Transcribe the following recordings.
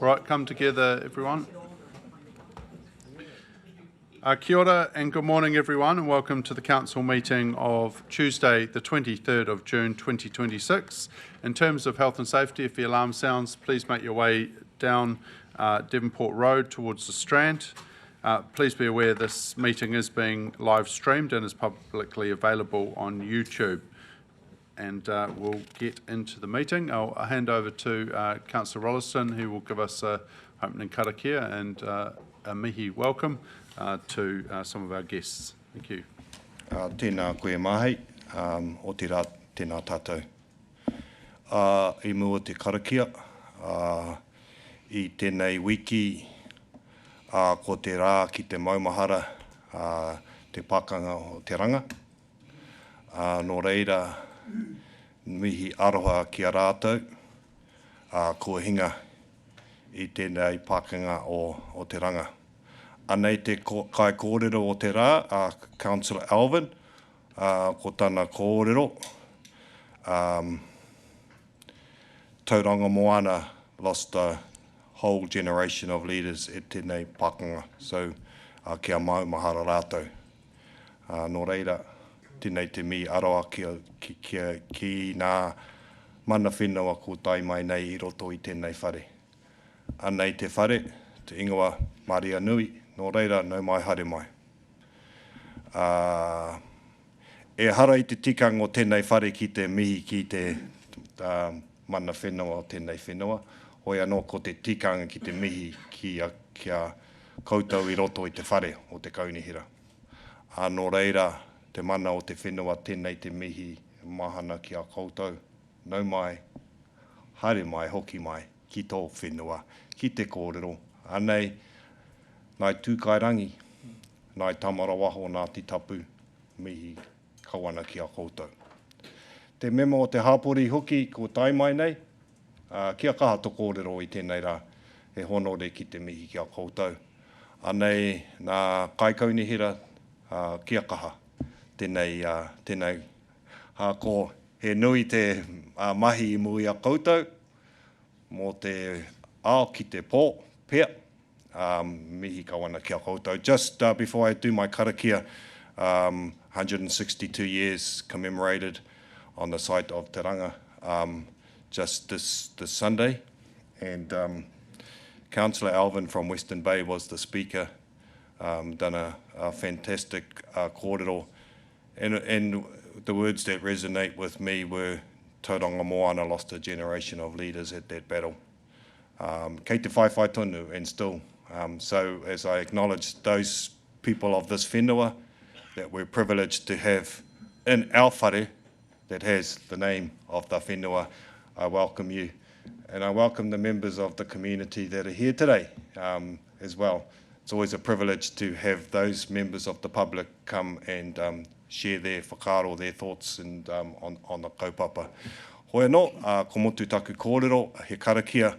Right, come together, everyone. Kia ora and good morning, everyone, and welcome to the Council meeting of Tuesday, the 23rd of June 2026. In terms of health and safety, if the alarm sounds, please make your way down Devonport Road towards the Strand. Please be aware this meeting is being live streamed and is publicly available on YouTube. And we'll get into the meeting. I'll hand over to Councillor Rolleston, who will give us an opening karakia and a mihi welcome to some of our guests. Thank you. Tēnā koe mahi, o te rā tēnā tātou. I mua te karakia, I tēnei wiki, ko te rā ki te maumahara, te pakanga o te ranga. Nō reira, mihi aroha ki a rātou, kua hinga I tēnei pakanga o te ranga. Anei te kai kōrero o te rā, Councillor Alvin, ko tāna kōrero. Tauranga Moana lost a whole generation of leaders e tēnei pakanga, so kia maumahara rātou. Nō reira, tēnei te mi aroa ki nā mana whenua ko tai mai nei I roto I tēnei whare. Anei te whare, te ingoa Maria Nui, nō reira, nau mai haere mai. E hara I te tikanga o tēnei whare ki te mihi ki te mana whenua o tēnei whenua, hoi anō ko te tikanga ki te mihi kia koutou I roto I te whare o te kaunihira. Nō reira, te mana o te whenua tēnei te mihi mahana ki a koutou, nau mai, haere mai, hoki mai, ki tō whenua, ki te kōrero. Anei, nai tūkairangi, nai tamara waho nā ti tapu, mihi kawana ki a koutou. Te memo o te hapori hoki ko tai mai nei, kia kaha tō kōrero I tēnei rā, he honore ki te mihi ki a koutou. Anei, nā kaikaunihira, kia kaha, tēnei ko he nui te mahi I mui a koutou, mō te ao ki te pō, pēr, mihi kawana ki a koutou. Just before I do my karakia, 162 years commemorated on the site of Te Ranga, just this Sunday. And Councillor Alvin from Western Bay was the speaker, done a fantastic kōrero. And the words that resonate with me were Tauranga Moana lost a generation of leaders at that battle. Kei te whai tonu and still. So as I acknowledge those people of this whenua that we're privileged to have in our whare that has the name of the whenua, I welcome you. And I welcome the members of the community that are here today as well. It's always a privilege to have those members of the public come and share their whakaaro, their thoughts and on the kaupapa. Hoi anō, ko motu taku kōrero, he karakia.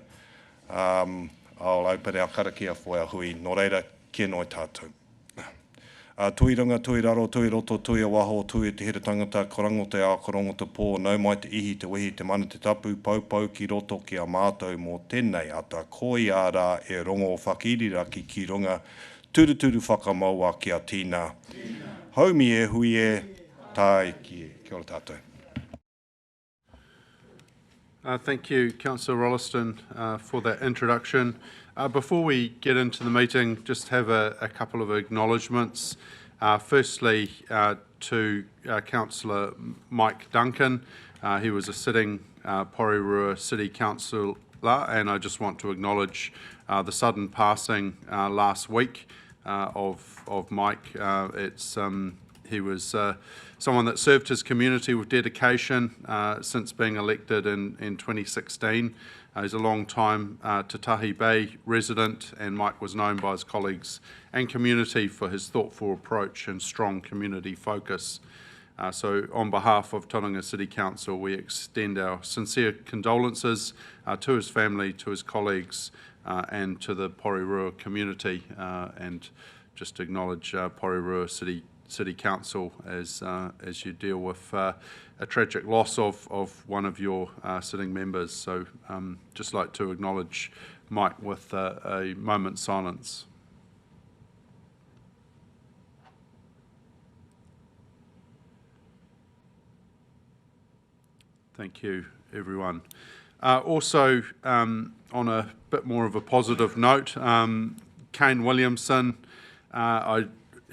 I'll open our karakia for our hui. Nō reira, kia noi tātou. Tui ranga, tui raro, tui roto, tui awaho, tui te here tangata, korango te ao, korango te pō, nau mai te ihi, te wehi, te mana, te tapu, paupau ki roto ki a mātou mō tēnei ata, koi a rā e rongo whakirira ki runga, turuturu whakamaua ki a tīnā. Haumi e hui e, tai ki e. Kia ora tātou. Thank you, Councillor Rolleston, for that introduction. Before we get into the meeting, just have a couple of acknowledgements. Firstly, to Councillor Mike Duncan. He was a sitting Porirua City Councillor, and I just want to acknowledge the sudden passing last week of Mike. He was someone that served his community with dedication since being elected in 2016. He's a long-time Te Tahi Bay resident, and Mike was known by his colleagues and community for his thoughtful approach and strong community focus. So on behalf of Tauranga City Council, we extend our sincere condolences to his family, to his colleagues, and to the Porirua community, and just acknowledge Porirua City Council as you deal with a tragic loss of one of your sitting members. So just like to acknowledge Mike with a moment's silence. Thank you, everyone. Also, on a bit more of a positive note, Kane Williamson,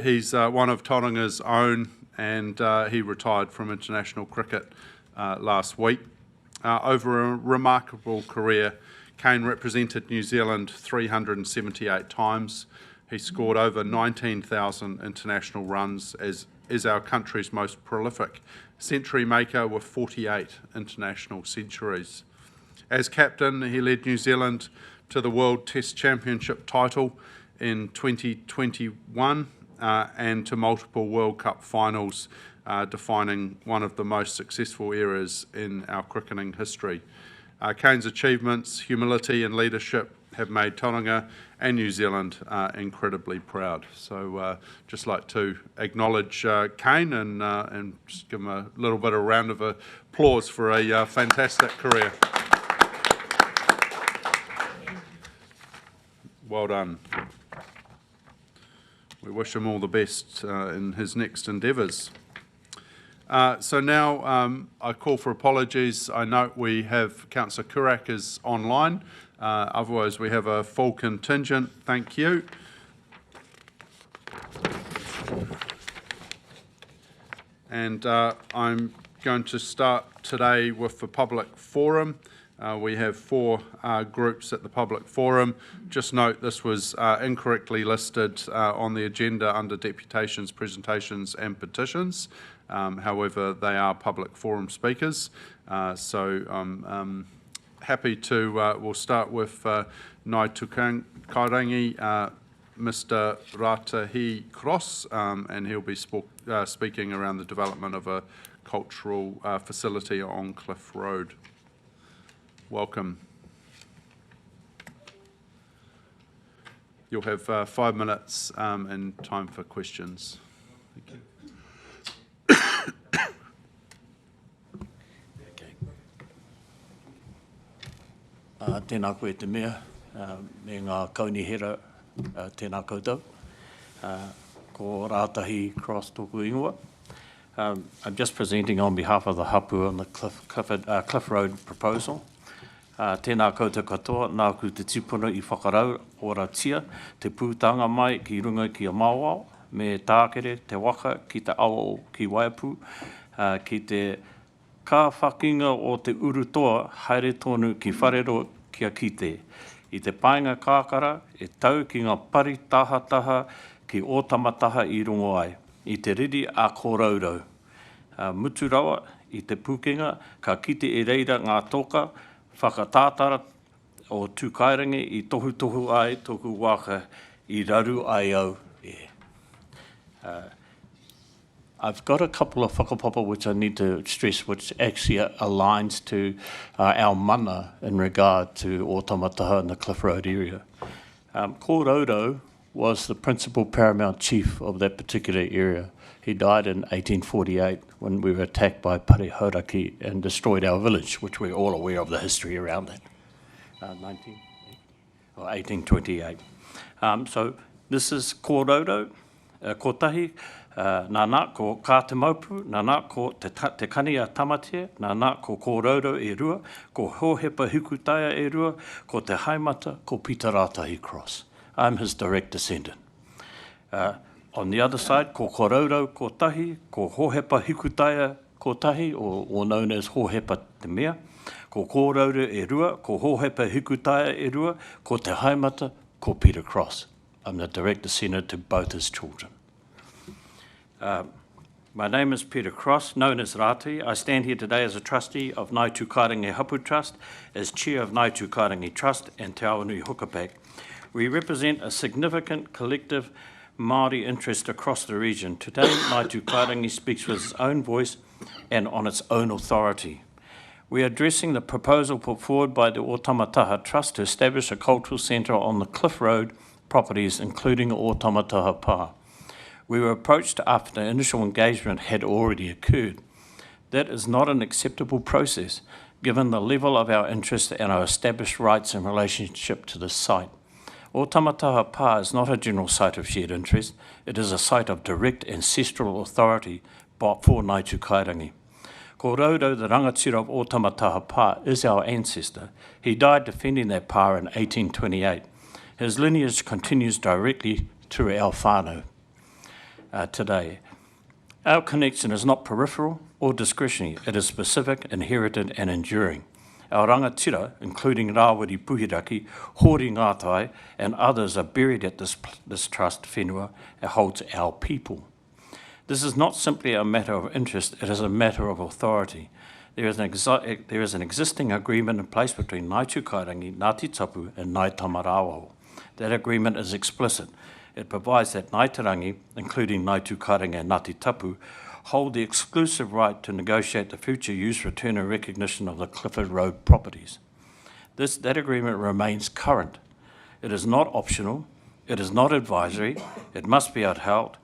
he's one of Taurunga's own, and he retired from international cricket last week. Over a remarkable career, Kane represented New Zealand 378 times. He scored over 19,000 international runs as is our country's most prolific century maker with 48 international centuries. As captain, he led New Zealand to the World Test Championship title in 2021 and to multiple World Cup finals, defining one of the most successful eras in our cricketing history. Kane's achievements, humility and leadership have made Tauranga and New Zealand incredibly proud. So just like to acknowledge Kane and just give him a little bit of round of applause for a fantastic career. Well done. We wish him all the best in his next endeavours. So now I call for apologies. I note we have Councillor Kurak is online. Otherwise, we have a full contingent. Thank you. And I'm going to start today with the public forum. We have 4 groups at the public forum. Just note this was incorrectly listed on the agenda under deputations, presentations and petitions. However, they are public forum speakers. So I'm happy to, we'll start with Ngāi Tūkairangi, Mr. Ratahi Cross, and he'll be speaking around the development of a cultural facility on Cliff Road. Welcome. You'll have 5 minutes and time for questions. Thank you. Tēnā koe te mea, me ngā kaunihera tēnā koutou. Ko Ratahi Cross tōku ingoa. I'm just presenting on behalf of the hapu on the Cliff Road proposal. Tēnā koutou katoa, nā ku te tupuna I whakarau ora tia, te pūtanga mai ki runga ki a Māwao, me tākere, te waka, ki te ao ki Waiapu, ki te ka whakinga o te urutoa, haere tonu ki wharero kia kite. I te painga kākara, e tau ki ngā pari taha ki o tamataha I rungo ai. I te riri a kōraurau. Mutu rawa, I te pukenga, ka kite e reira ngā toka, whakatātara o tūkairangi I tohu ai, tōku waka I raru ai au e. I've got a couple of whakapapa which I need to stress, which actually aligns to our mana in regard to o Tamataha and the Cliff Road area. Kōrero was the principal paramount chief of that particular area. He died in 1848 when we were attacked by Parehauraki and destroyed our village, which we're all aware of the history around that. 1828. So this is Kōrero, Kotahi, nāna ko Kātemaupu, nāna ko te kani a Tamatea, nāna ko Kōrero e rua, ko Hohepa Hikutaia e rua, ko te Haimata, ko Peter Ratahi Cross. I'm his direct descendant. On the other side, ko Kōrero ko tahi, ko Hohepa Hikutaia ko tahi, or known as Hohepa te mea, ko Kōrero e rua, ko Hohepa Hikutaia e rua, ko te Haimata, ko Peter Cross. I'm the direct descendant to both his children. My name is Peter Cross, known as Rati. I stand here today as a trustee of Ngāi Tūkairangi Hapu Trust, as chair of Ngāi Tūkairangi Trust and Te Awanui Hukapak. We represent a significant collective Māori interest across the region. Today, Ngāi Tūkairangi speaks with its own voice and on its own authority. We are addressing the proposal put forward by the O Tamataha Trust to establish a cultural centre on the Cliff Road properties, including O Tamataha Pā. We were approached after initial engagement had already occurred. That is not an acceptable process, given the level of our interest and our established rights in relationship to this site. O Tamataha Pā is not a general site of shared interest, it is a site of direct ancestral authority for Ngāi Kairangi. Ko Raudo, the rangatira of O Tamataha Pā, is our ancestor. He died defending that pā in 1828. His lineage continues directly through our whānau today. Our connection is not peripheral or discretionary, it is specific, inherited and enduring. Our rangatira, including Rawiri Puhiraki, Hori Ngātai and others are buried at this trust whenua and holds our people. This is not simply a matter of interest, it is a matter of authority. There is an existing agreement in place between Ngāi Kairangi, Ngāti Tapu and Ngāi Tamarawaho. That agreement is explicit. It provides that Ngāi Tarangi, including Ngāi Kairangi and Ngāti Tapu, hold the exclusive right to negotiate the future use, return and recognition of the Clifford Road properties. That agreement remains current. It is not optional, it is not advisory, it must be upheld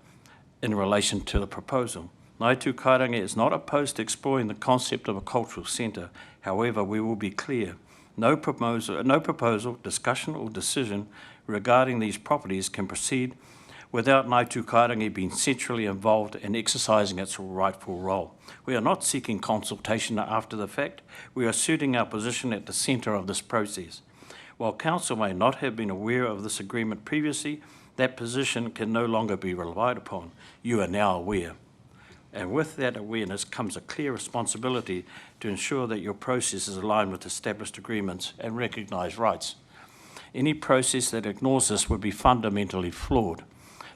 in relation to the proposal. Ngāi Kairangi is not opposed to exploring the concept of a cultural centre. However, we will be clear. No proposal, discussion or decision regarding these properties can proceed without Ngāi Kairangi being centrally involved in exercising its rightful role. We are not seeking consultation after the fact. We are suiting our position at the centre of this process. While Council may not have been aware of this agreement previously, that position can no longer be relied upon. You are now aware. And with that awareness comes a clear responsibility to ensure that your process is aligned with established agreements and recognised rights. Any process that ignores this would be fundamentally flawed.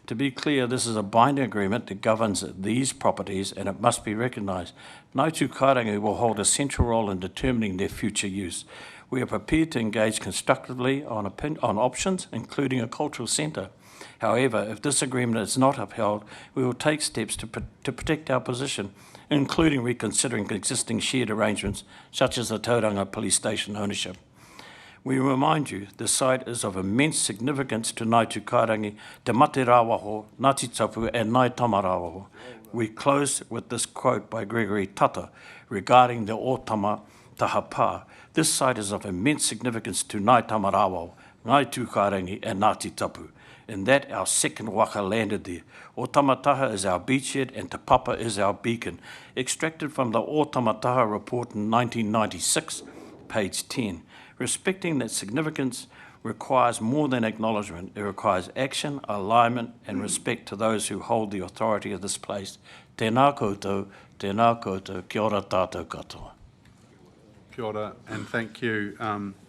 To be clear, this is a binding agreement that governs these properties and it must be recognised. Ngāi Kairangi will hold a central role in determining their future use. We are prepared to engage constructively on options, including a cultural centre. However, if this agreement is not upheld, we will take steps to protect our position, including reconsidering existing shared arrangements, such as the Tauranga Police Station ownership. We remind you, this site is of immense significance to Ngāi Kairangi, Te Mate Rawaho, Ngāti Tapu and Ngāi Tamarawaho. We close with this quote by Gregory Tata regarding the O Tamataha Pā. This site is of immense significance to Ngāi Tamarawaho, Ngāi Kairangi and Ngāti Tapu. In that, our second waka landed there. O Tamataha is our beachhead and Te Papa is our beacon. Extracted from the O Tamataha report in 1996, page 10. Respecting that significance requires more than acknowledgement. It requires action, alignment, and respect to those who hold the authority of this place. Tēnā koutou, kia ora tātou katoa. Kia ora, and thank you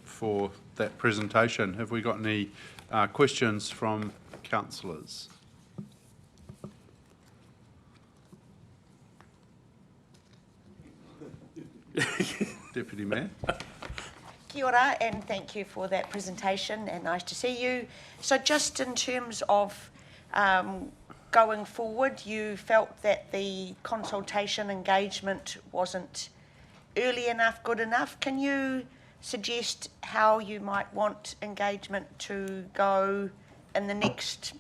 for that presentation. Have we got any questions from councillors? Deputy Mayor. Kia ora, and thank you for that presentation, and nice to see you. So just in terms of going forward, you felt that the consultation engagement wasn't early enough, good enough. Can you suggest how you might want engagement to go in the next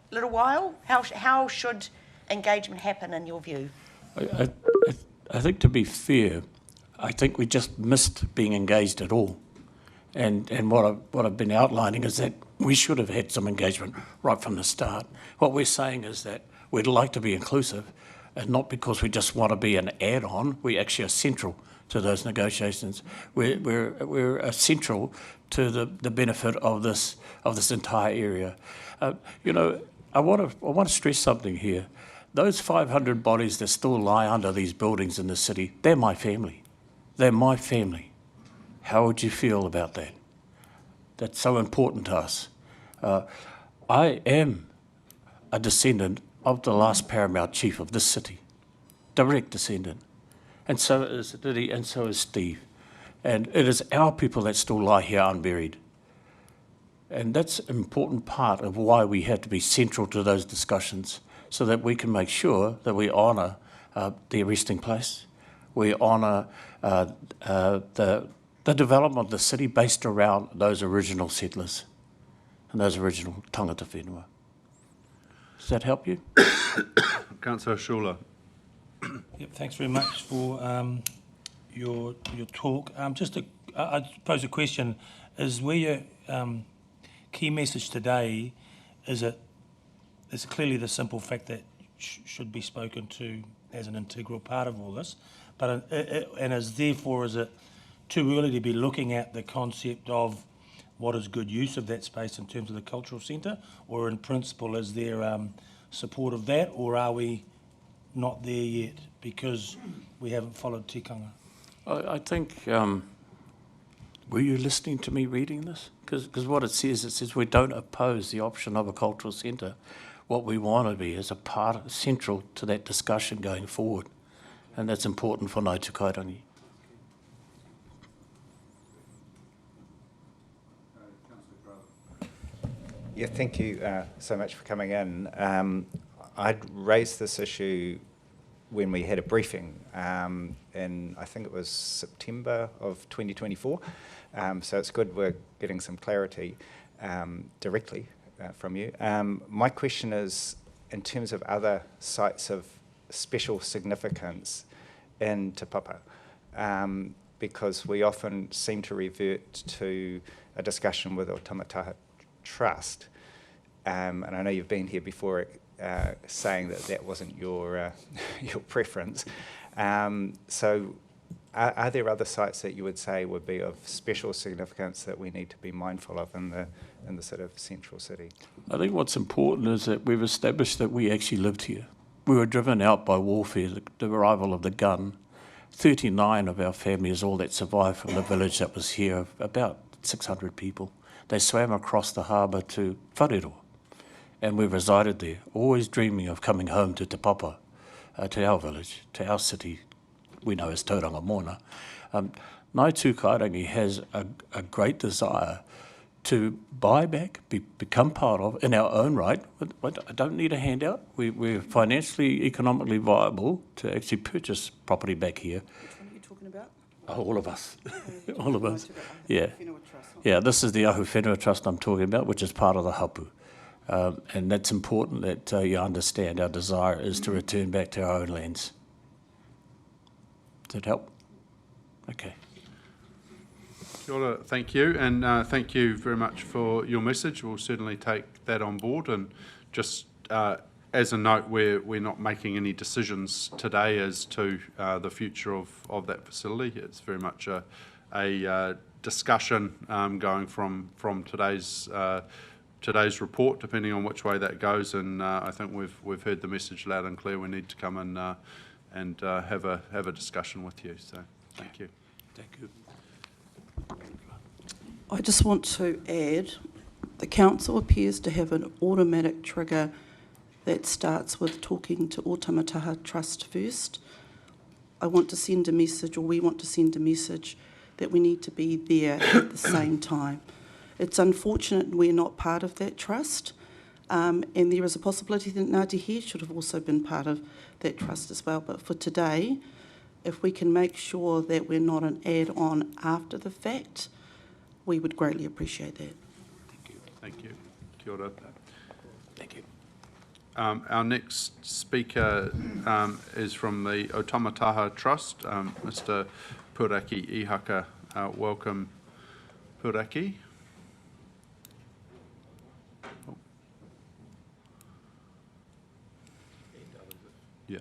little while? How should engagement happen in your view? I think, to be fair, I think we just missed being engaged at all. And what I've been outlining is that we should have had some engagement right from the start. What we're saying is that we'd like to be inclusive, and not because we just want to be an add-on. We actually are central to those negotiations. We're central to the benefit of this entire area. You know, I want to stress something here. Those 500 bodies that still lie under these buildings in the city, they're my family. They're my family. How would you feel about that? That's so important to us. I am a descendant of the last paramount chief of this city, direct descendant. And so is Liddy, and so is Steve. And it is our people that still lie here unburied. And that's an important part of why we have to be central to those discussions, so that we can make sure that we honour their resting place. We honour the development of the city based around those original settlers and those original tangata whenua. Does that help you? Councillor Schuler. Yep, thanks very much for your talk. I suppose a question is where your key message today is clearly the simple fact that should be spoken to as an integral part of all this, but is it too early to be looking at the concept of what is good use of that space in terms of the cultural centre, or in principle is there support of that, or are we not there yet because we haven't followed tikanga? I think, were you listening to me reading this? Because what it says we don't oppose the option of a cultural centre. What we want to be is a part, central to that discussion going forward. And that's important for Ngāi Tukairangi. Yeah, thank you so much for coming in. I'd raised this issue when we had a briefing in, I think it was September of 2024. So it's good we're getting some clarity directly from you. My question is, in terms of other sites of special significance in Te Papa, because we often seem to revert to a discussion with Otamataha Trust, and I know you've been here before saying that that wasn't your your preference. So are there other sites that you would say would be of special significance that we need to be mindful of in the sort of central city? I think what's important is that we've established that we actually lived here. We were driven out by warfare, the arrival of the gun. 39 of our family is all that survived from the village that was here, about 600 people. They swam across the harbour to Wharero, and we resided there, always dreaming of coming home to Te Papa, to our village, to our city, we know as Tauranga Mona. Ngāi Tukairangi has a great desire to buy back, become part of, in our own right. I don't need a handout. We're financially, economically viable to actually purchase property back here. Which one are you talking about? All of us. All of us. Yeah. Yeah, this is the Ahu Whenua Trust I'm talking about, which is part of the hapu. And that's important that you understand our desire is to return back to our own lands. Does that help? Okay. Kia ora, thank you, and thank you very much for your message. We'll certainly take that on board, and just as a note, we're not making any decisions today as to the future of that facility. It's very much a discussion going from today's report, depending on which way that goes. And I think we've heard the message loud and clear. We need to come in and have a discussion with you. So thank you. Thank you. I just want to add, the council appears to have an automatic trigger that starts with talking to Otamataha Trust first. I want to send a message, or we want to send a message, that we need to be there at the same time. It's unfortunate we're not part of that trust, and there is a possibility that Ngāti He should have also been part of that trust as well. But for today, if we can make sure that we're not an add-on after the fact, we would greatly appreciate that. Thank you. Thank you. Kia ora. Thank you. Our next speaker is from the Otamataha Trust, Mr. Puraki Ihaka. Welcome, Puraki. Oh. Yeah.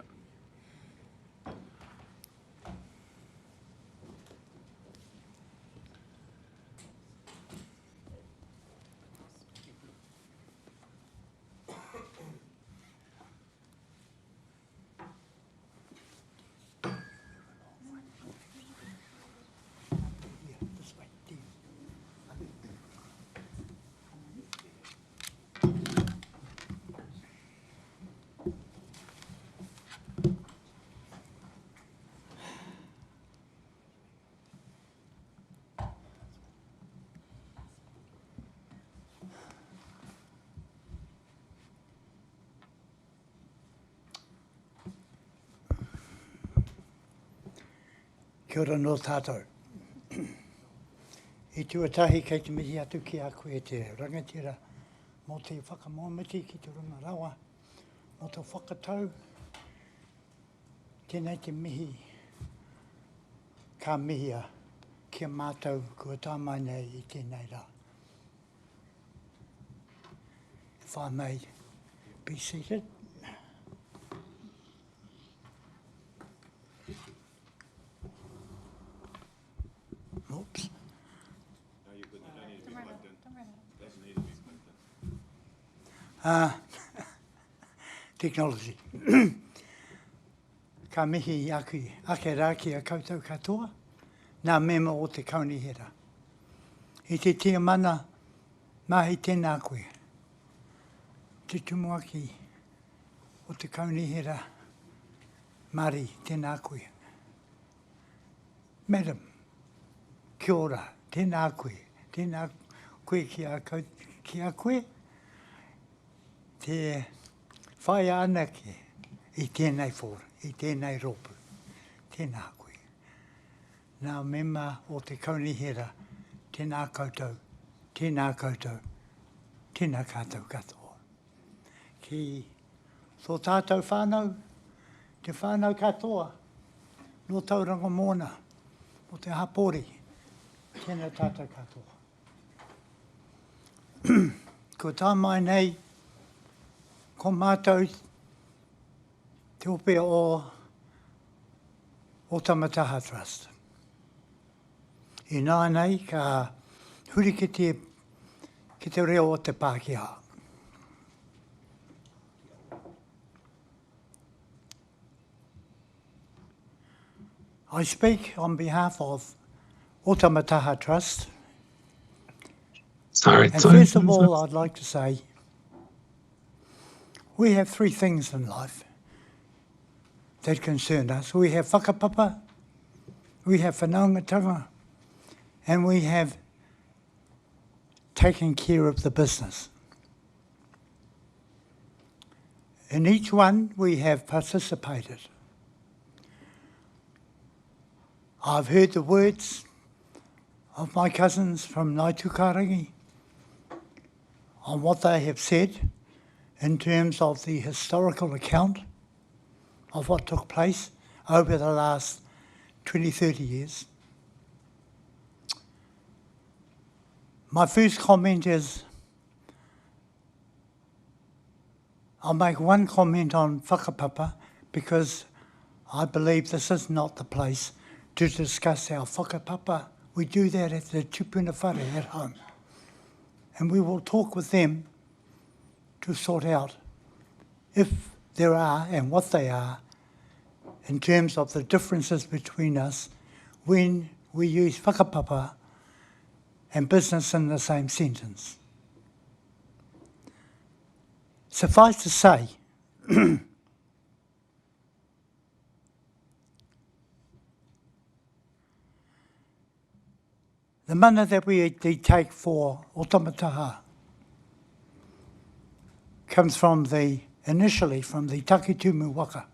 Kia ora no tātou. I tuatahi kei te mihi atu ki a koe te rangatira mō te whakamomiti ki te runga rawa. Mo te whakatau, tēnei te mihi ka mihia kia mātou kua tāmai nei I tēnei rā. If I may be seated. Oops. Technology. Ka mihi I ake rā ki a koutou katoa, nā mema o te kaunihera. I te tia mana, mahi tēnā koe. Te tumuaki o te kaunihera, Māori tēnā koe. Madam, kia ora, tēnā koe ki a koe. Te whai anake I tēnei whora, I tēnei ropu, tēnā koe. Nā mema o te kaunihera, tēnā koutou, tēnā kātou katoa. Ki tō tātou whānau, te whānau katoa, no tauranga mōna, o te hapori, tēnā tātou katoa. Ko tā mai nei, ko mātou te ope o Otamataha Trust. I nā nei ka huri ki te reo o te Pākehā. I speak on behalf of Otamataha Trust. And first of all, I'd like to say, we have three things in life that concern us. We have whakapapa, we have whanaungatanga, and we have taking care of the business. In each one, we have participated. I've heard the words of my cousins from Naitukarangi on what they have said in terms of the historical account of what took place over the last 20, 30 years. My first comment is, I'll make one comment on whakapapa because I believe this is not the place to discuss our whakapapa. We do that at the tupuna whare at home. And we will talk with them to sort out if there are and what they are in terms of the differences between us when we use whakapapa and business in the same sentence. Suffice to say, the mana that we take for Otamataha comes initially from the Takitumu Waka.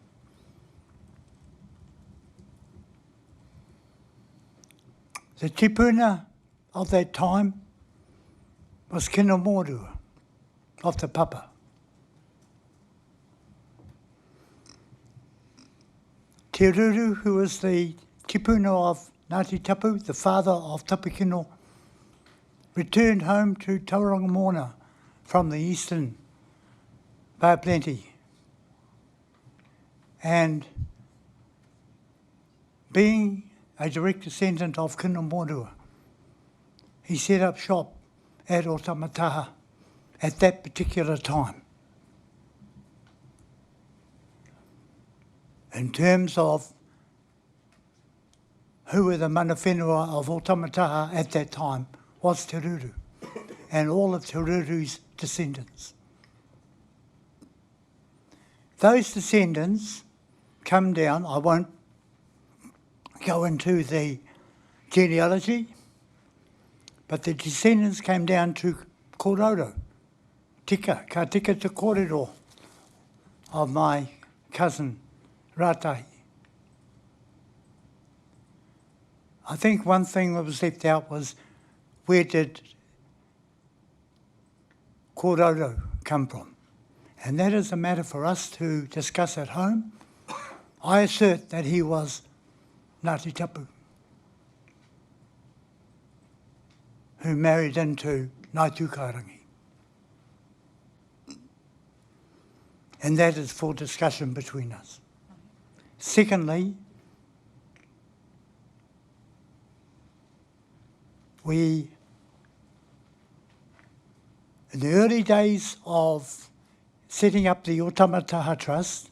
The tipuna of that time was Kinamoru of the Papa. Te Ruru, who was the tipuna of Ngāti Tapu, the father of Tapukino, returned home to Tauranga Mona from the eastern Bay of Plenty. And being a direct descendant of Kinamoru, he set up shop at Otamataha at that particular time. In terms of who were the mana whenua of Otamataha at that time was Te Ruru and all of Te Ruru's descendants. Those descendants come down, I won't go into the genealogy, but the descendants came down to Kororo, ka tika te kōrero of my cousin Rātai. I think one thing that was left out was where did Kororo come from? and that is a matter for us to discuss at home. I assert that he was Ngāti Tapu, who married into Ngāi Tūkarangi. And that is for discussion between us. Secondly, in the early days of setting up the Otamataha Trust,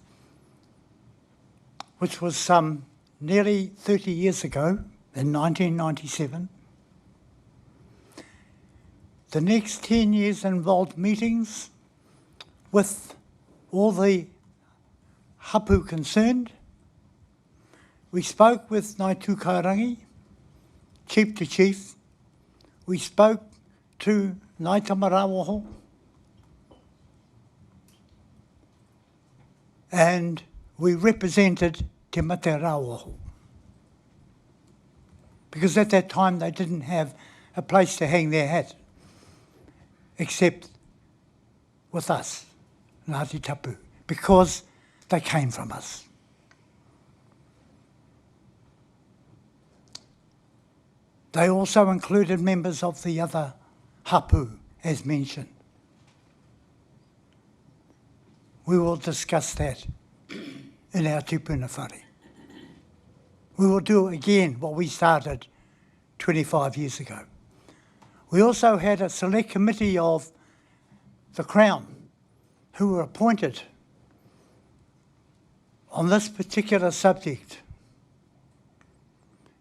which was some nearly 30 years ago, in 1997, the next 10 years involved meetings with all the hapu concerned. We spoke with Ngāi Tūkarangi, chief to chief. We spoke to Ngāi Tamarawoho, and we represented Te Mate Rawoho. Because at that time they didn't have a place to hang their hat, except with us, Ngāti Tapu, because they came from us. They also included members of the other hapu, as mentioned. We will discuss that in our tupuna whare. We will do again what we started 25 years ago. We also had a select committee of the Crown who were appointed on this particular subject.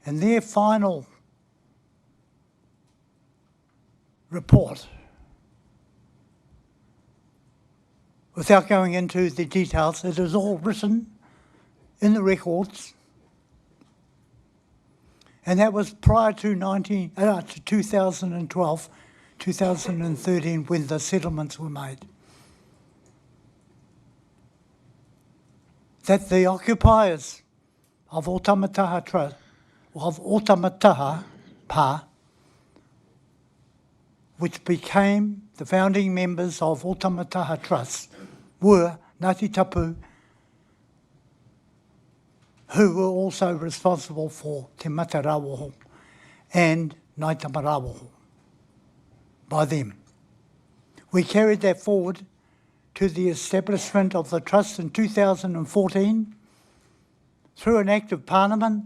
And their final report, without going into the details, it is all written in the records, and that was prior to 2012, 2013, when the settlements were made. That the occupiers of Otamataha Trust, of Otamataha Pa, which became the founding members of Otamataha Trust, were Ngāti Tapu, who were also responsible for Te Mate Rawoho and Ngāi Tamarawoho, by them. We carried that forward to the establishment of the Trust in 2014 through an Act of Parliament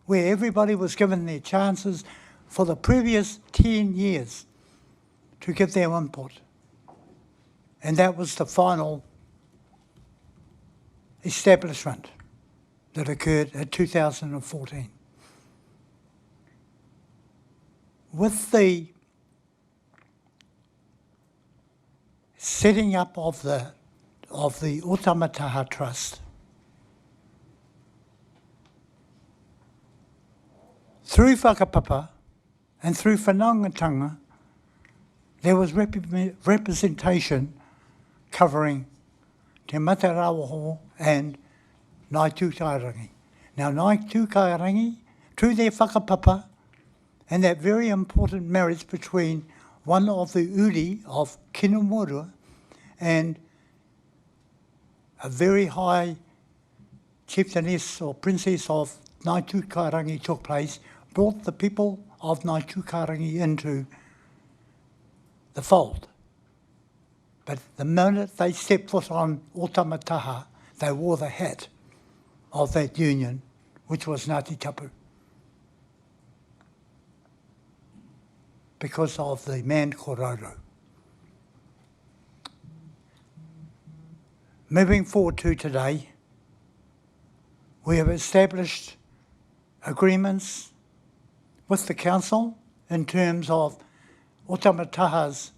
where everybody was given their chances for the previous 10 years to give their input. And that was the final establishment that occurred in 2014. With the setting up of the Otamataha Trust, through whakapapa and through whanaungatanga, there was representation covering Te Mate Rawoho and Ngāi Tūkarangi. Now, Ngāi Tūkarangi, through their whakapapa and that very important marriage between one of the uri of Kinamurua and a very high chieftainess or princess of Ngāi Tūkarangi took place, brought the people of Ngāi Tūkarangi into the fold. But the minute they stepped foot on Otamataha, they wore the hat of that union, which was Ngāti Tapu, because of the man Kororo. Moving forward to today, we have established agreements with the council in terms of Otamataha's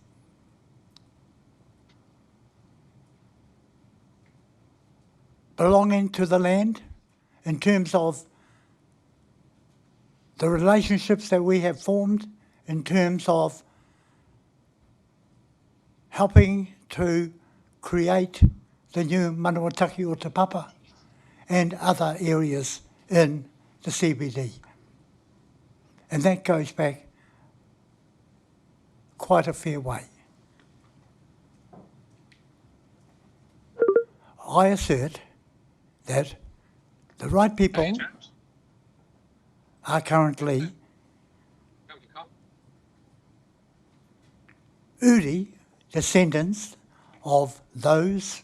belonging to the land, in terms of the relationships that we have formed, in terms of helping to create the new Manuataki o Te Papa and other areas in the CBD. And that goes back quite a fair way. I assert that the right people are currently Uri descendants of those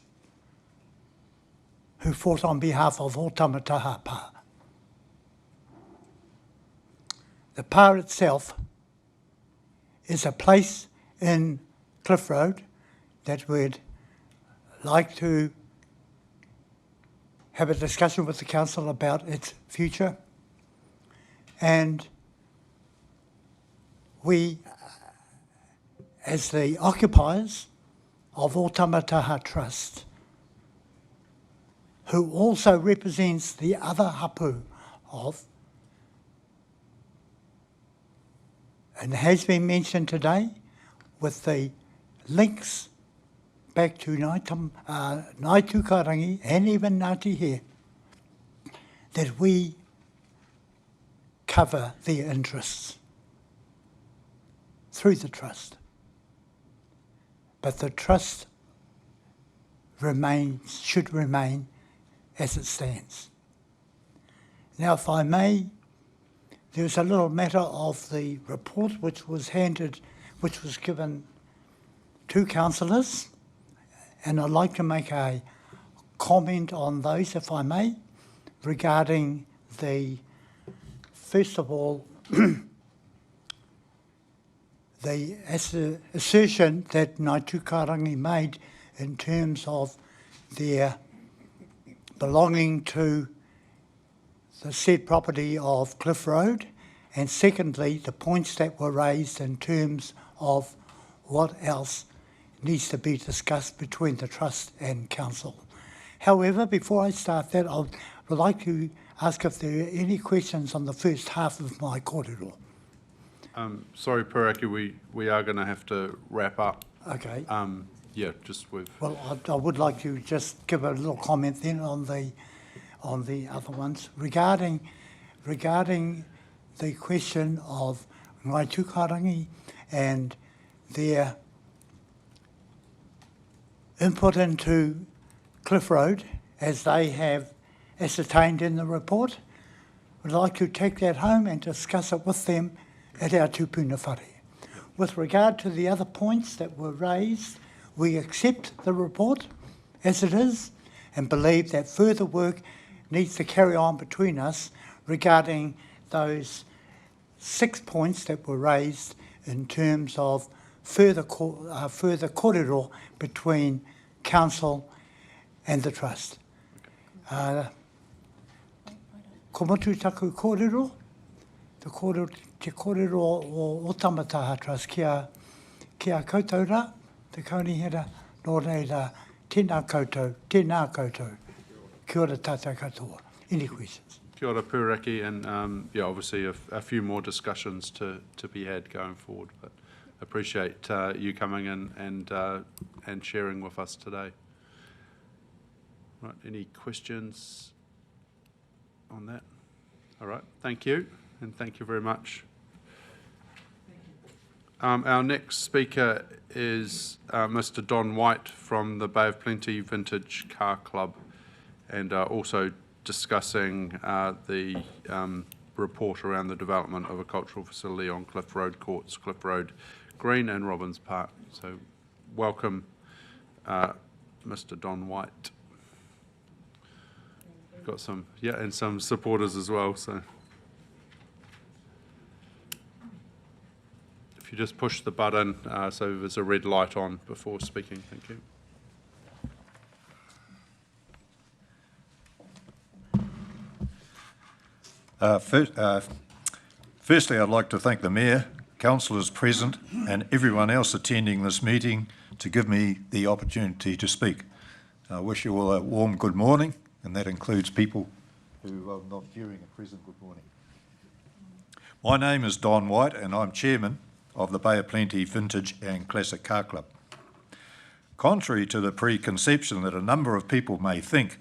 who fought on behalf of Otamataha Pa. The pa itself is a place in Cliff Road that we'd like to have a discussion with the council about its future. And we, as the occupiers of Otamataha Trust, who also represents the other hapu of, and has been mentioned today, with the links back to Ngāi Tukarangi and even Ngāti here, that we cover their interests through the trust. But the trust should remain as it stands. Now, if I may, there's a little matter of the report which was given to councillors, and I'd like to make a comment on those, if I may, regarding first of all, the assertion that Ngāi Tukarangi made in terms of their belonging to the said property of Cliff Road, and secondly, the points that were raised in terms of what else needs to be discussed between the Trust and Council. However, before I start that, I would like to ask if there are any questions on the first half of my kōrero. Sorry, Pūraki, we are going to have to wrap up. Okay. Yeah, just with... Well, I would like to just give a little comment then on the other ones regarding the question of Ngāi Tukarangi and their input into Cliff Road, as they have ascertained in the report. I'd like to take that home and discuss it with them at our tupuna whare. With regard to the other points that were raised, we accept the report as it is and believe that further work needs to carry on between us regarding those 6 points that were raised in terms of further kōrero between Council and the Trust. Ko motu taku kōrero, te kōrero o Otamataha Trust kia koutou rā, te kaunihera, nō reira, tēnā koutou. Kia ora tātou katoa. Any questions? Kia ora, Pūraki, and yeah, obviously a few more discussions to be had going forward, but appreciate you coming in and sharing with us today. Right, any questions on that? All right, thank you, and thank you very much. Our next speaker is Mr. Don White from the Bay of Plenty Vintage Car Club, and also discussing the report around the development of a cultural facility on Cliff Road Courts, Cliff Road Green and Robbins Park. So welcome, Mr. Don White. Got some, yeah, and some supporters as well, so. If you just push the button, so there's a red light on before speaking, thank you. Firstly, I'd like to thank the Mayor, councillors present and everyone else attending this meeting to give me the opportunity to speak. I wish you all a warm good morning, and that includes people who are not hearing a present good morning. My name is Don White and I'm Chairman of the Bay of Plenty Vintage and Classic Car Club. Contrary to the preconception that a number of people may think,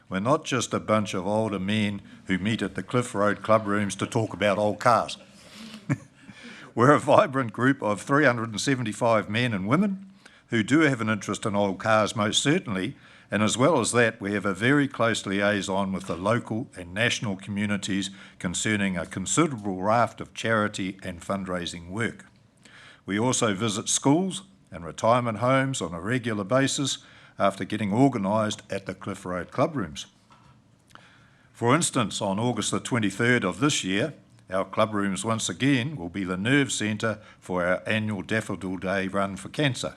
we're not just a bunch of older men who meet at the Cliff Road club rooms to talk about old cars. We're a vibrant group of 375 men and women who do have an interest in old cars, most certainly, And as well as that, we have a very close liaison with the local and national communities concerning a considerable raft of charity and fundraising work. We also visit schools and retirement homes on a regular basis after getting organised at the Cliff Road Clubrooms. For instance, on August the 23rd of this year, our clubrooms once again will be the nerve centre for our annual Daffodil Day Run for Cancer.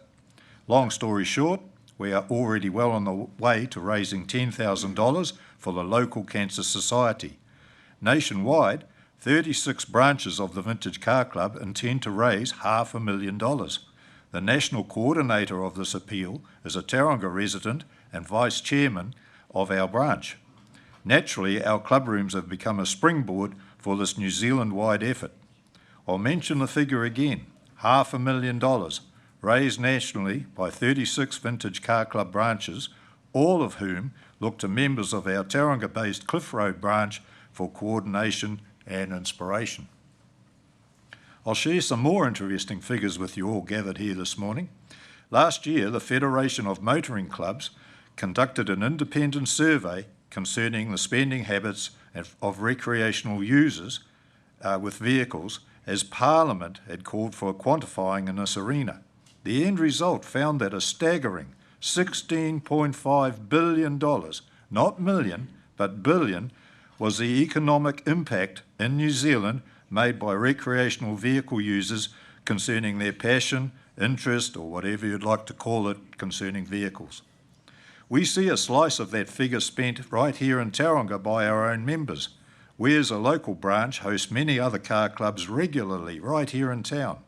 Long story short, we are already well on the way to raising $10,000 for the local Cancer Society. Nationwide, 36 branches of the Vintage Car Club intend to raise $500,000. The national coordinator of this appeal is a Tauranga resident and vice chairman of our branch. Naturally, our clubrooms have become a springboard for this New Zealand-wide effort. I'll mention the figure again, $500,000, raised nationally by 36 Vintage Car Club branches, all of whom look to members of our Tauranga-based Cliff Road branch for coordination and inspiration. I'll share some more interesting figures with you all gathered here this morning. Last year, the Federation of Motoring Clubs conducted an independent survey concerning the spending habits of recreational users with vehicles, as Parliament had called for quantifying in this arena. The end result found that a staggering $16.5 billion, not million, but billion, was the economic impact in New Zealand made by recreational vehicle users concerning their passion, interest, or whatever you'd like to call it, concerning vehicles. We see a slice of that figure spent right here in Tauranga by our own members. We as a local branch host many other car clubs regularly right here in town.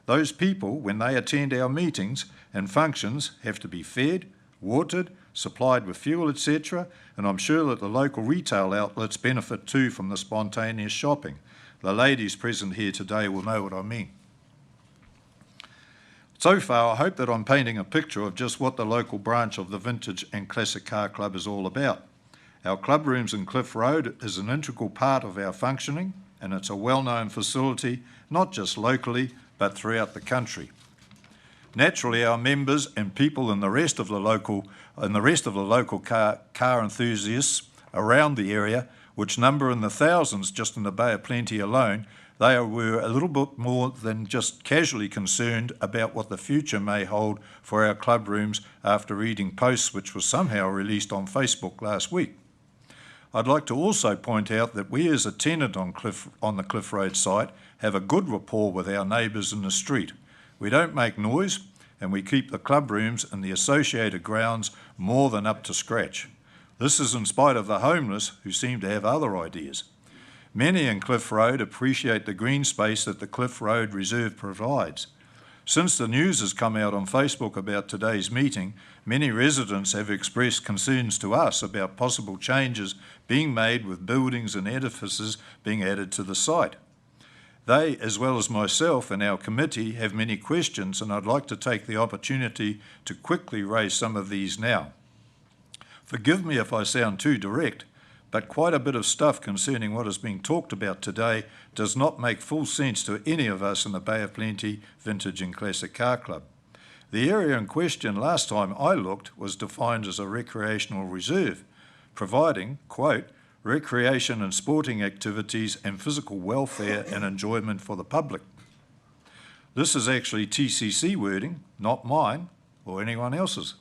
Those people, when they attend our meetings and functions, have to be fed, watered, supplied with fuel, etc., and I'm sure that the local retail outlets benefit too from the spontaneous shopping. The ladies present here today will know what I mean. So far, I hope that I'm painting a picture of just what the local branch of the Vintage and Classic Car Club is all about. Our clubrooms in Cliff Road is an integral part of our functioning, and it's a well-known facility, not just locally, but throughout the country. Naturally, our members and people in the rest of the local car enthusiasts around the area, which number in the thousands just in the Bay of Plenty alone, they were a little bit more than just casually concerned about what the future may hold for our clubrooms after reading posts which were somehow released on Facebook last week. I'd like to also point out that we as a tenant on the Cliff Road site have a good rapport with our neighbours in the street. We don't make noise, and we keep the clubrooms and the associated grounds more than up to scratch. This is in spite of the homeless who seem to have other ideas. Many in Cliff Road appreciate the green space that the Cliff Road Reserve provides. Since the news has come out on Facebook about today's meeting, many residents have expressed concerns to us about possible changes being made with buildings and edifices being added to the site. They, as well as myself and our committee, have many questions, and I'd like to take the opportunity to quickly raise some of these now. Forgive me if I sound too direct, but quite a bit of stuff concerning what is being talked about today does not make full sense to any of us in the Bay of Plenty Vintage and Classic Car Club. The area in question last time I looked was defined as a recreational reserve, providing, quote, recreation and sporting activities and physical welfare and enjoyment for the public. This is actually TCC wording, not mine or anyone else's.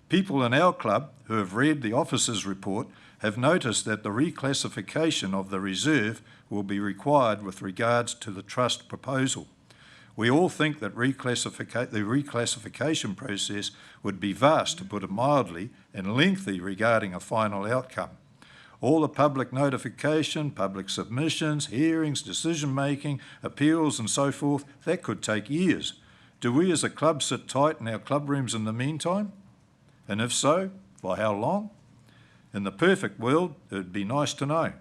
People in our club who have read the officer's report have noticed that the reclassification of the reserve will be required with regards to the trust proposal. We all think that the reclassification process would be vast, to put it mildly, and lengthy regarding a final outcome. All the public notification, public submissions, hearings, decision-making, appeals and so forth, that could take years. Do we as a club sit tight in our clubrooms in the meantime? And if so, for how long? In the perfect world, it would be nice to know.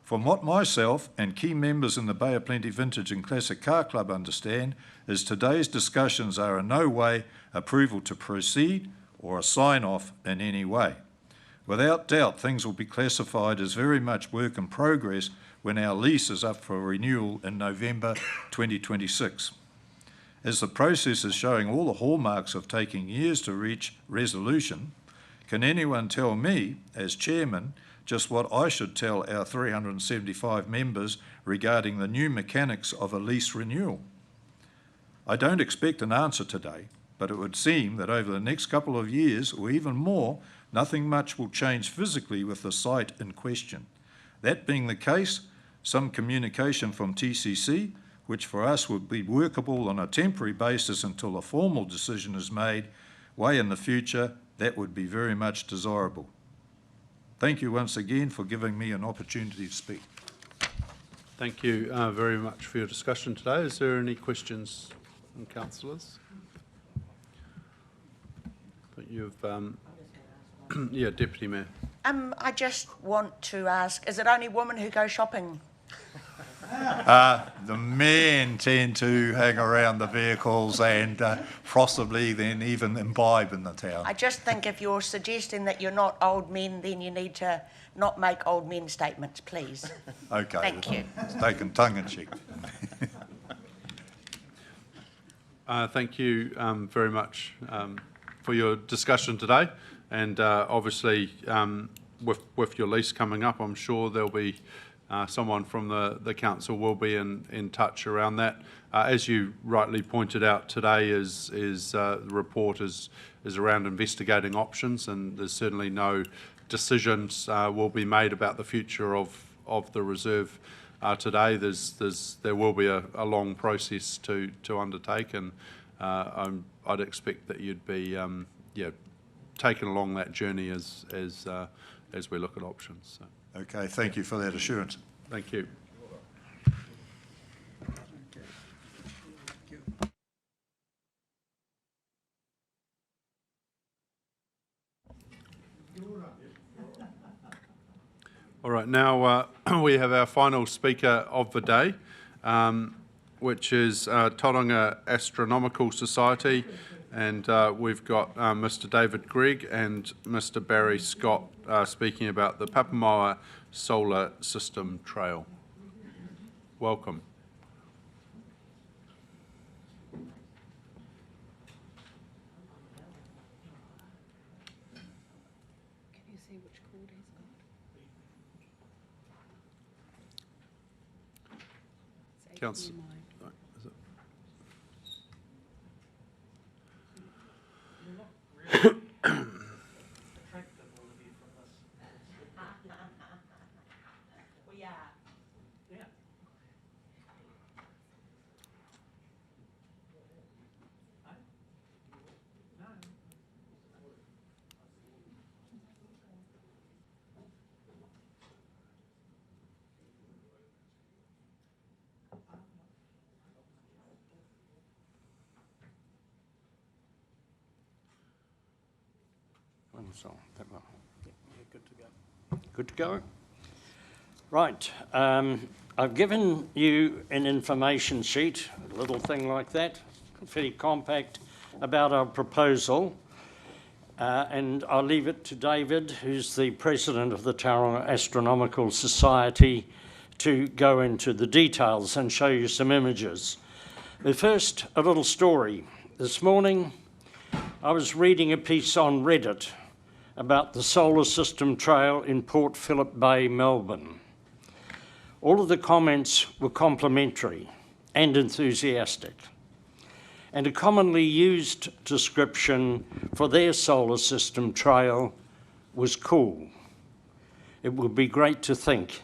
From what myself and key members in the Bay of Plenty Vintage and Classic Car Club understand, is today's discussions are in no way approval to proceed or a sign-off in any way. Without doubt, things will be classified as very much work in progress when our lease is up for renewal in November 2026. As the process is showing all the hallmarks of taking years to reach resolution, Can anyone tell me, as chairman, just what I should tell our 375 members regarding the new mechanics of a lease renewal? I don't expect an answer today, but it would seem that over the next couple of years, or even more, nothing much will change physically with the site in question. That being the case, some communication from TCC, which for us would be workable on a temporary basis until a formal decision is made, way in the future, that would be very much desirable. Thank you once again for giving me an opportunity to speak. Thank you very much for your discussion today. Is there any questions from councillors? But you've, yeah, Deputy Mayor. I just want to ask, is it only women who go shopping? The men tend to hang around the vehicles and possibly then even imbibe in the town. I just think if you're suggesting that you're not old men, then you need to not make old men statements, please. Okay. Thank you. It's taken tongue in cheek. Thank you very much for your discussion today, and obviously with your lease coming up, I'm sure there'll be someone from the council will be in touch around that. As you rightly pointed out today, the report is around investigating options, and there's certainly no decisions will be made about the future of the reserve today. There will be a long process to undertake, and I'd expect that you'd be taken along that journey as we look at options. So. Okay, thank you for that assurance. Thank you. All right, now we have our final speaker of the day, which is Tauranga Astronomical Society, and we've got Mr. David Gregg and Mr. Barry Scott speaking about the Papamoa Solar System Trail. Welcome. Can you see which cord he's got? Council. Is it? We are. Good to go? Right. I've given you an information sheet, a little thing like that, fairly compact, about our proposal. And I'll leave it to David, who's the president of the Tauranga Astronomical Society, to go into the details and show you some images. But first, a little story. This morning, I was reading a piece on Reddit about the Solar System Trail in Port Phillip Bay, Melbourne. All of the comments were complimentary and enthusiastic, and a commonly used description for their solar system trail was cool. It would be great to think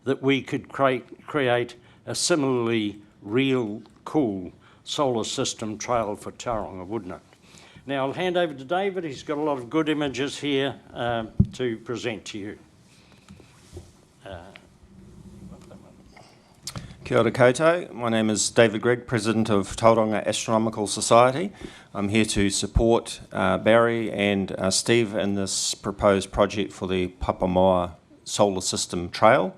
that we could create a similarly real cool solar system trail for Tauranga, wouldn't it? Now I'll hand over to David. He's got a lot of good images here to present to you. Kia ora koutou. My name is David Gregg, President of Tauranga Astronomical Society. I'm here to support Barry and Steve in this proposed project for the Papamoa Solar System Trail.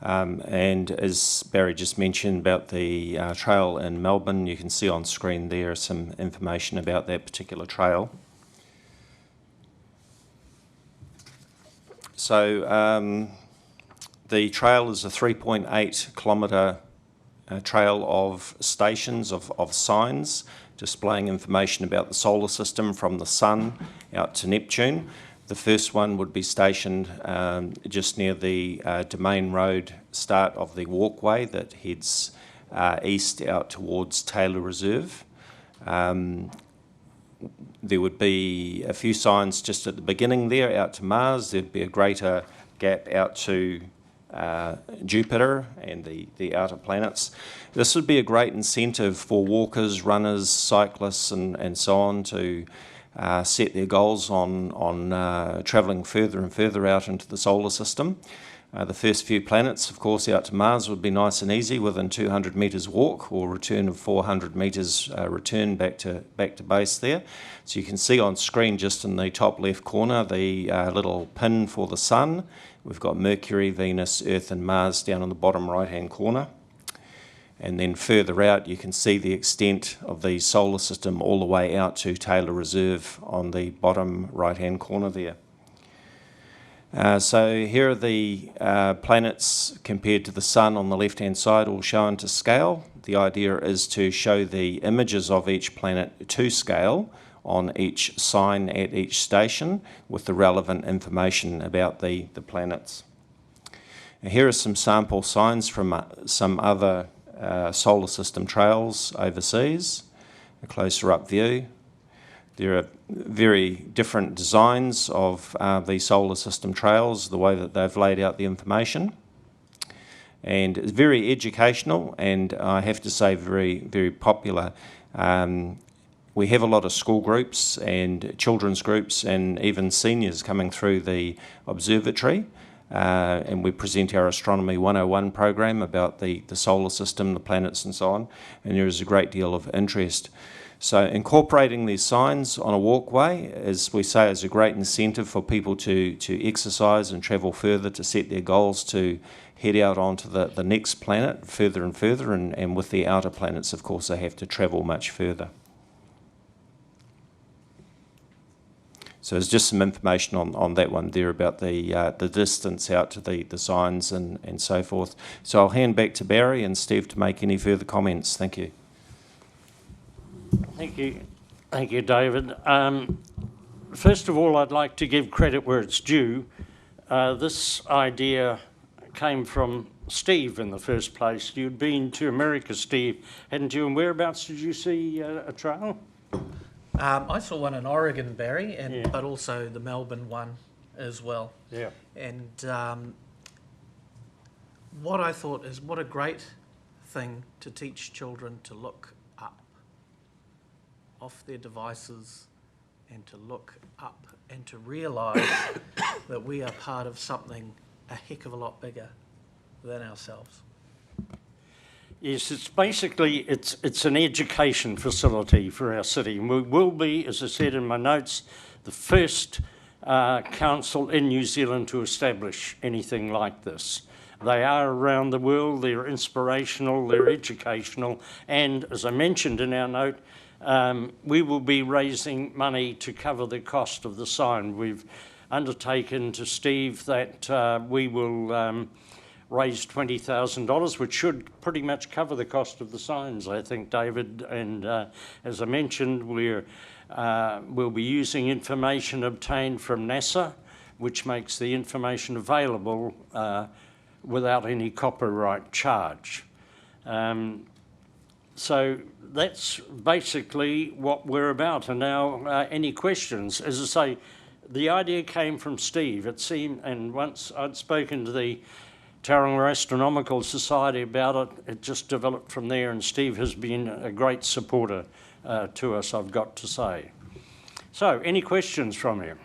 And as Barry just mentioned about the trail in Melbourne, you can see on screen there some information about that particular trail. So the trail is a 3.8 kilometre trail of stations, of signs, displaying information about the solar system from the Sun out to Neptune. The first one would be stationed just near the Domain Road start of the walkway that heads east out towards Taylor Reserve. There would be a few signs just at the beginning there out to Mars. There'd be a greater gap out to Jupiter and the outer planets. This would be a great incentive for walkers, runners, cyclists and so on to set their goals on travelling further and further out into the solar system. The first few planets, of course, out to Mars would be nice and easy, within 200 metres walk or return of 400 metres return back to base there. So you can see on screen just in the top left corner the little pin for the Sun. We've got Mercury, Venus, Earth and Mars down in the bottom right-hand corner. And then further out you can see the extent of the solar system all the way out to Taylor Reserve on the bottom right-hand corner there. So here are the planets compared to the Sun on the left-hand side, all shown to scale. The idea is to show the images of each planet to scale on each sign at each station with the relevant information about the planets. And here are some sample signs from some other solar system trails overseas, a closer up view. There are very different designs of the solar system trails, the way that they've laid out the information. And it's very educational and I have to say very, very popular. We have a lot of school groups and children's groups and even seniors coming through the observatory. And we present our Astronomy 101 program about the solar system, the planets and so on. And there is a great deal of interest. So incorporating these signs on a walkway, as we say, is a great incentive for people to exercise and travel further, to set their goals, to head out onto the next planet further and further, and with the outer planets, of course, they have to travel much further. So there's just some information on that one there about the distance out to the signs and so forth. So I'll hand back to Barry and Steve to make any further comments. Thank you. Thank you, David. First of all, I'd like to give credit where it's due. This idea came from Steve in the first place. You'd been to America, Steve, hadn't you? And whereabouts did you see a trail? I saw one in Oregon, Barry, Yeah. but also the Melbourne one as well. Yeah. And what I thought is what a great thing to teach children to look up off their devices and to look up and to realise that we are part of something a heck of a lot bigger than ourselves. Yes, it's basically, it's an education facility for our city. And we will be, as I said in my notes, the first council in New Zealand to establish anything like this. They are around the world, they're inspirational, they're educational, and as I mentioned in our note, we will be raising money to cover the cost of the sign. We've undertaken to Steve that we will raise $20,000, which should pretty much cover the cost of the signs, I think, David. And as I mentioned, we'll be using information obtained from NASA, which makes the information available without any copyright charge. So that's basically what we're about. And now, any questions? As I say, the idea came from Steve. It seemed, and once I'd spoken to the Tauranga Astronomical Society about it, it just developed from there, and Steve has been a great supporter to us, I've got to say. So, any questions from you?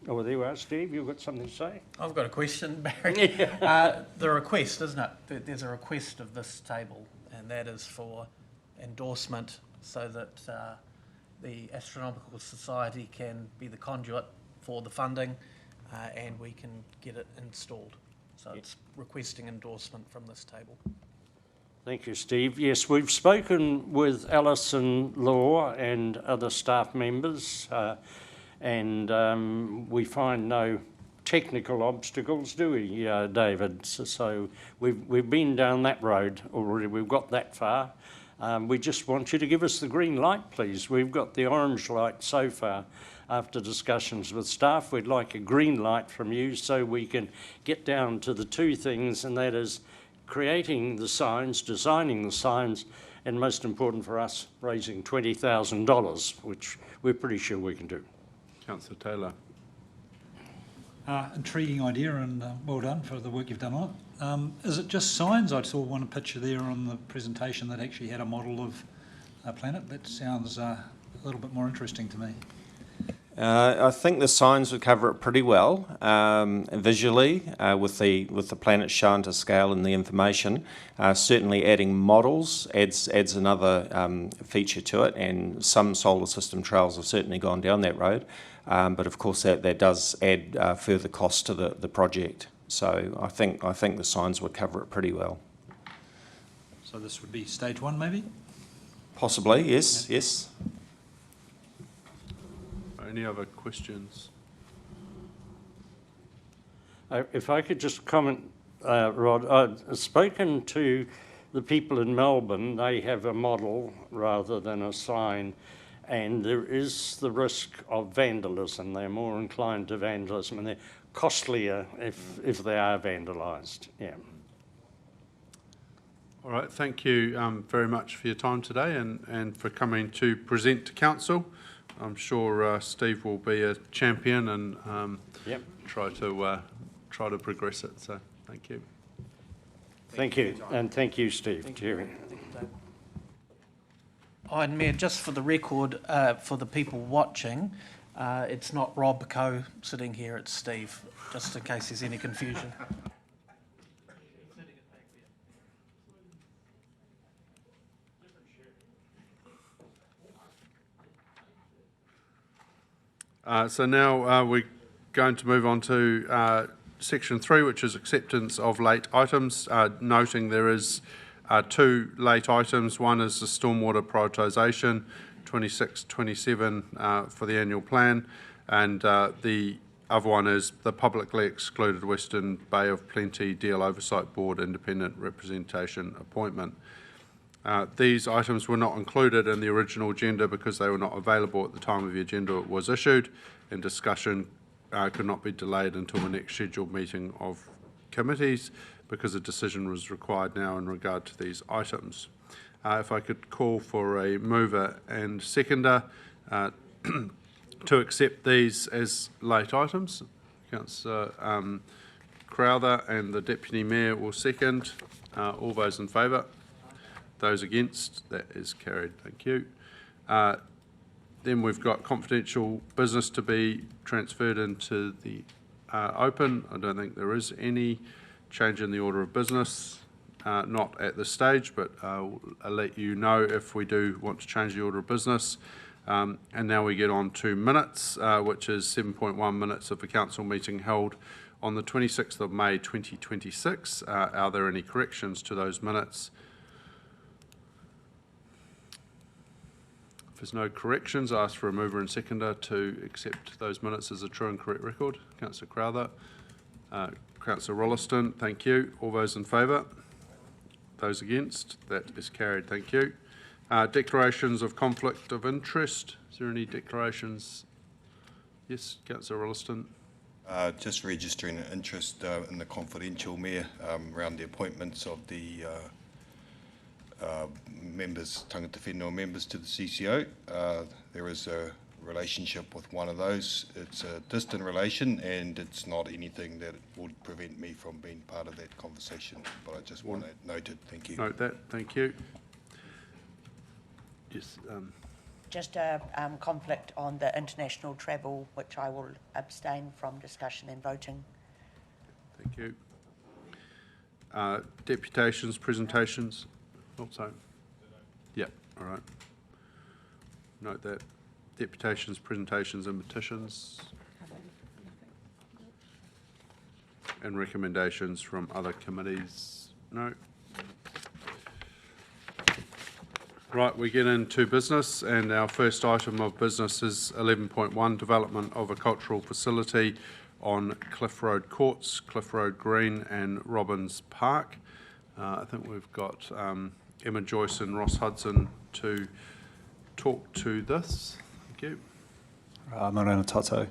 Oh, there you are, Steve, you've got something to say? I've got a question, Barry. The request, isn't it? There's a request of this table, and that is for endorsement so that the Astronomical Society can be the conduit for the funding and we can get it installed. So it's requesting endorsement from this table. Thank you, Steve. Yes, we've spoken with Alison Law and other staff members, and we find no technical obstacles, do we, David? So we've been down that road already. We've got that far. We just want you to give us the green light, please. We've got the orange light so far. after discussions with staff. We'd like a green light from you so we can get down to the two things, and that is creating the signs, designing the signs, and most important for us, raising $20,000, which we're pretty sure we can do. Councillor Taylor. Intriguing idea, and well done for the work you've done on it. Is it just signs? I saw one picture there on the presentation that actually had a model of a planet. That sounds a little bit more interesting to me. I think the signs would cover it pretty well visually with the planet shown to scale and the information. Certainly adding models adds another feature to it, and some solar system trails have certainly gone down that road. But of course that does add further cost to the project. So I think the signs would cover it pretty well. So this would be stage one, maybe? Possibly, yes, yes. Any other questions? If I could just comment, Rod, I've spoken to the people in Melbourne. They have a model rather than a sign, and there is the risk of vandalism. They're more inclined to vandalism, and they're costlier if they are vandalised. Yeah. All right, thank you very much for your time today and for coming to present to Council. I'm sure Steve will be a champion and Yep. try to progress it. So thank you. Thank you, and thank you, Steve. Jerry. Oh, and Mayor, just for the record, for the people watching, it's not Rob Coe sitting here, it's Steve, just in case there's any confusion. So now we're going to move on to section 3, which is acceptance of late items, noting there is 2 late items. One is the stormwater prioritisation, 26-27 for the annual plan, and the other one is the publicly excluded Western Bay of Plenty Deal Oversight Board independent representation appointment. These items were not included in the original agenda because they were not available at the time of the agenda was issued, and discussion could not be delayed until the next scheduled meeting of committees because a decision was required now in regard to these items. If I could call for a mover and seconder to accept these as late items. Councillor Crowther and the Deputy Mayor will second. All those in favour? Those against? That is carried. Thank you. Then we've got confidential business to be transferred into the open. I don't think there is any change in the order of business. Not at this stage, but I'll let you know if we do want to change the order of business. And now we get on to minutes, which is 7.1 minutes of the council meeting held on the 26th of May 2026. Are there any corrections to those minutes? If there's no corrections, I ask for a mover and seconder to accept those minutes as a true and correct record. Councillor Crowther, Councillor Rolleston, thank you. All those in favour? Those against? That is carried. Thank you. Declarations of conflict of interest. Is there any declarations? Yes, Councillor Rolleston. Just registering an interest in the confidential, Mayor, around the appointments of the members, tangata whenua members to the CCO. There is a relationship with one of those. It's a distant relation and it's not anything that would prevent me from being part of that conversation, but I just want that noted. Thank you. Note that. Thank you. Yes. Just a conflict on the international travel, which I will abstain from discussion and voting. Thank you. Deputations, presentations. Also. Yeah. All right. Note that. Deputations, presentations and petitions. And recommendations from other committees. No. Right, we get into business, and our first item of business is 11.1, development of a cultural facility on Cliff Road Courts, Cliff Road Green and Robbins Park. I think we've got Emma Joyce and Ross Hudson to talk to this. Thank you. Morena tatou.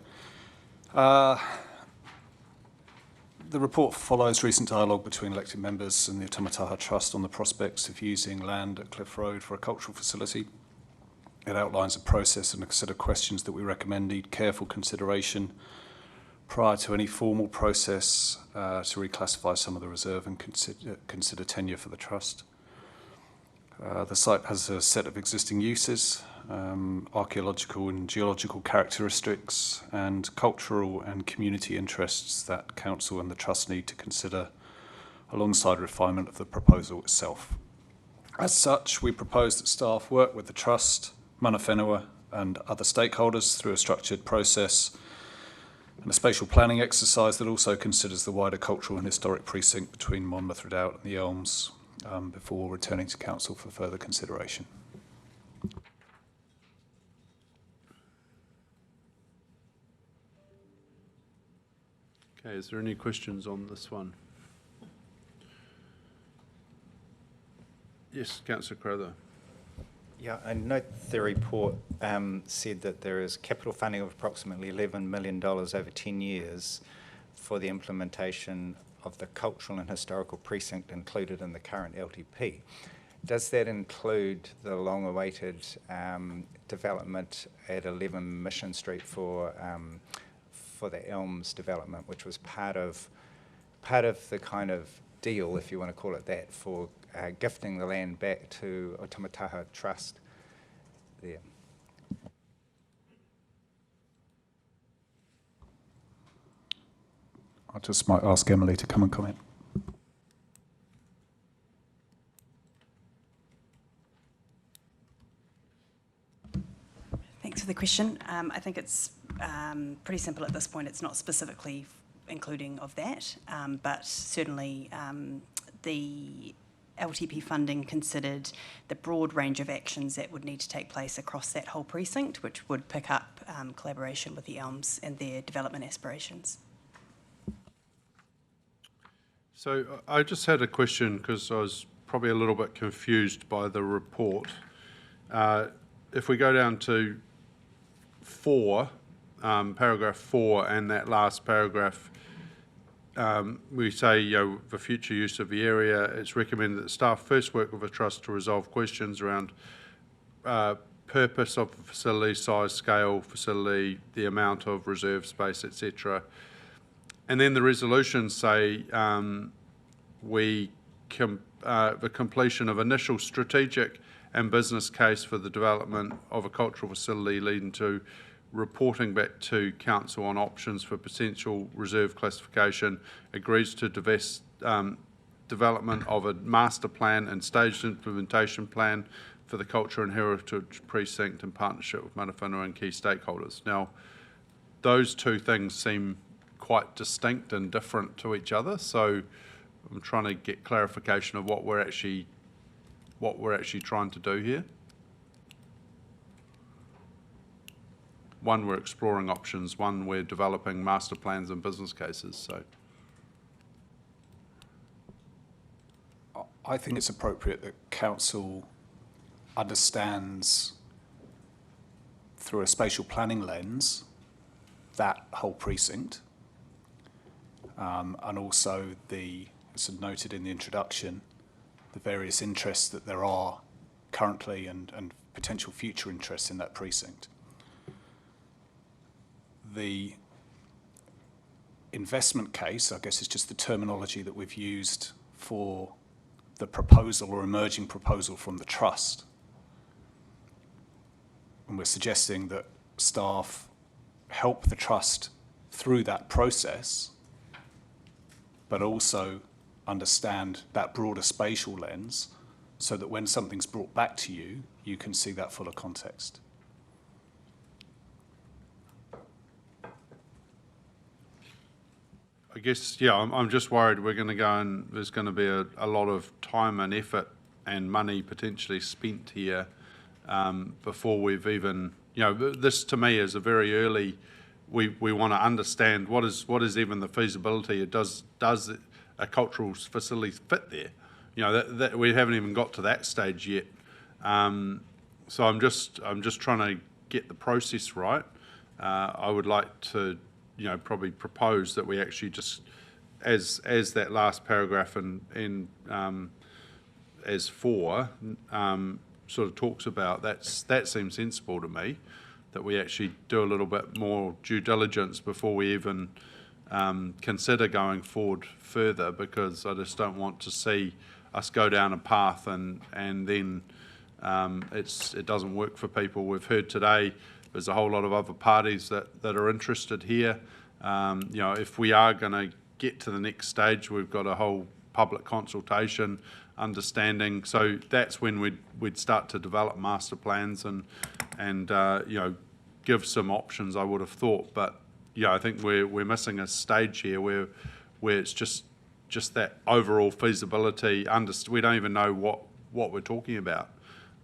The report follows recent dialogue between elected members and the Otamataha Trust on the prospects of using land at Cliff Road for a cultural facility. It outlines a process and a set of questions that we recommend need careful consideration prior to any formal process to reclassify some of the reserve and consider tenure for the Trust. The site has a set of existing uses, archaeological and geological characteristics, and cultural and community interests that Council and the Trust need to consider alongside refinement of the proposal itself. As such, we propose that staff work with the Trust, mana whenua and other stakeholders through a structured process and a spatial planning exercise that also considers the wider cultural and historic precinct between Monmouth Redoubt and the Elms before returning to Council for further consideration. Okay, is there any questions on this one? Yes, Councillor Crowther. Yeah, I note the report said that there is capital funding of approximately $11 million over 10 years for the implementation of the cultural and historical precinct included in the current LTP. Does that include the long-awaited development at 11 Mission Street for the Elms development, which was part of the kind of deal, if you want to call it that, for gifting the land back to Otamataha Trust there? I just might ask Emily to come and comment. Thanks for the question. I think it's pretty simple at this point. It's not specifically including of that, but certainly the LTP funding considered the broad range of actions that would need to take place across that whole precinct, which would pick up collaboration with the Elms and their development aspirations. So I just had a question because I was probably a little bit confused by the report. If we go down to 4, paragraph 4, and that last paragraph, we say, for future use of the area, it's recommended that staff first work with the Trust to resolve questions around purpose of the facility, size, scale, facility, the amount of reserve space, etc. And then the resolutions say the completion of initial strategic and business case for the development of a cultural facility leading to reporting back to Council on options for potential reserve classification, agrees to divest development of a master plan and staged implementation plan for the Culture and Heritage Precinct in partnership with mana whenua and key stakeholders. Now, those two things seem quite distinct and different to each other, so I'm trying to get clarification of what we're actually trying to do here. One, we're exploring options. One, we're developing master plans and business cases. So, I think it's appropriate that Council understands through a spatial planning lens that whole precinct, and also as noted in the introduction, the various interests that there are currently and potential future interests in that precinct. The investment case, I guess, is just the terminology that we've used for the proposal or emerging proposal from the Trust. And we're suggesting that staff help the Trust through that process, but also understand that broader spatial lens so that when something's brought back to you, you can see that fuller context. I guess, yeah, I'm just worried we're going to go and there's going to be a lot of time and effort and money potentially spent here before we've even, this to me is a very early, we want to understand what is even the feasibility. Does a cultural facility fit there? That we haven't even got to that stage yet. So I'm just trying to get the process right. I would like to, probably propose that we actually just, as that last paragraph in as 4 sort of talks about, that seems sensible to me, that we actually do a little bit more due diligence before we even consider going forward further, because I just don't want to see us go down a path and then it doesn't work for people. We've heard today there's a whole lot of other parties that are interested here. If we are going to get to the next stage, we've got a whole public consultation, understanding. So that's when we'd start to develop master plans and give some options, I would have thought. But I think we're missing a stage here where it's just that overall feasibility. We don't even know what we're talking about.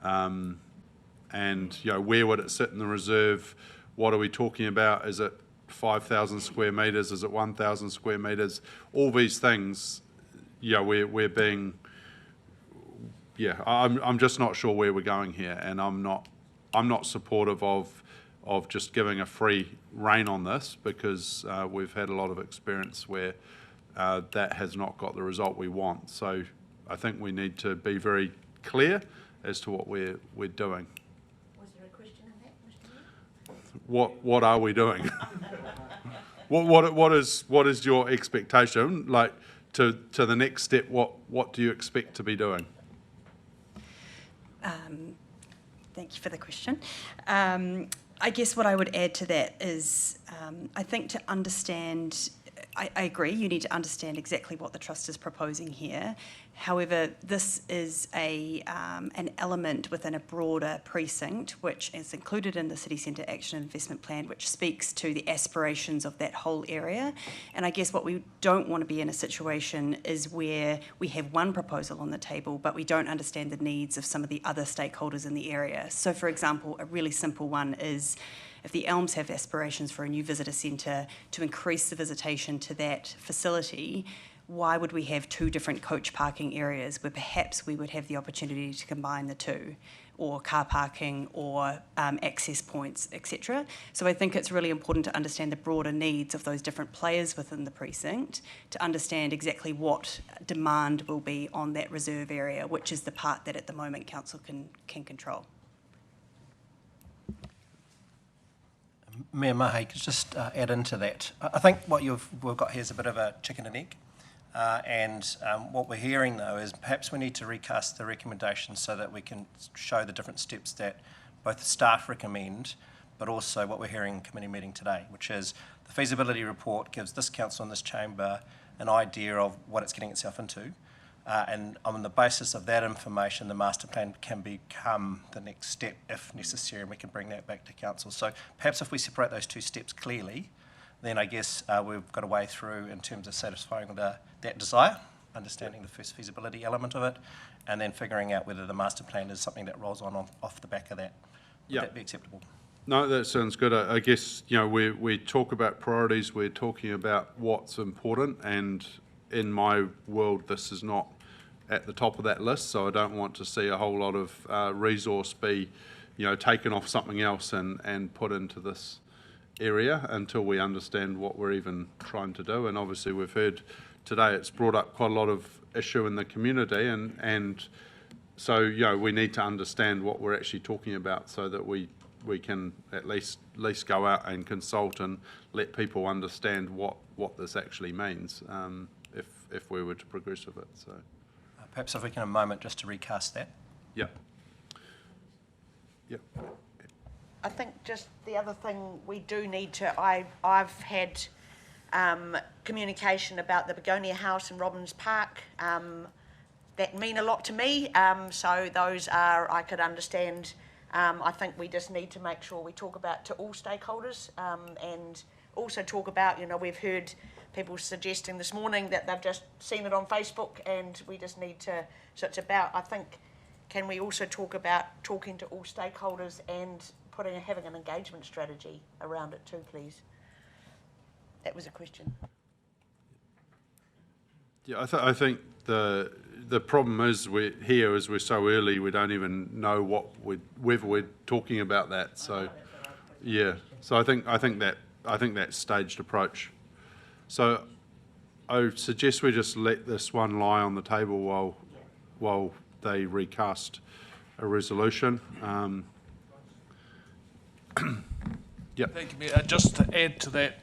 And where would it sit in the reserve? What are we talking about? Is it 5,000 square metres? Is it 1,000 square metres? All these things, we're being, I'm just not sure where we're going here, and I'm not supportive of just giving a free rein on this, because we've had a lot of experience where that has not got the result we want. So I think we need to be very clear as to what we're doing. Was there a question in that, Mr. Mayor? What are we doing? What is your expectation? Like to the next step, what do you expect to be doing? Thank you for the question. I guess what I would add to that is I think to understand, I agree, you need to understand exactly what the Trust is proposing here. However, this is an element within a broader precinct, which is included in the City Centre Action and Investment Plan, which speaks to the aspirations of that whole area. And I guess what we don't want to be in a situation is where we have one proposal on the table, but we don't understand the needs of some of the other stakeholders in the area. So, for example, a really simple one is, if the Elms have aspirations for a new visitor centre to increase the visitation to that facility, why would we have 2 different coach parking areas where perhaps we would have the opportunity to combine the 2, or car parking, or access points, etc.? So I think it's really important to understand the broader needs of those different players within the precinct, to understand exactly what demand will be on that reserve area, which is the part that at the moment council can control. Mayor Mahe, could just add into that. I think what we've got here is a bit of a chicken and egg. What we're hearing, though, is perhaps we need to recast the recommendations so that we can show the different steps that both the staff recommend, but also what we're hearing in committee meeting today, which is the feasibility report gives this council and this chamber an idea of what it's getting itself into. And on the basis of that information, the master plan can become the next step if necessary, and we can bring that back to council. So perhaps if we separate those 2 steps clearly, then I guess we've got a way through in terms of satisfying that desire, understanding the first feasibility element of it, and then figuring out whether the master plan is something that rolls on off the back of that. Would that be acceptable? No, that sounds good. I guess, we talk about priorities, we're talking about what's important, and in my world, this is not at the top of that list, so I don't want to see a whole lot of resource be, taken off something else and put into this area until we understand what we're even trying to do. And obviously we've heard today it's brought up quite a lot of issue in the community, and so we need to understand what we're actually talking about so that we can at least go out and consult and let people understand what this actually means if we were to progress with it. So perhaps if we can, a moment just to recast that. Yeah. I think just the other thing we do need to, I've had communication about the Begonia House in Robbins Park that mean a lot to me. So those are, I could understand. I think we just need to make sure we talk about to all stakeholders and also talk about, we've heard people suggesting this morning that they've just seen it on Facebook, and we just need to, so it's about, I think, can we also talk about talking to all stakeholders and having an engagement strategy around it too, please? That was a question. Yeah, I think the problem is we're so early, we don't even know whether we're talking about that. So, yeah. So I think that staged approach. So I would suggest we just let this one lie on the table while they recast a resolution. Yep. Thank you, Mayor. Just to add to that,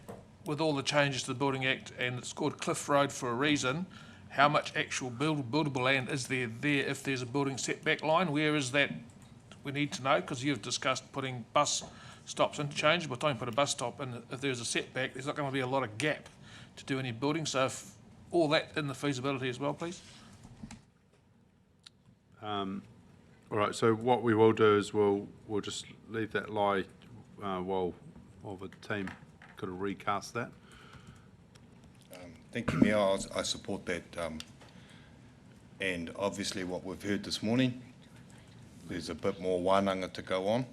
with all the changes to the Building Act, and it's called Cliff Road for a reason, how much actual buildable land is there if there's a building setback line? Where is that? We need to know, because you've discussed putting bus stops interchange. By the time you put a bus stop in, if there's a setback, there's not going to be a lot of gap to do any building. So if all that in the feasibility as well, please. All right, so what we will do is we'll just leave that lie while the team could have recast that. Thank you, Mayor. I support that. And obviously what we've heard this morning, there's a bit more wānanga to go on.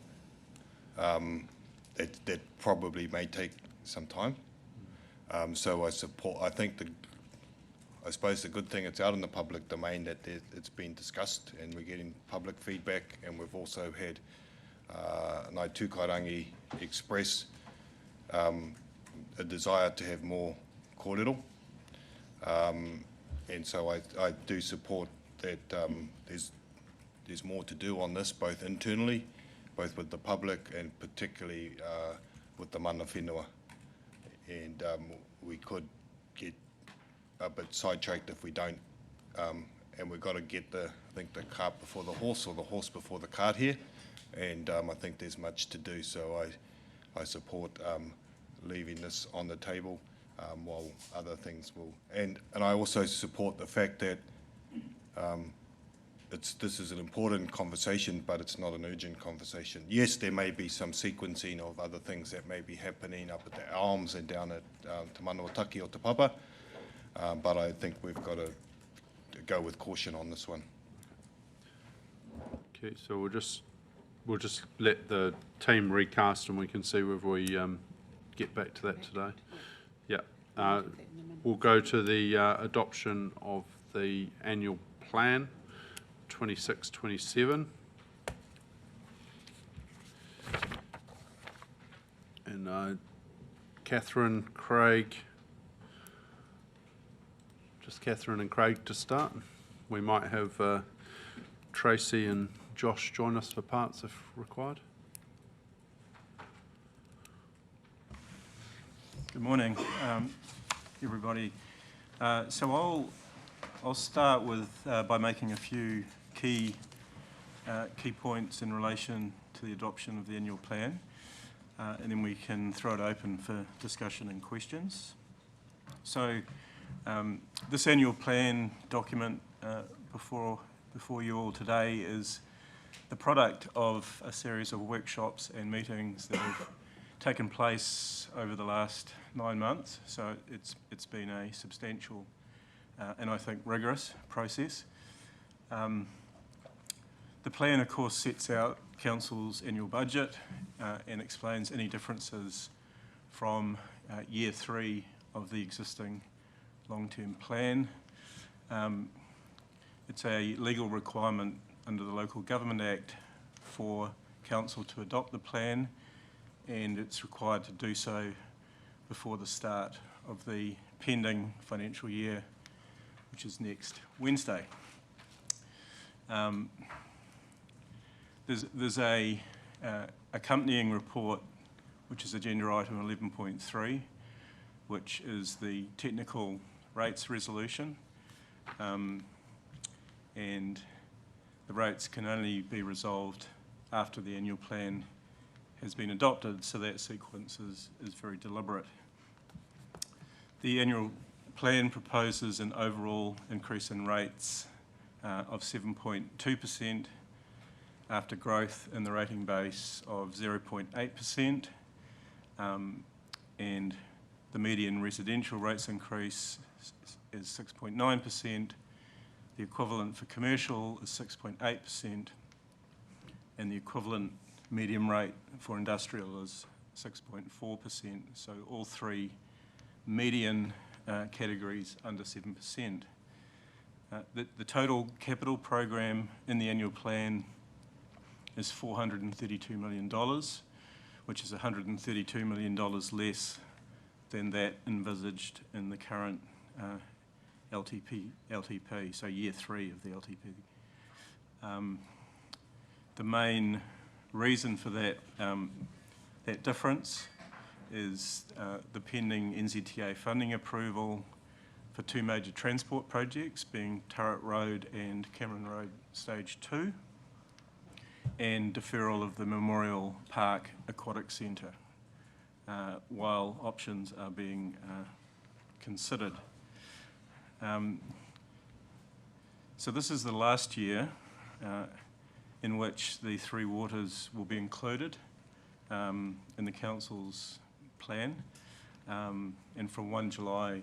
That probably may take some time. So I suppose the good thing, it's out in the public domain that it's been discussed and we're getting public feedback, and we've also had Ngāi Tūkairangi express a desire to have more kōrero. And so I do support that there's more to do on this, both internally, both with the public and particularly with the mana whenua. And we could get a bit sidetracked if we don't. And we've got to get the cart before the horse, or the horse before the cart here. And I think there's much to do. So I support leaving this on the table while other things will. And I also support the fact that this is an important conversation, but it's not an urgent conversation. Yes, there may be some sequencing of other things that may be happening up at the Elms and down at Te Manautaki or Te Papa, but I think we've got to go with caution on this one. Okay, so we'll just let the team recast, and we can see whether we get back to that today. Yeah, we'll go to the adoption of the annual plan 26-27, and Catherine, Craig, just Catherine and Craig to start. We might have Tracy and Josh join us for parts if required. Good morning, everybody. So I'll start with by making a few key points in relation to the adoption of the annual plan, and then we can throw it open for discussion and questions. So this annual plan document before you all today is the product of a series of workshops and meetings that have taken place over the last 9 months. So it's been a substantial and I think rigorous process. The plan, of course, sets out Council's annual budget and explains any differences from year 3 of the existing long-term plan. It's a legal requirement under the Local Government Act for Council to adopt the plan, and it's required to do so before the start of the pending financial year, which is next Wednesday. There's a accompanying report, which is agenda item 11.3, which is the technical rates resolution, and the rates can only be resolved after the annual plan has been adopted, so that sequence is very deliberate. The annual plan proposes an overall increase in rates of 7.2% after growth in the rating base of 0.8%, and the median residential rates increase is 6.9%, the equivalent for commercial is 6.8%, and the equivalent medium rate for industrial is 6.4%, so all three median categories under 7%. The total capital program in the annual plan is $432 million, which is $132 million less than that envisaged in the current LTP, so year 3 of the LTP. The main reason for that, that difference is the pending NZTA funding approval for 2 major transport projects, being Turret Road and Cameron Road Stage 2, and deferral of the Memorial Park Aquatic Centre, while options are being considered. So this is the last year in which the Three Waters will be included in the Council's plan. And from 1 July,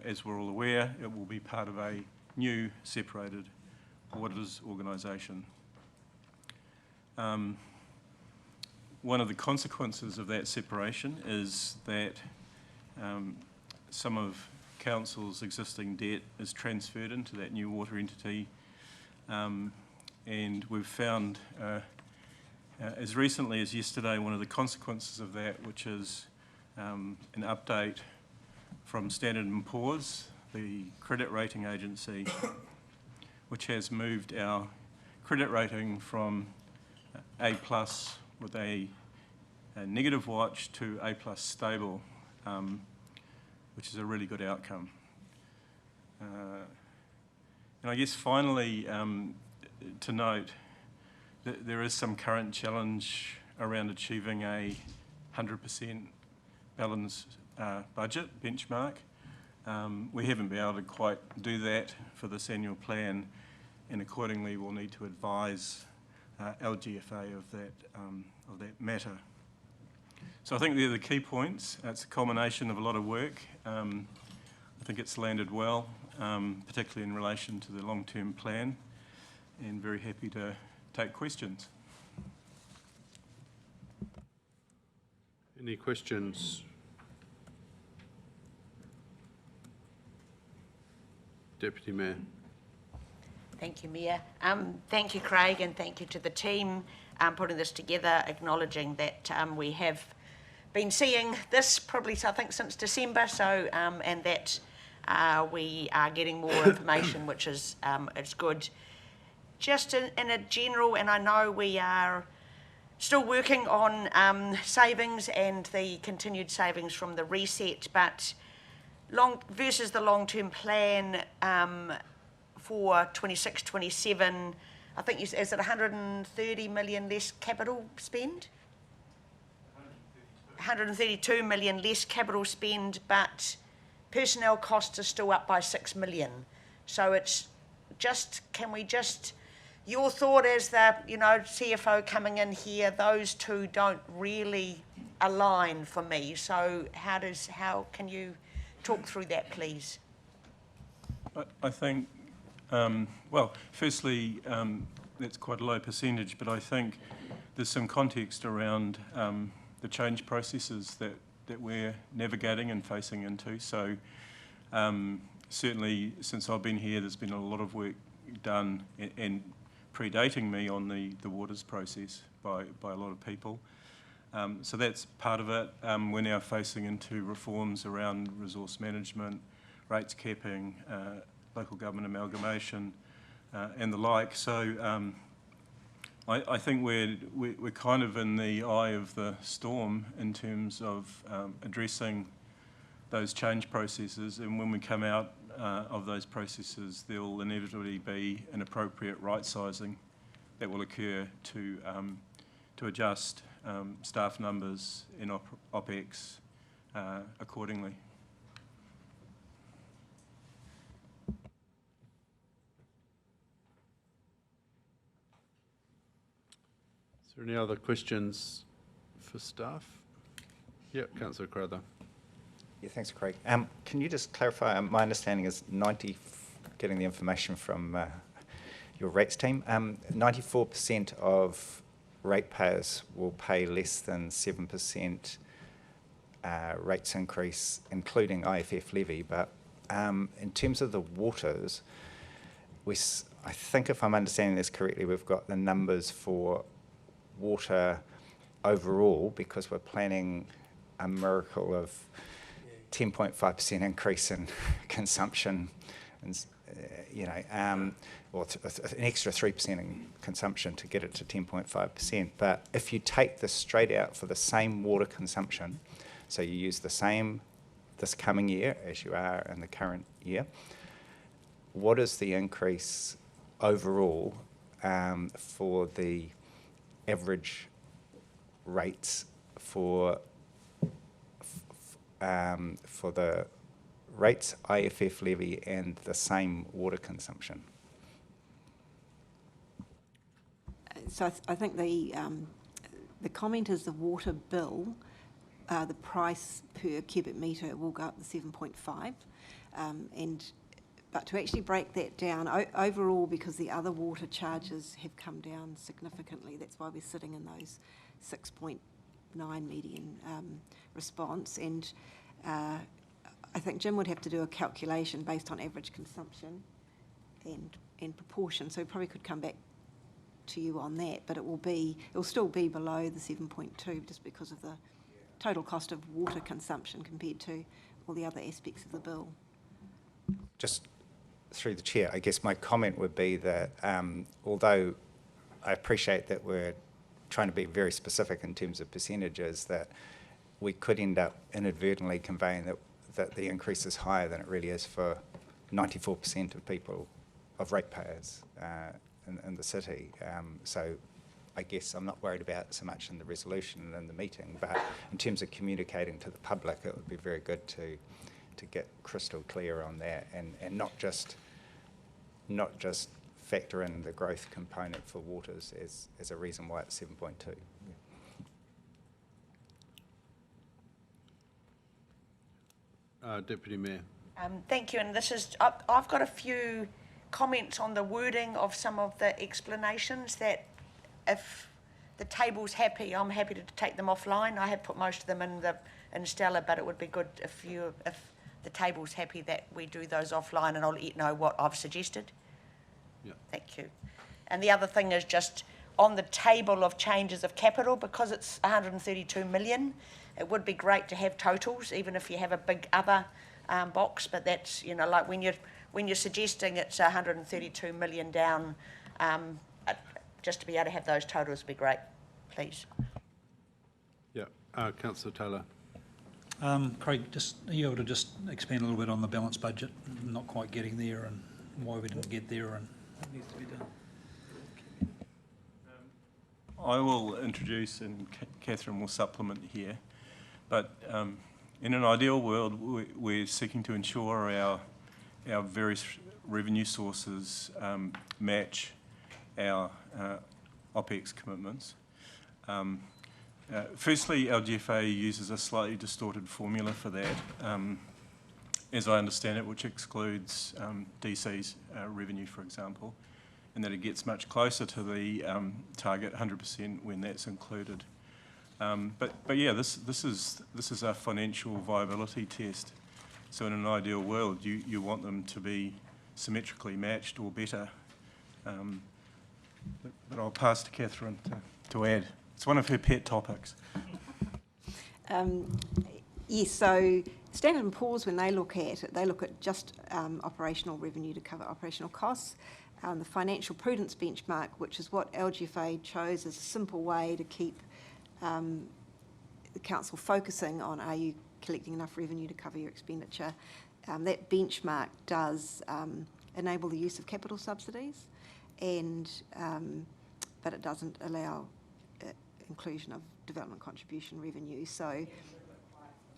as we're all aware, it will be part of a new separated waters organisation. One of the consequences of that separation is that some of Council's existing debt is transferred into that new water entity, and we've found as recently as yesterday one of the consequences of that, which is an update from Standard & Poor's, the credit rating agency, which has moved our credit rating from A+ with a negative watch to A+ stable, which is a really good outcome. And I guess finally to note that there is some current challenge around achieving a 100% balanced budget benchmark. We haven't been able to quite do that for this annual plan, and accordingly we'll need to advise LGFA of that matter. So I think they're the key points. It's a culmination of a lot of work. I think it's landed well, particularly in relation to the long-term plan, and very happy to take questions. Any questions? Deputy Mayor. Thank you, Mayor. Thank you, Craig, and thank you to the team putting this together, acknowledging that we have been seeing this probably, I think, since December, so and that we are getting more information, which is it's good. Just in a general, and I know we are still working on savings and the continued savings from the reset, but versus the long-term plan for 26-27, I think is it 130 million less capital spend? 132 million less capital spend, but personnel costs are still up by 6 million. So it's just, can we just, your thought as the, CFO coming in here, those two don't really align for me. So how can you talk through that, please? I think, well, firstly, that's quite a low percentage, but I think there's some context around the change processes that we're navigating and facing into. So certainly since I've been here, there's been a lot of work done and predating me on the waters process by a lot of people. So that's part of it. We're now facing into reforms around resource management, rates capping, local government amalgamation, and the like. So I think we're kind of in the eye of the storm in terms of addressing those change processes, and when we come out of those processes, there will inevitably be an appropriate right sizing that will occur to adjust staff numbers in OPEX accordingly. Is there any other questions for staff? Yep, Councillor Crowther. Yeah, thanks, Craig. Can you just clarify, my understanding is getting the information from your rates team, 94% of ratepayers will pay less than 7% rates increase, including IFF levy, but in terms of the waters, I think if I'm understanding this correctly, we've got the numbers for water overall, because we're planning a miracle of 10.5% increase in consumption, and or an extra 3% in consumption to get it to 10.5%. But if you take this straight out for the same water consumption, so you use the same this coming year as you are in the current year, what is the increase overall for the average rates for the rates, IFF levy, and the same water consumption? So I think the comment is the water bill, the price per cubic metre will go up to 7.5, but to actually break that down overall, because the other water charges have come down significantly, that's why we're sitting in those 6.9 median response, and I think Jim would have to do a calculation based on average consumption and proportion, so he probably could come back to you on that, but it will still be below the 7.2 just because of the total cost of water consumption compared to all the other aspects of the bill. Just through the chair, I guess my comment would be that although I appreciate that we're trying to be very specific in terms of percentages, that we could end up inadvertently conveying that the increase is higher than it really is for 94% of people, of ratepayers in the city. So I guess I'm not worried about so much in the resolution and in the meeting, but in terms of communicating to the public, it would be very good to get crystal clear on that, and not just factor in the growth component for waters as a reason why it's 7.2. Deputy Mayor. Thank you, and this is, I've got a few comments on the wording of some of the explanations that if the table's happy, I'm happy to take them offline. I have put most of them in Stella, but it would be good if the table's happy that we do those offline, and I'll let you know what I've suggested. Yeah. Thank you. And the other thing is just on the table of changes of capital, because it's 132 million, it would be great to have totals, even if you have a big other box, but that's, like when you're suggesting it's 132 million down, just to be able to have those totals would be great, please. Yeah, Councillor Taylor. Craig, are you able to just expand a little bit on the balanced budget, not quite getting there, and why we didn't get there, and what needs to be done? I will introduce, and Catherine will supplement here, but in an ideal world, we're seeking to ensure our various revenue sources match our OPEX commitments. Firstly, our GFA uses a slightly distorted formula for that, as I understand it, which excludes DC's revenue, for example, and that it gets much closer to the target 100% when that's included. But yeah, this is a financial viability test. So in an ideal world, you want them to be symmetrically matched or better. But I'll pass to Catherine to add. It's one of her pet topics. Yes, so Standard & Poor's, when they look at it, they look at just operational revenue to cover operational costs. The financial prudence benchmark, which is what LGFA chose as a simple way to keep the council focusing on, are you collecting enough revenue to cover your expenditure? That benchmark does enable the use of capital subsidies, and but it doesn't allow inclusion of development contribution revenue. So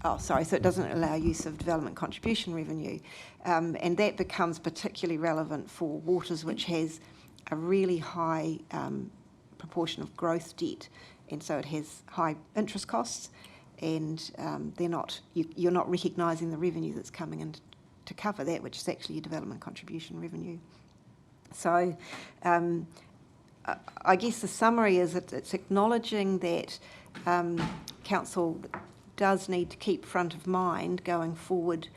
it doesn't allow use of development contribution revenue. And that becomes particularly relevant for waters, which has a really high proportion of growth debt, and so it has high interest costs, and you're not recognising the revenue that's coming in to cover that, which is actually your development contribution revenue. So I guess the summary is that it's acknowledging that council does need to keep front of mind going forward,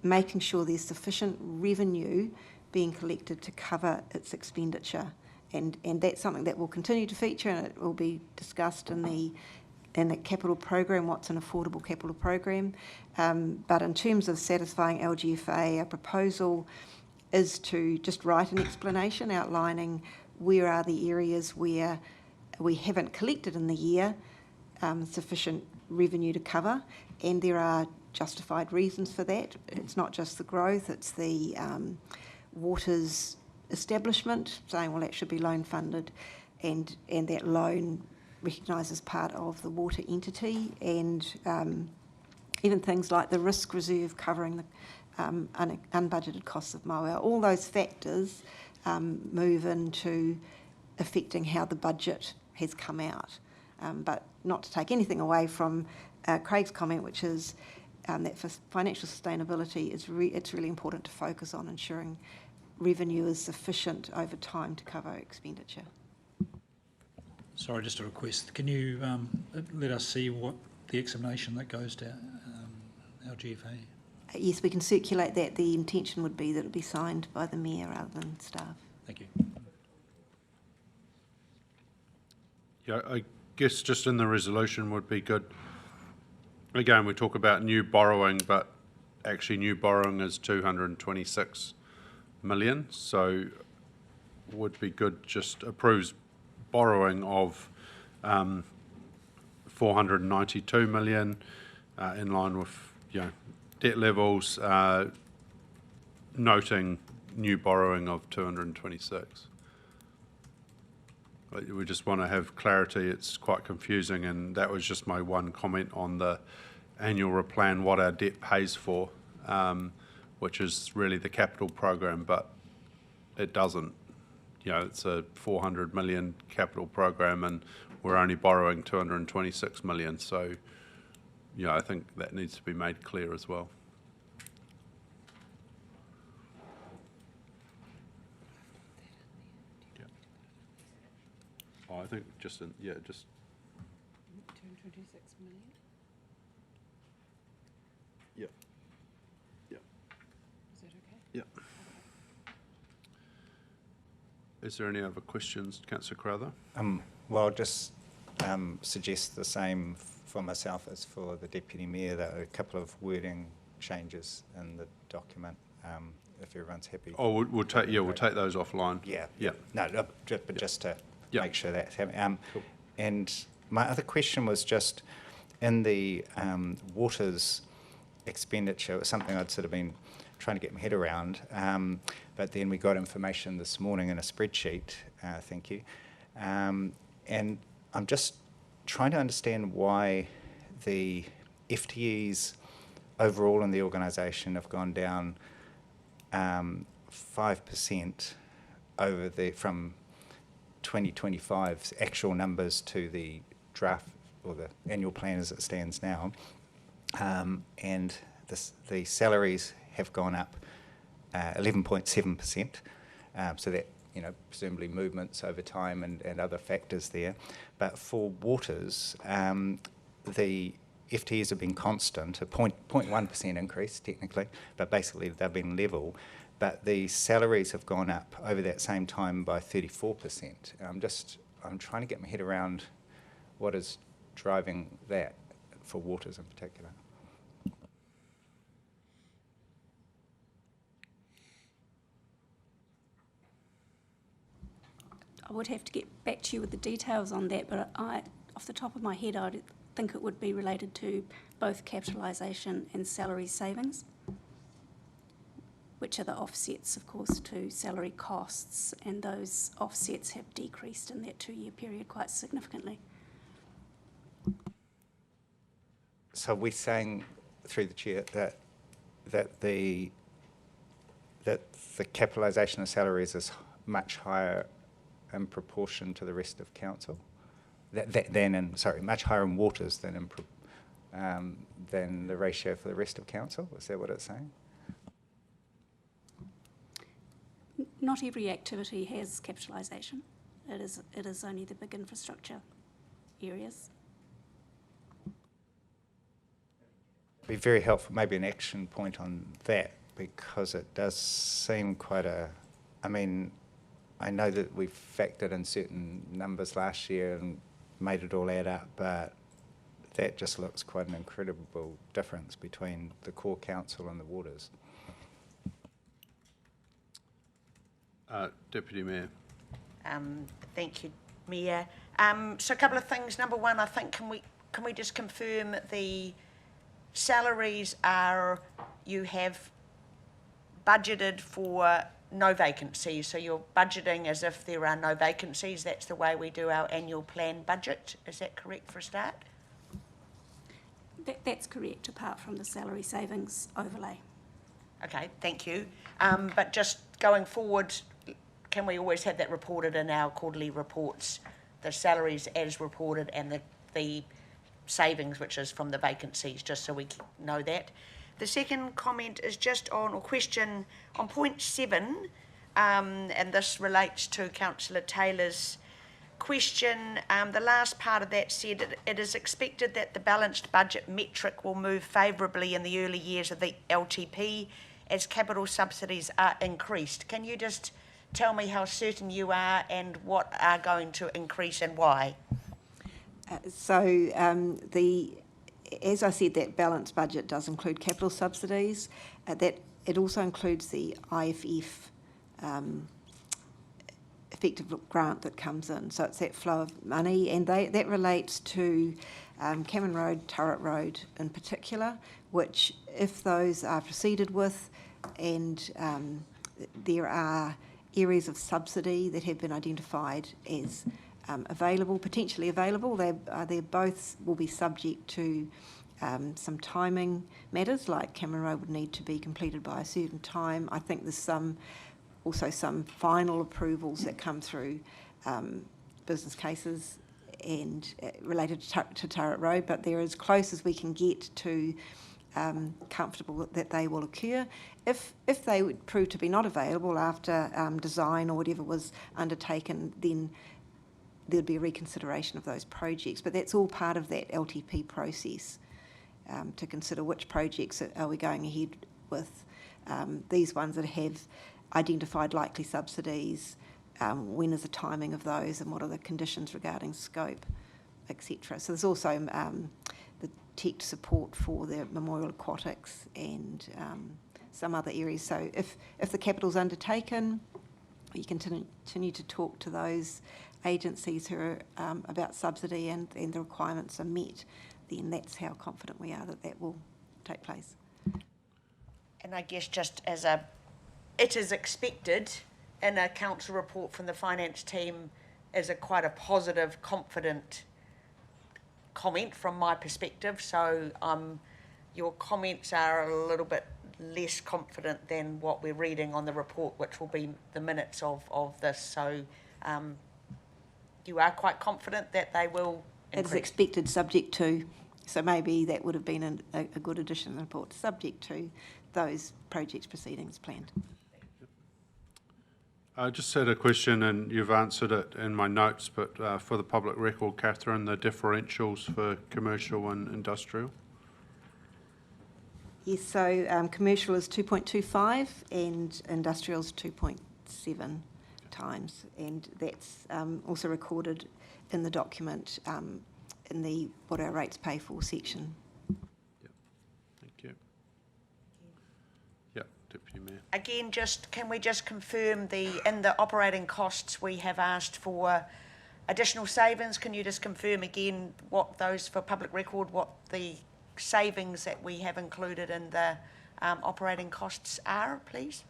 making sure there's sufficient revenue being collected to cover its expenditure, and that's something that will continue to feature, and it will be discussed in the capital program, what's an affordable capital program. But in terms of satisfying LGFA, our proposal is to just write an explanation outlining where are the areas where we haven't collected in the year sufficient revenue to cover, and there are justified reasons for that. It's not just the growth, it's the water's establishment, saying, well, that should be loan funded, and that loan recognised as part of the water entity, and even things like the risk reserve covering the unbudgeted costs of moa. All those factors move into affecting how the budget has come out. But not to take anything away from Craig's comment, which is that for financial sustainability, it's really important to focus on ensuring revenue is sufficient over time to cover expenditure. Sorry, just a request. Can you let us see what the explanation that goes to LGFA? Yes, we can circulate that. The intention would be that it be signed by the Mayor rather than staff. Thank you. Yeah, I guess just in the resolution would be good. Again, we talk about new borrowing, but actually new borrowing is 226 million. So would be good just approves borrowing of 492 million in line with debt levels, noting new borrowing of 226. We just want to have clarity. It's quite confusing, and that was just my one comment on the annual plan, what our debt pays for, which is really the capital program, but it doesn't. It's a 400 million capital program, and we're only borrowing 226 million. So, I think that needs to be made clear as well. Oh, I think just 226 million. Yeah. Yeah. Is that okay? Yeah. Is there any other questions, Councillor Crowther? Well, I'll just suggest the same for myself as for the Deputy Mayor, that a couple of wording changes in the document, if everyone's happy. Oh, we'll take those offline. Yeah. Yeah. No, but just to make sure that's happening. Cool. And my other question was just in the waters expenditure. It was something I'd sort of been trying to get my head around, but then we got information this morning in a spreadsheet, thank you, and I'm just trying to understand why the FTEs overall in the organisation have gone down 5% from 2025's actual numbers to the draft or the annual plan as it stands now, and the salaries have gone up 11.7%, so that presumably movements over time and other factors there. But for waters, the FTEs have been constant, a 0.1% increase technically, but basically they've been level. But the salaries have gone up over that same time by 34%. I'm trying to get my head around what is driving that for waters in particular. I would have to get back to you with the details on that, but off the top of my head, I think it would be related to both capitalisation and salary savings, which are the offsets, of course, to salary costs, and those offsets have decreased in that 2-year period quite significantly. So we're saying, through the chair, that the capitalisation of salaries is much higher in proportion to the rest of council, much higher in waters than the ratio for the rest of council. Is that what it's saying? Not every activity has capitalisation. It is only the big infrastructure areas. It'd be very helpful, maybe an action point on that, because it does seem quite a. I mean, I know that we've factored in certain numbers last year and made it all add up, but that just looks quite an incredible difference between the core council and the waters. Deputy Mayor. Thank you, Mayor. So a couple of things. Number one, I think can we just confirm the salaries are, you have budgeted for no vacancies, so you're budgeting as if there are no vacancies. That's the way we do our annual plan budget. Is that correct for a start? That's correct, apart from the salary savings overlay. Okay, thank you. But just going forward, can we always have that reported in our quarterly reports, the salaries as reported and the savings, which is from the vacancies, just so we know that? The second comment is just on, or question, on point 7, and this relates to Councillor Taylor's question. The last part of that said, it is expected that the balanced budget metric will move favourably in the early years of the LTP as capital subsidies are increased. Can you just tell me how certain you are and what are going to increase and why? As I said, that balanced budget does include capital subsidies. That it also includes the IFF effective grant that comes in. So it's that flow of money, and that relates to Cameron Road, Turret Road in particular, which if those are proceeded with and there are areas of subsidy that have been identified as available, potentially available, they both will be subject to some timing matters, like Cameron Road would need to be completed by a certain time. I think there's also some final approvals that come through business cases and related to Turret Road, but they're as close as we can get to comfortable that they will occur. If they would prove to be not available after design or whatever was undertaken, then there'd be a reconsideration of those projects. But that's all part of that LTP process, to consider which projects are we going ahead with. These ones that have identified likely subsidies, when is the timing of those and what are the conditions regarding scope, etc. So there's also the tech support for the Memorial Aquatics and some other areas. So if the capital's undertaken, you continue to talk to those agencies who are about subsidy and the requirements are met, then that's how confident we are that will take place. And I guess just as it is expected in a council report from the finance team is quite a positive, confident comment from my perspective. So your comments are a little bit less confident than what we're reading on the report, which will be the minutes of this. So you are quite confident that they will increase? It's expected, subject to. So maybe that would have been a good addition to the report, subject to those projects proceedings planned. I just had a question, and you've answered it in my notes, but for the public record, Catherine, the differentials for commercial and industrial? Yes, so commercial is 2.25 and industrial is 2.7 times, and that's also recorded in the document in the what our rates pay for section. Thank you. Yeah, Deputy Mayor. Again, can we just confirm in the operating costs we have asked for additional savings? Can you just confirm again what those, for public record, what the savings that we have included in the operating costs are, please?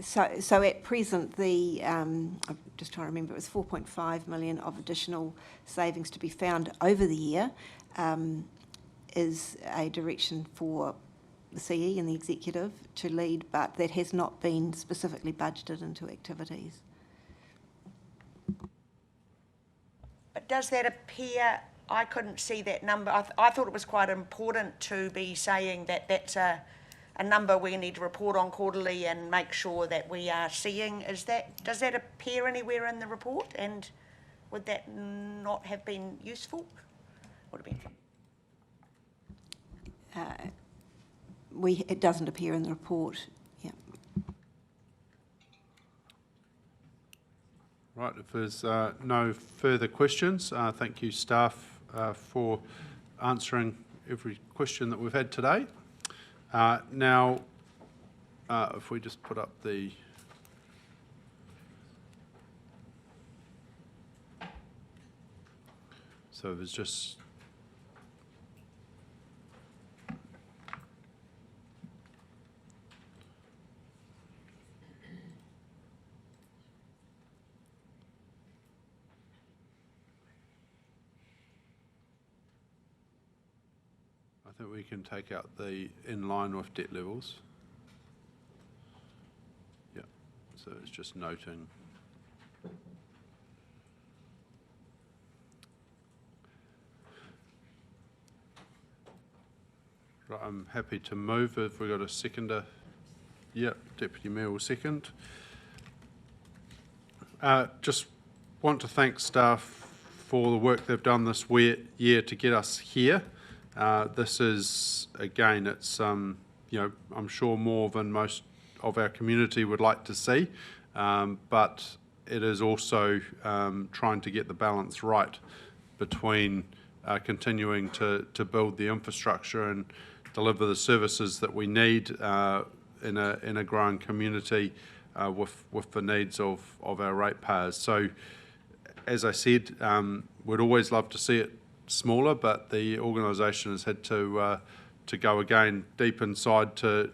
So at present, I'm just trying to remember, it was 4.5 million of additional savings to be found over the year, is a direction for the CE and the executive to lead, but that has not been specifically budgeted into activities. But does that appear, I couldn't see that number. I thought it was quite important to be saying that that's a number we need to report on quarterly and make sure that we are seeing. Does that appear anywhere in the report, and would that not have been useful? Would have been. It doesn't appear in the report. Yeah, Right, if there's no further questions, thank you staff for answering every question that we've had today. Now, if we just put up the so there's just I think we can take out the in line with debt levels. Yeah, so it's just noting. Right, I'm happy to move if we've got a seconder. Yep, Deputy Mayor will second. Just want to thank staff for the work they've done this year to get us here. This is, again, it's, you know, I'm sure more than most of our community would like to see, but it is also trying to get the balance right between continuing to build the infrastructure and deliver the services that we need in a growing community with the needs of our ratepayers. So, as I said, we'd always love to see it smaller, but the organisation has had to go again deep inside to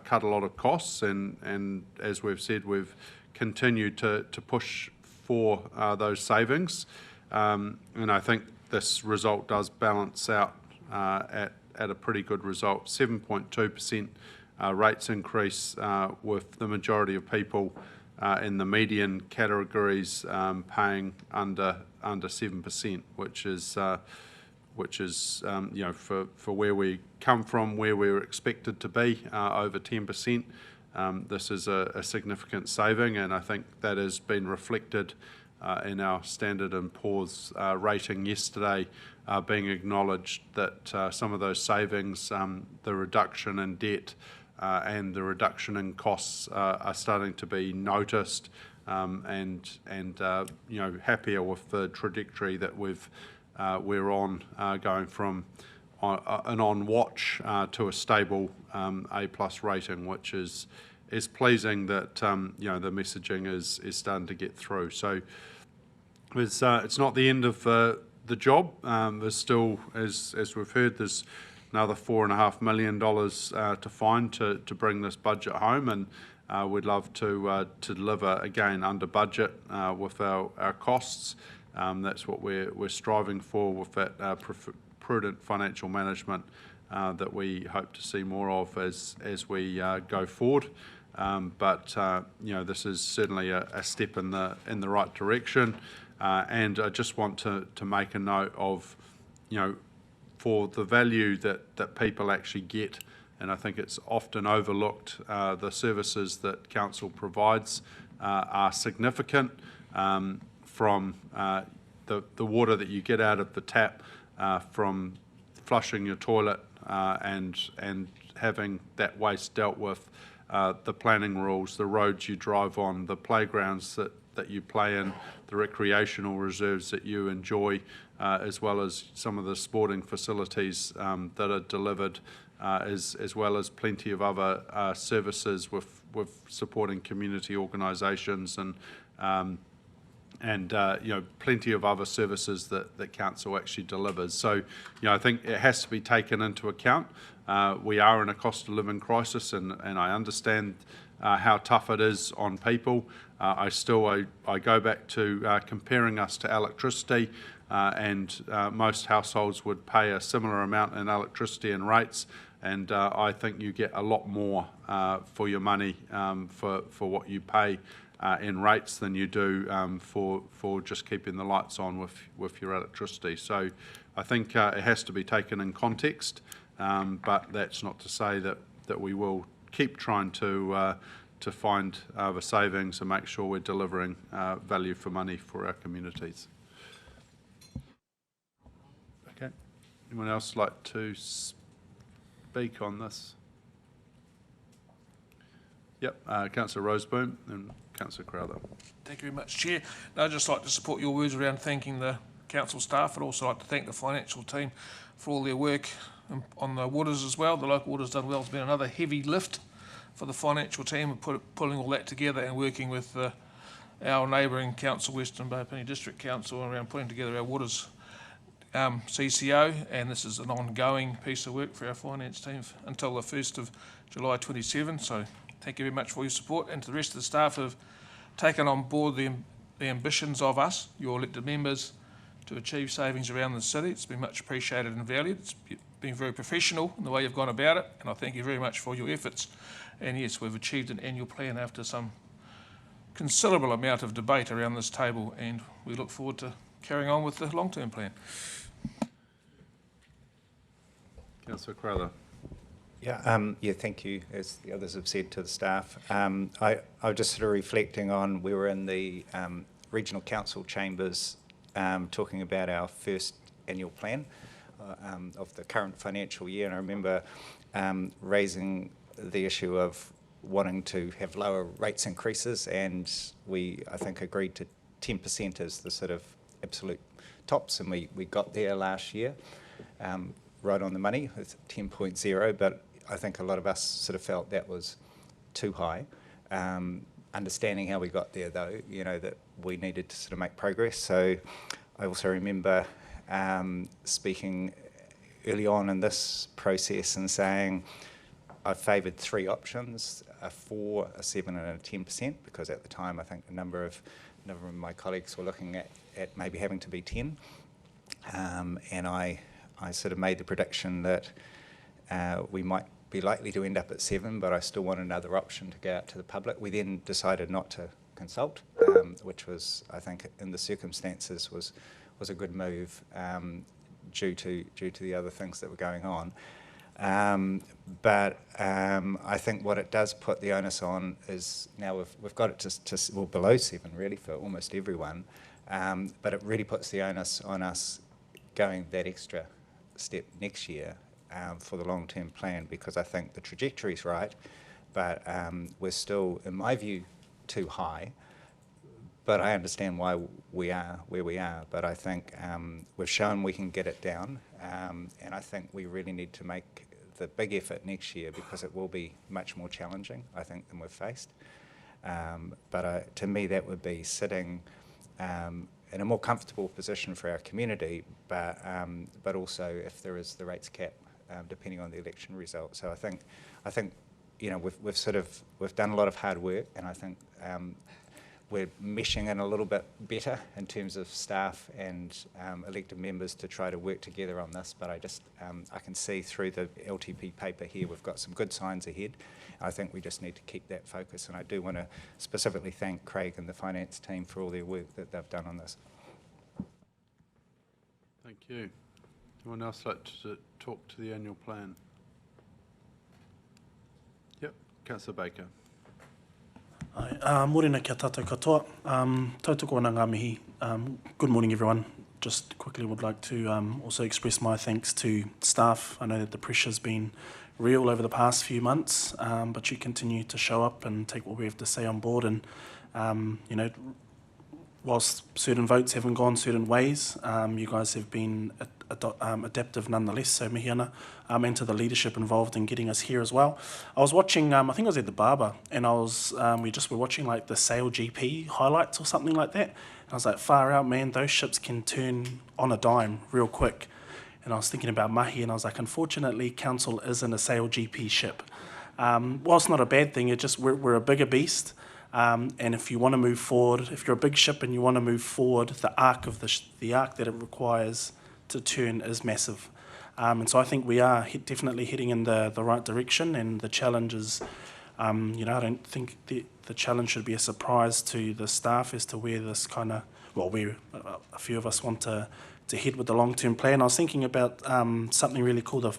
cut a lot of costs, and as we've said, we've continued to push for those savings, and I think this result does balance out at a pretty good result. 7.2% rates increase with the majority of people in the median categories paying under 7%, which is you know, for where we come from, where we were expected to be, over 10%. This is a significant saving, and I think that has been reflected in our Standard & Poor's rating yesterday, being acknowledged that some of those savings, the reduction in debt and the reduction in costs are starting to be noticed, and you know, happier with the trajectory that we're on, going from an on watch to a stable A+ rating, which is pleasing that you know, the messaging is starting to get through. So it's not the end of the job. There's still, as we've heard, there's another $4.5 million to find to bring this budget home, and we'd love to deliver again under budget with our costs. That's what we're striving for with that prudent financial management that we hope to see more of as we go forward. But you know, this is certainly a step in the right direction, and I just want to make a note of, you know, for the value that people actually get, and I think it's often overlooked, the services that council provides are significant, from the water that you get out of the tap, from flushing your toilet and having that waste dealt with, the planning rules, the roads you drive on, the playgrounds that you play in, the recreational reserves that you enjoy, as well as some of the sporting facilities that are delivered, as well as plenty of other services with supporting community organisations and you know, plenty of other services that council actually delivers. So, you know, I think it has to be taken into account. We are in a cost of living crisis, and I understand how tough it is on people. I go back to comparing us to electricity, and most households would pay a similar amount in electricity and rates, and I think you get a lot more for your money for what you pay in rates than you do for just keeping the lights on with your electricity. So I think it has to be taken in context, but that's not to say that we will keep trying to find the savings and make sure we're delivering value for money for our communities. Okay. Anyone else like to speak on this? Yep, Councillor Roseboom and Councillor Crowther. Thank you very much, Chair. No, I'd just like to support your words around thanking the council staff. I'd also like to thank the financial team for all their work on the waters as well. The local waters done well. It's been another heavy lift for the financial team of pulling all that together and working with our neighbouring council, Western Bay Pini District Council, around putting together our waters CCO, and this is an ongoing piece of work for our finance team until the 1st of July 27. So thank you very much for your support, and to the rest of the staff who have taken on board the ambitions of us, your elected members, to achieve savings around the city. It's been much appreciated and valued. It's been very professional in the way you've gone about it, and I thank you very much for your efforts. And yes, we've achieved an annual plan after some considerable amount of debate around this table, and we look forward to carrying on with the long-term plan. Councillor Crowther. Yeah, thank you, as the others have said, to the staff. I was just sort of reflecting on, we were in the regional council chambers talking about our first annual plan of the current financial year, and I remember raising the issue of wanting to have lower rates increases, and we, I think, agreed to 10% as the sort of absolute tops, and we got there last year, right on the money with 10.0, but I think a lot of us sort of felt that was too high. Understanding how we got there, though, you know, that we needed to sort of make progress. So I also remember speaking early on in this process and saying I favoured three options: a 4, a 7 and a 10%, because at the time I think a number of my colleagues were looking at maybe having to be 10. And I sort of made the prediction that we might be likely to end up at 7, but I still want another option to go out to the public. We then decided not to consult, which was, I think, in the circumstances, was a good move due to the other things that were going on. But I think what it does put the onus on is now we've got it to well, below 7 really for almost everyone, but it really puts the onus on us going that extra step next year for the long-term plan, because I think the trajectory's right, but we're still, in my view, too high. But I understand why we are where we are, but I think we've shown we can get it down, and I think we really need to make the big effort next year, because it will be much more challenging, I think, than we've faced. But to me, that would be sitting in a more comfortable position for our community, but also if there is the rates cap, depending on the election result. So I think you know, we've done a lot of hard work, and I think we're meshing in a little bit better in terms of staff and elected members to try to work together on this. But I can see through the LTP paper here we've got some good signs ahead. I think we just need to keep that focus, and I do want to specifically thank Craig and the finance team for all their work that they've done on this. Thank you. Anyone else like to talk to the annual plan? Yep, Councillor Baker. Morena kia tātou katoa. Tautoko ana ngā mihi. Good morning, everyone. Just quickly would like to also express my thanks to staff. I know that the pressure's been real over the past few months, but you continue to show up and take what we have to say on board. And, you know, whilst certain votes haven't gone certain ways, you guys have been adaptive nonetheless, so mihi ana, and to the leadership involved in getting us here as well. I was watching, I think I was at the Barber, and we were watching like the Sail GP highlights or something like that. And I was like, far out, man, those ships can turn on a dime real quick. And I was thinking about mahi, and I was like, unfortunately, council isn't a Sail GP ship. Whilst not a bad thing, it just we're a bigger beast. And if you want to move forward, if you're a big ship and you want to move forward, the arc of the arc that it requires to turn is massive. And so I think we are definitely heading in the right direction, and the challenge is, you know, I don't think the challenge should be a surprise to the staff as to where this kind of, well, where a few of us want to head with the long-term plan. I was thinking about something really cool the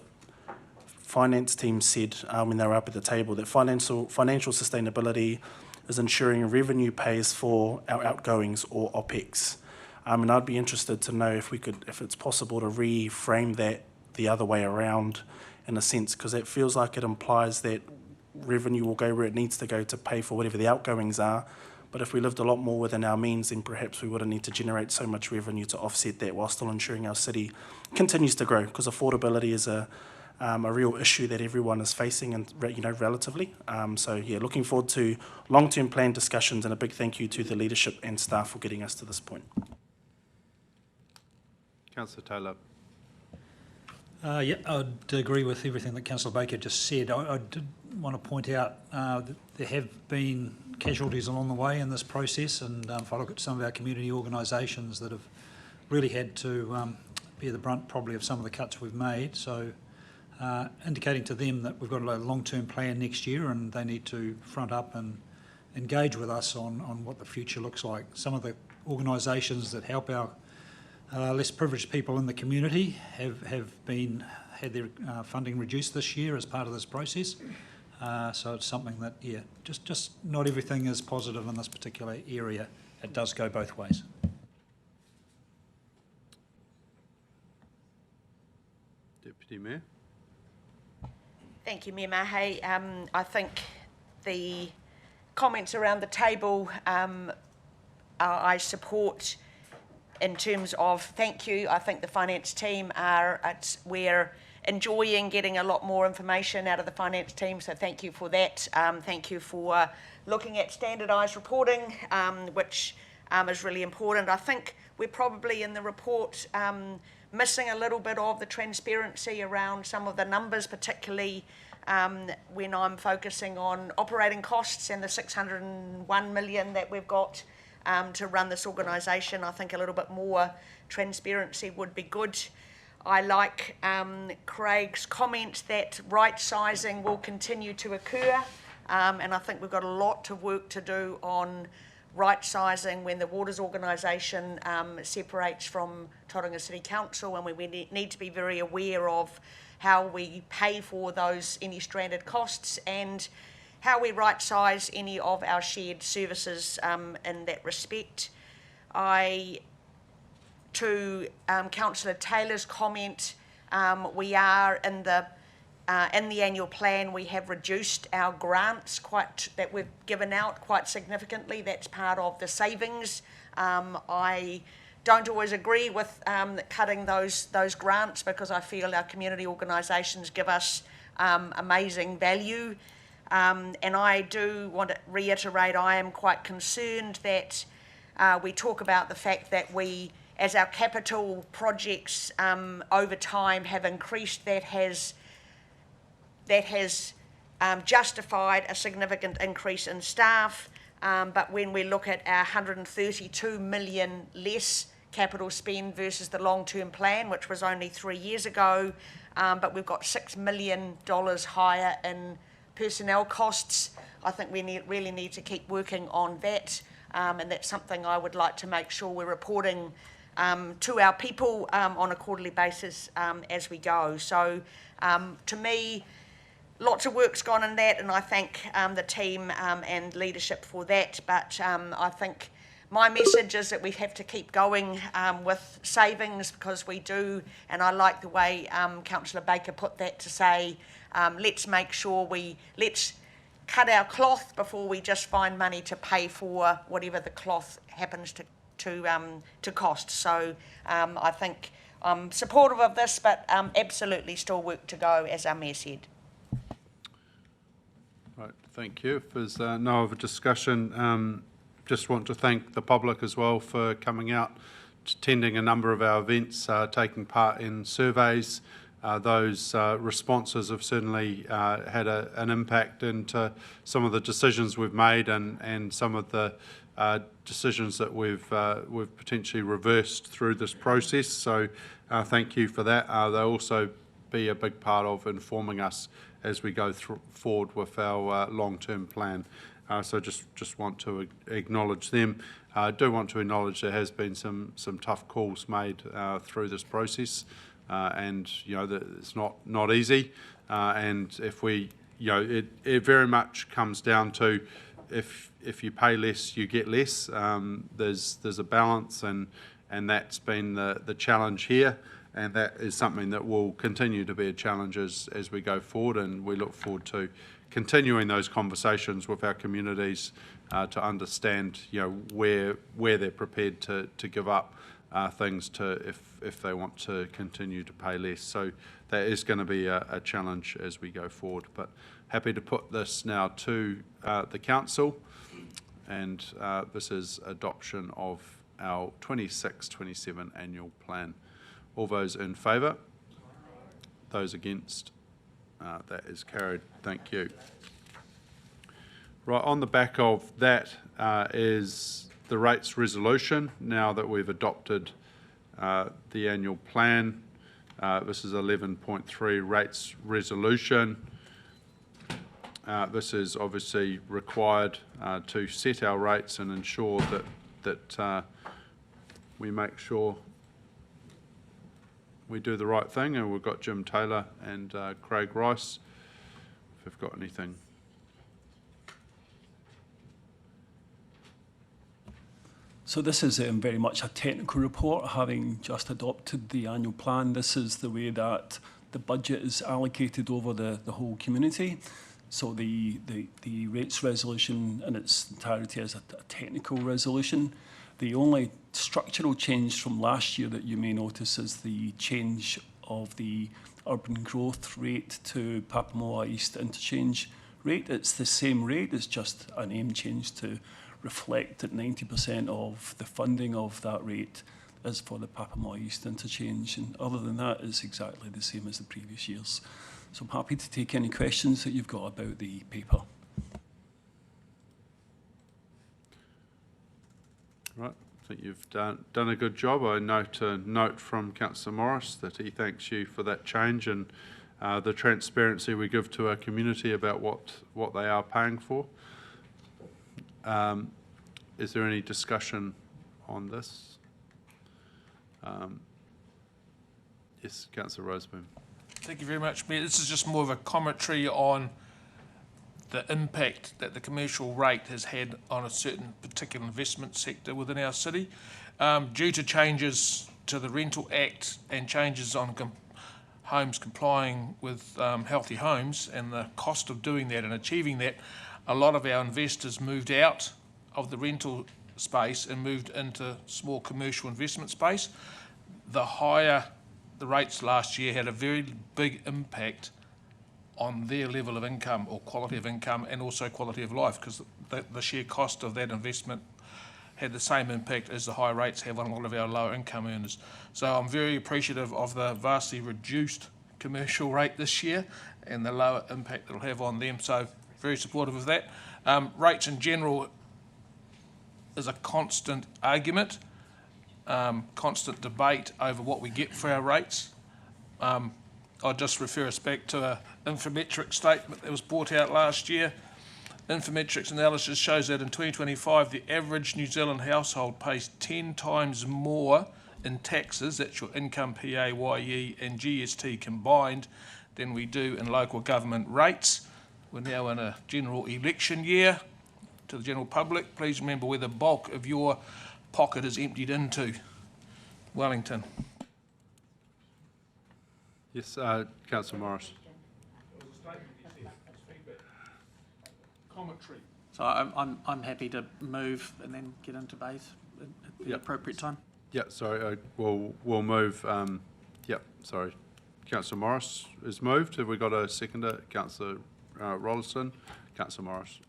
finance team said when they were up at the table, that financial sustainability is ensuring revenue pays for our outgoings or OPEX. And I'd be interested to know if it's possible to reframe that the other way around, in a sense, because it feels like it implies that revenue will go where it needs to go to pay for whatever the outgoings are, But if we lived a lot more within our means, then perhaps we wouldn't need to generate so much revenue to offset that while still ensuring our city continues to grow, because affordability is a real issue that everyone is facing, and relatively. So yeah, looking forward to long-term plan discussions, and a big thank you to the leadership and staff for getting us to this point. Councillor Taylor. Yeah, I'd agree with everything that Councillor Baker just said. I did want to point out that there have been casualties along the way in this process, and if I look at some of our community organisations that have really had to bear the brunt probably of some of the cuts we've made, so indicating to them that we've got a long-term plan next year and they need to front up and engage with us on what the future looks like. Some of the organisations that help our less privileged people in the community have had their funding reduced this year as part of this process. So it's something that, yeah, just not everything is positive in this particular area. It does go both ways. Deputy Mayor. Thank you, Mayor Mahe. I think the comments around the table I support in terms of thank you. I think the finance team we're enjoying getting a lot more information out of the finance team, so thank you for that. Thank you for looking at standardised reporting, which is really important. I think we're probably in the report missing a little bit of the transparency around some of the numbers, particularly when I'm focusing on operating costs and the 601 million that we've got to run this organisation. I think a little bit more transparency would be good. I like Craig's comment that right sizing will continue to occur, and I think we've got a lot of work to do on right sizing when the Waters organisation separates from Tauranga City Council, and we need to be very aware of how we pay for any stranded costs and how we right size any of our shared services in that respect. To Councillor Taylor's comment, we are in the annual plan, we have reduced our grants that we've given out quite significantly. That's part of the savings. I don't always agree with cutting those grants, because I feel our community organisations give us amazing value. And I do want to reiterate, I am quite concerned that we talk about the fact that as our capital projects over time have increased, that has justified a significant increase in staff. But when we look at our 132 million less capital spend versus the long-term plan, which was only 3 years ago, but we've got $6 million higher in personnel costs, I think we really need to keep working on that. And that's something I would like to make sure we're reporting to our people on a quarterly basis as we go. So to me, lots of work's gone in that, and I thank the team and leadership for that. But I think my message is that we have to keep going with savings, because we do, and I like the way Councillor Baker put that, to say, let's make sure let's cut our cloth before we just find money to pay for whatever the cloth happens to cost. So I think I'm supportive of this, but absolutely still work to go, as our Mayor said. Right, thank you. If there's no other discussion, just want to thank the public as well for coming out, attending a number of our events, taking part in surveys. Those responses have certainly had an impact into some of the decisions we've made and some of the decisions that we've potentially reversed through this process. So thank you for that. They'll also be a big part of informing us as we go forward with our long-term plan. So just want to acknowledge them. I do want to acknowledge there has been some tough calls made through this process, and it's not easy. And if we, it very much comes down to if you pay less, you get less. There's a balance, and that's been the challenge here. And that is something that will continue to be a challenge as we go forward, and we look forward to continuing those conversations with our communities to understand, where they're prepared to give up things to if they want to continue to pay less. So that is going to be a challenge as we go forward. But happy to put this now to the council, and this is adoption of our 26-27 annual plan. All those in favour? Those against? That is carried. Thank you. Right, on the back of that is the rates resolution. Now that we've adopted the annual plan, this is 11.3 rates resolution. This is obviously required to set our rates and ensure that we make sure we do the right thing, and we've got Jim Taylor and Craig Rice, if they've got anything. So this is very much a technical report, having just adopted the annual plan. This is the way that the budget is allocated over the whole community. So the rates resolution in its entirety is a technical resolution. The only structural change from last year that you may notice is the change of the urban growth rate to Papamoa East interchange rate. It's the same rate, it's just a name change to reflect that 90% of the funding of that rate is for the Papamoa East interchange. And other than that, it's exactly the same as the previous years. So I'm happy to take any questions that you've got about the paper. Right, I think you've done a good job. I note a note from Councillor Morris that he thanks you for that change and the transparency we give to our community about what they are paying for. Is there any discussion on this? Yes, Councillor Roseboom. Thank you very much, Mayor. This is just more of a commentary on the impact that the commercial rate has had on a certain particular investment sector within our city. Due to changes to the Rental Act and changes on homes complying with Healthy Homes and the cost of doing that and achieving that, a lot of our investors moved out of the rental space and moved into small commercial investment space. The higher the rates last year had a very big impact on their level of income or quality of income, and also quality of life, because the sheer cost of that investment had the same impact as the high rates have on a lot of our lower income earners. So I'm very appreciative of the vastly reduced commercial rate this year and the lower impact it'll have on them. So very supportive of that. Rates in general is a constant argument, constant debate over what we get for our rates. I'll just refer us back to an Infometrics statement that was brought out last year. Infometrics analysis shows that in 2025, the average New Zealand household pays 10 times more in taxes, that's your income, PAYE and GST combined, than we do in local government rates. We're now in a general election year. To the general public, please remember where the bulk of your pocket is emptied into. Wellington. Yes, Councillor Morris. Commentary. So I'm happy to move and then get into debate at the appropriate time. Yeah, sorry, we'll move. Sorry. Councillor Morris is moved. Have we got a seconder? Councillor Rolleston. Councillor Morris.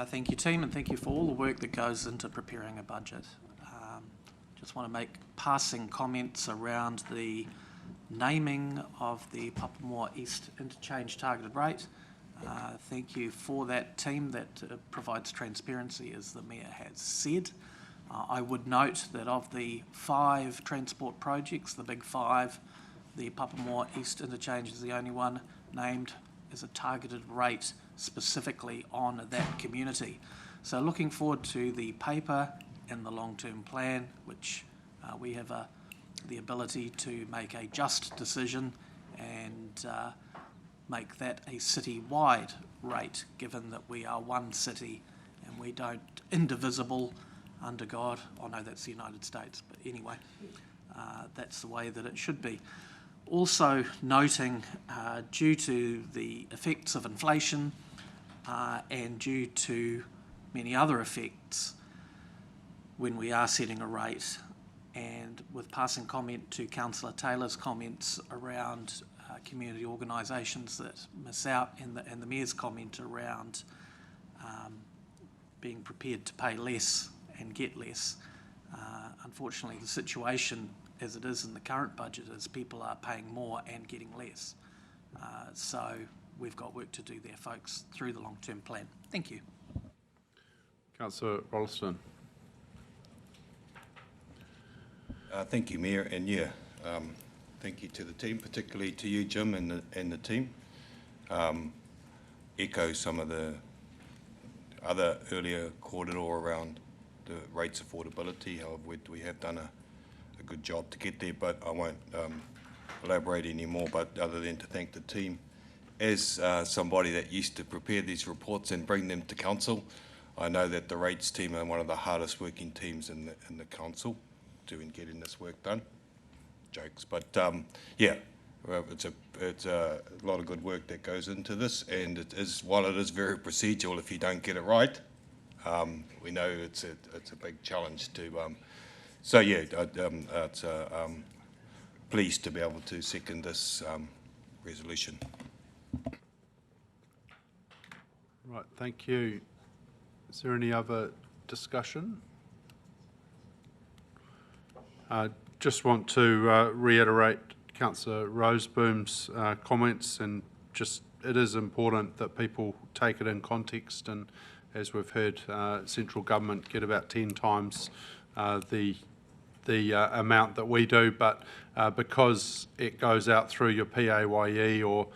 Thank you, team, and thank you for all the work that goes into preparing a budget. Just want to make passing comments around the naming of the Papamoa East interchange targeted rate. Thank you for that team that provides transparency, as the Mayor has said. I would note that of the 5 transport projects, the big 5, the Papamoa East interchange is the only one named as a targeted rate specifically on that community. So looking forward to the paper and the long-term plan, which we have the ability to make a just decision and make that a city-wide rate, given that we are one city and we don't, indivisible under God. Oh no, that's the United States, but anyway. That's the way that it should be. Also noting, due to the effects of inflation and due to many other effects, when we are setting a rate, and with passing comment to Councillor Taylor's comments around community organisations that miss out, and the Mayor's comment around being prepared to pay less and get less. Unfortunately, the situation as it is in the current budget is people are paying more and getting less. So we've got work to do there, folks, through the long-term plan. Thank you. Councillor Rolleston. Thank you, Mayor, and thank you to the team, particularly to you, Jim, and the team. Echo some of the other earlier corridor around the rates affordability. However, we have done a good job to get there, but I won't elaborate anymore, but other than to thank the team. As somebody that used to prepare these reports and bring them to council, I know that the rates team are one of the hardest working teams in the council doing getting this work done. Jokes, but yeah, it's a lot of good work that goes into this, and it is, while it is very procedural, if you don't get it right, we know it's a big challenge to. So yeah, it's pleased to be able to second this resolution. Right, thank you. Is there any other discussion? Just want to reiterate Councillor Roseboom's comments, and just it is important that people take it in context, and as we've heard, central government get about 10 times the amount that we do, but because it goes out through your PAYE or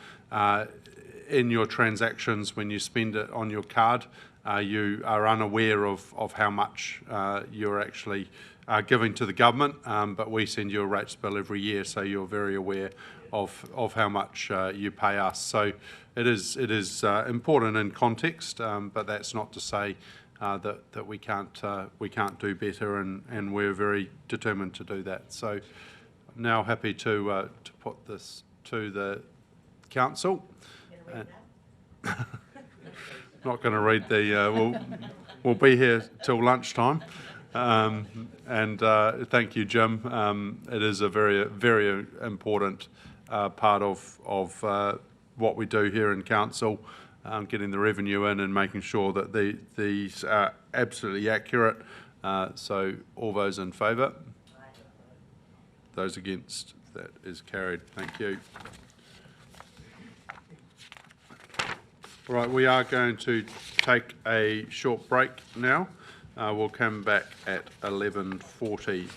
in your transactions when you spend it on your card, you are unaware of how much you're actually giving to the government, but we send you a rates bill every year, so you're very aware of how much you pay us. So it is important in context, but that's not to say that we can't do better, and we're very determined to do that. So I'm now happy to put this to the council. Not going to read the. We'll be here till lunchtime. And thank you, Jim. It is a very important part of what we do here in council, getting the revenue in and making sure that these are absolutely accurate. So all those in favour? Those against? That is carried. Thank you. All right, we are going to take a short break now. We'll come back at 11:40.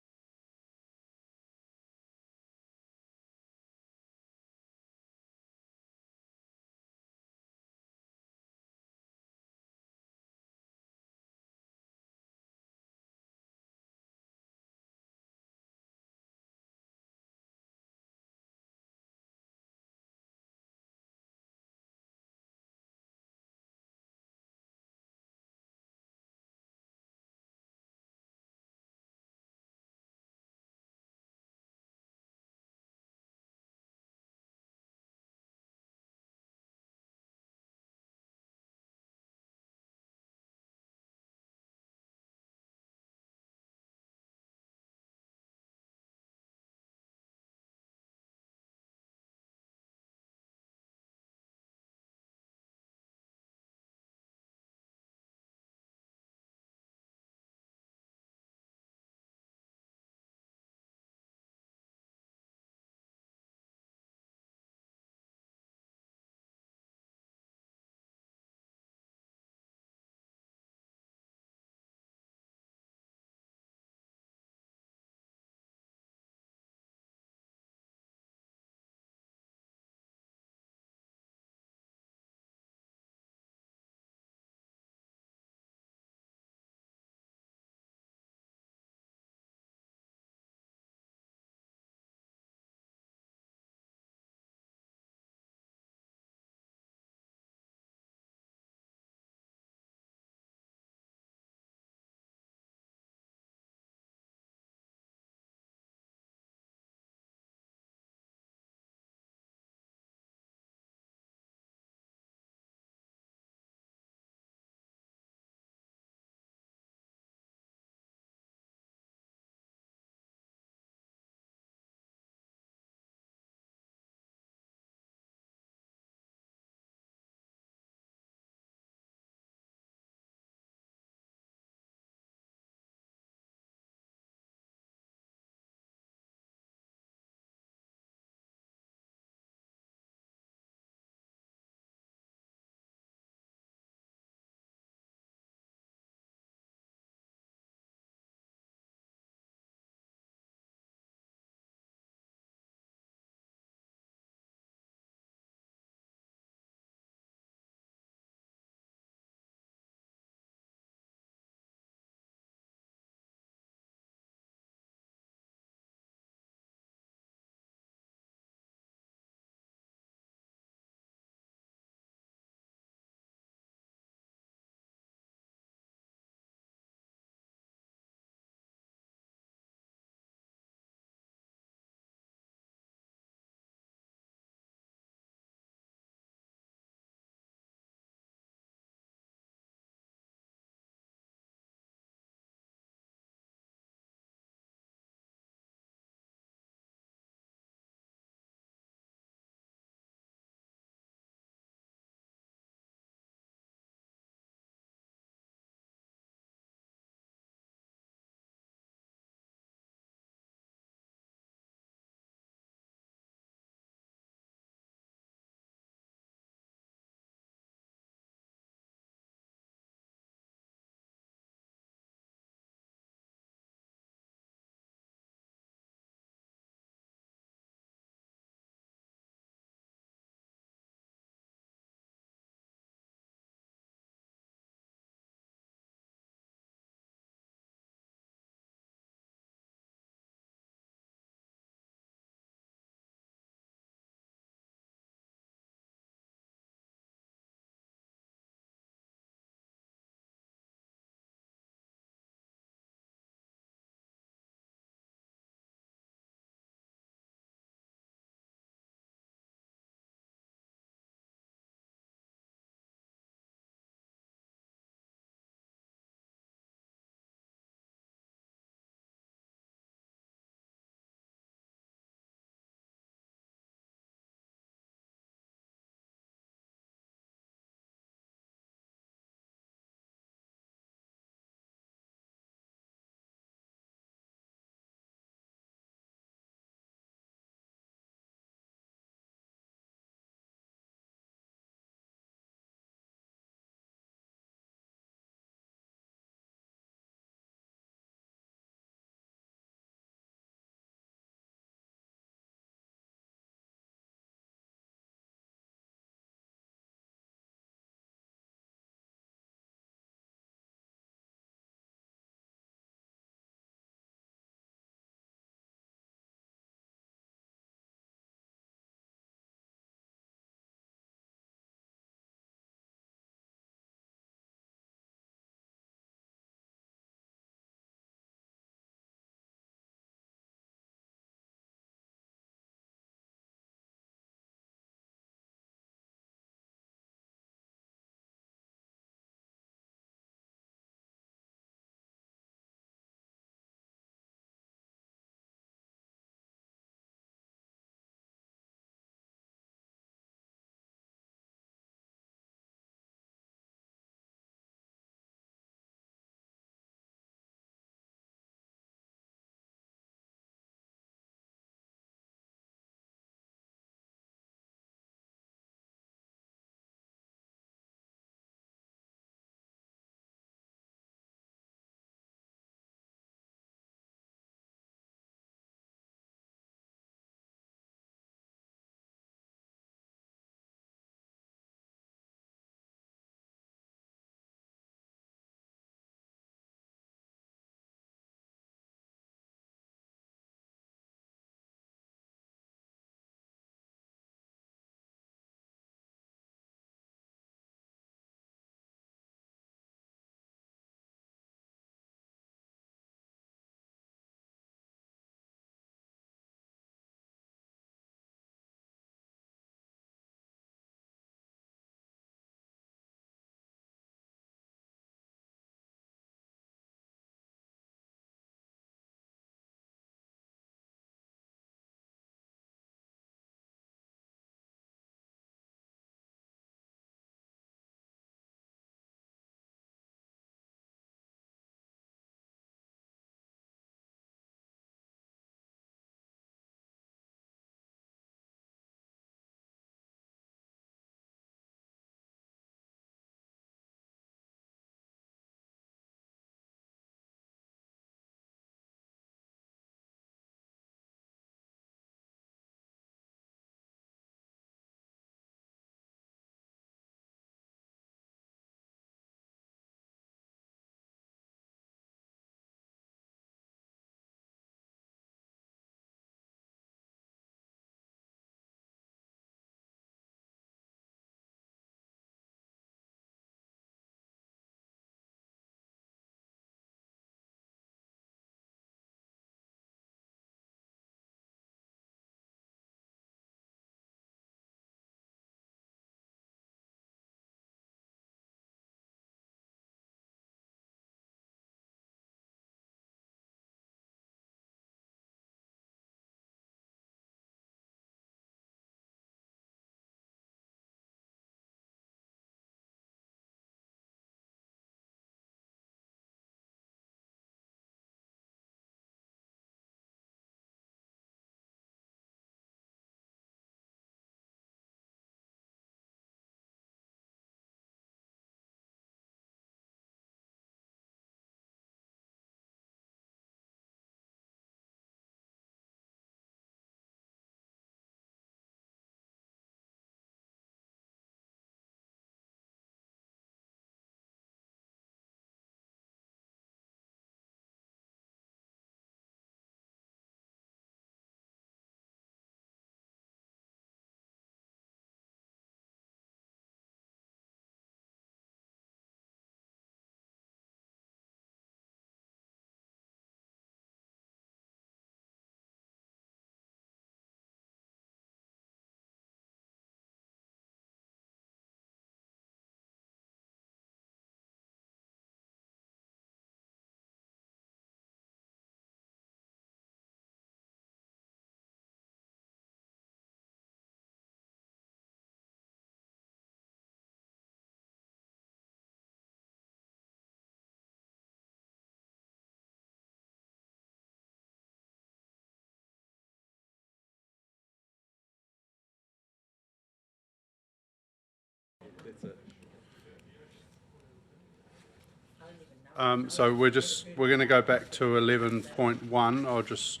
So we're going to go back to 11.1. I'll just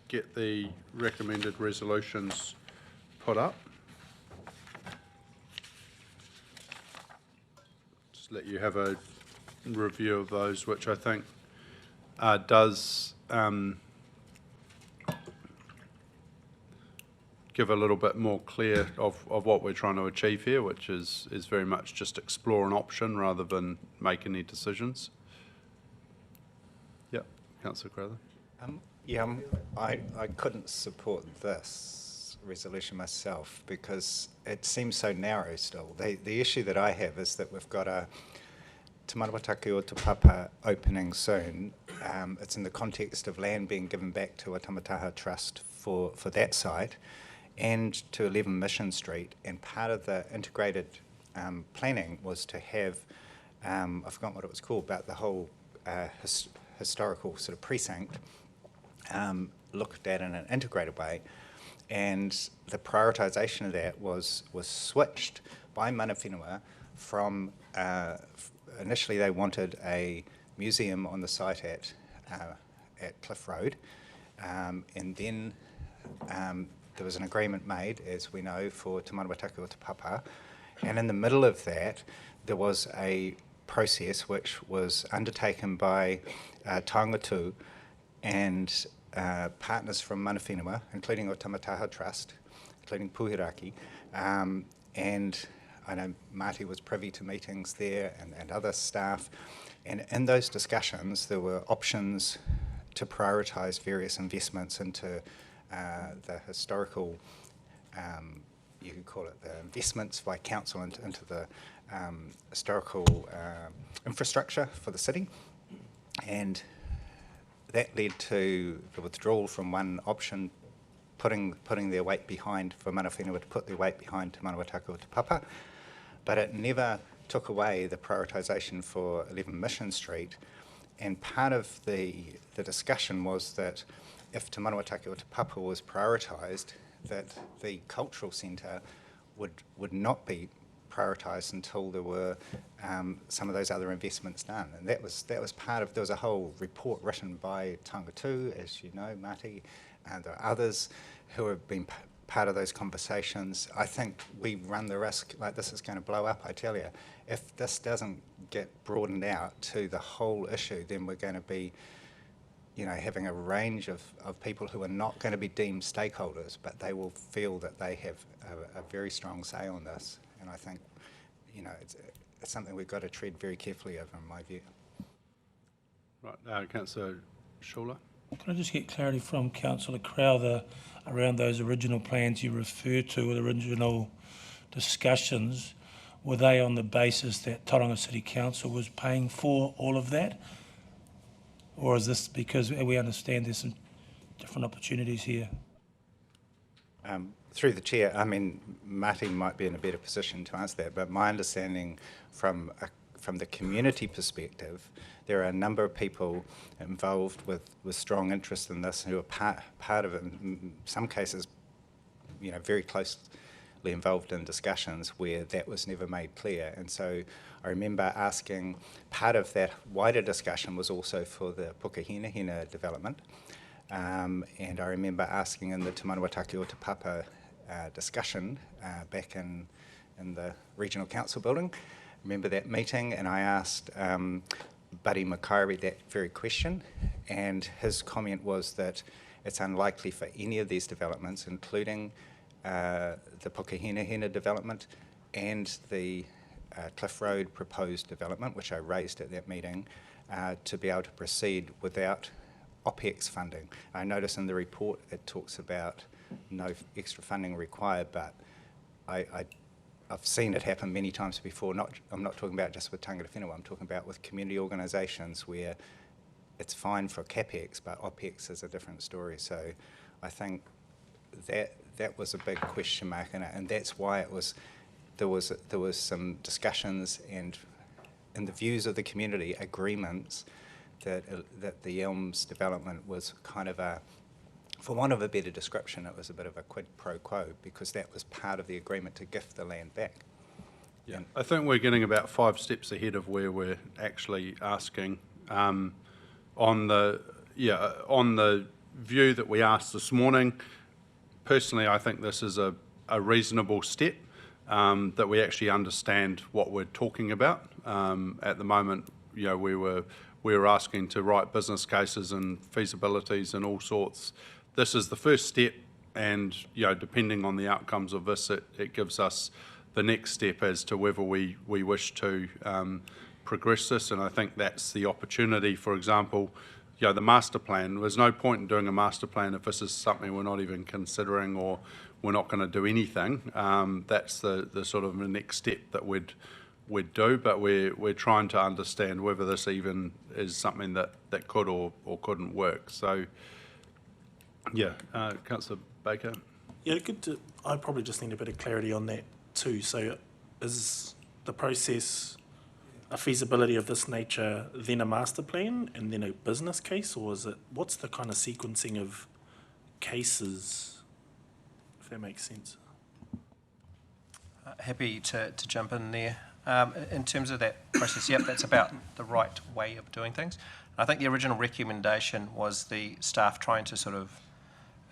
get the recommended resolutions put up. Just let you have a review of those, which I think does give a little bit more clear of what we're trying to achieve here, which is very much just explore an option rather than make any decisions. Yep, Councillor Crowther. I couldn't support this resolution myself because it seems so narrow still. The issue that I have is that we've got a Te Manawataki o Te Papa opening soon. It's in the context of land being given back to a Tamataha Trust for that site and to 11 Mission Street. And part of the integrated planning was to have, I forgot what it was called, but the whole historical sort of precinct looked at in an integrated way. And the prioritisation of that was switched by Mana Whenua from, initially they wanted a museum on the site at Cliff Road, and then there was an agreement made, as we know, for Te Manawataki o Te Papa, and in the middle of that there was a process which was undertaken by Taonga Tū and partners from Mana Whenua, including o Tamataha Trust, including Puhiraki, and I know Marty was privy to meetings there and other staff, and in those discussions there were options to prioritise various investments into the historical, you could call it the investments by council into the historical infrastructure for the city, and that led to the withdrawal from one option, putting their weight behind, for Mana Whenua to put their weight behind Te Manawataki o Te Papa, but it never took away the prioritisation for 11 Mission Street. And part of the discussion was that if Te Manawataki o Te Papa was prioritised, that the cultural centre would not be prioritised until there were some of those other investments done. And that was part of, there was a whole report written by Taonga Tū, as you know, Marty, and there are others who have been part of those conversations. I think we run the risk, like this is going to blow up, I tell you. If this doesn't get broadened out to the whole issue, then we're going to be, you know, having a range of people who are not going to be deemed stakeholders, but they will feel that they have a very strong say on this. And I think, you know, it's something we've got to tread very carefully over, in my view. Right, Councillor Schuler. Can I just get clarity from Councillor Crowther around those original plans you referred to, or the original discussions? Were they on the basis that Tauranga City Council was paying for all of that? Or is this because we understand there's some different opportunities here? Through the chair, I mean, Marty might be in a better position to answer that, but my understanding from the community perspective, there are a number of people involved with strong interest in this who are part of it, in some cases, you know, very closely involved in discussions where that was never made clear. And so I remember asking, part of that wider discussion was also for the Pukehinahina development, and I remember asking in the Te Manawataki o Te Papa discussion back in the Regional Council building, remember that meeting, and I asked Buddy Makairi that very question, and his comment was that it's unlikely for any of these developments, including the Pukehinahina development and the Cliff Road proposed development, which I raised at that meeting, to be able to proceed without OPEX funding. I notice in the report it talks about no extra funding required, but I've seen it happen many times before. I'm not talking about just with Tangata Whenua, I'm talking about with community organisations where it's fine for CapEx, but OPEX is a different story. So I think that was a big question mark in it, and that's why there was some discussions and, in the views of the community, agreements that the Elms development was kind of a, for want of a better description, it was a bit of a quid pro quo, because that was part of the agreement to gift the land back. Yeah, I think we're getting about 5 steps ahead of where we're actually asking. On the view that we asked this morning, personally, I think this is a reasonable step, that we actually understand what we're talking about. At the moment, we were asking to write business cases and feasibilities and all sorts. This is the first step, and depending on the outcomes of this, it gives us the next step as to whether we wish to progress this. And I think that's the opportunity. For example, the master plan. There's no point in doing a master plan if this is something we're not even considering, or we're not going to do anything. That's the sort of the next step that we'd do, but we're trying to understand whether this even is something that could or couldn't work. So, Councillor Baker. Yeah, I probably just need a bit of clarity on that too. So is the process a feasibility of this nature, then a master plan, and then a business case, or what's the kind of sequencing of cases, if that makes sense? Happy to jump in there. In terms of that process, yep, that's about the right way of doing things. I think the original recommendation was the staff trying to sort of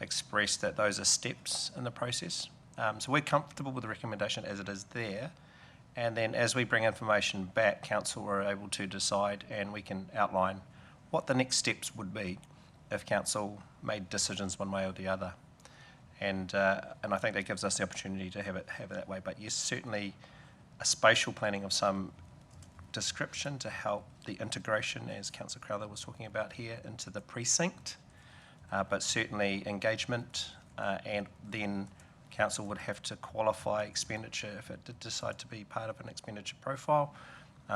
express that those are steps in the process. So we're comfortable with the recommendation as it is there. And then as we bring information back, council are able to decide, and we can outline what the next steps would be if council made decisions one way or the other. And I think that gives us the opportunity to have it that way. But yes, certainly a spatial planning of some description to help the integration, as Councillor Crowther was talking about here, into the precinct. But certainly engagement, and then council would have to qualify expenditure if it did decide to be part of an expenditure profile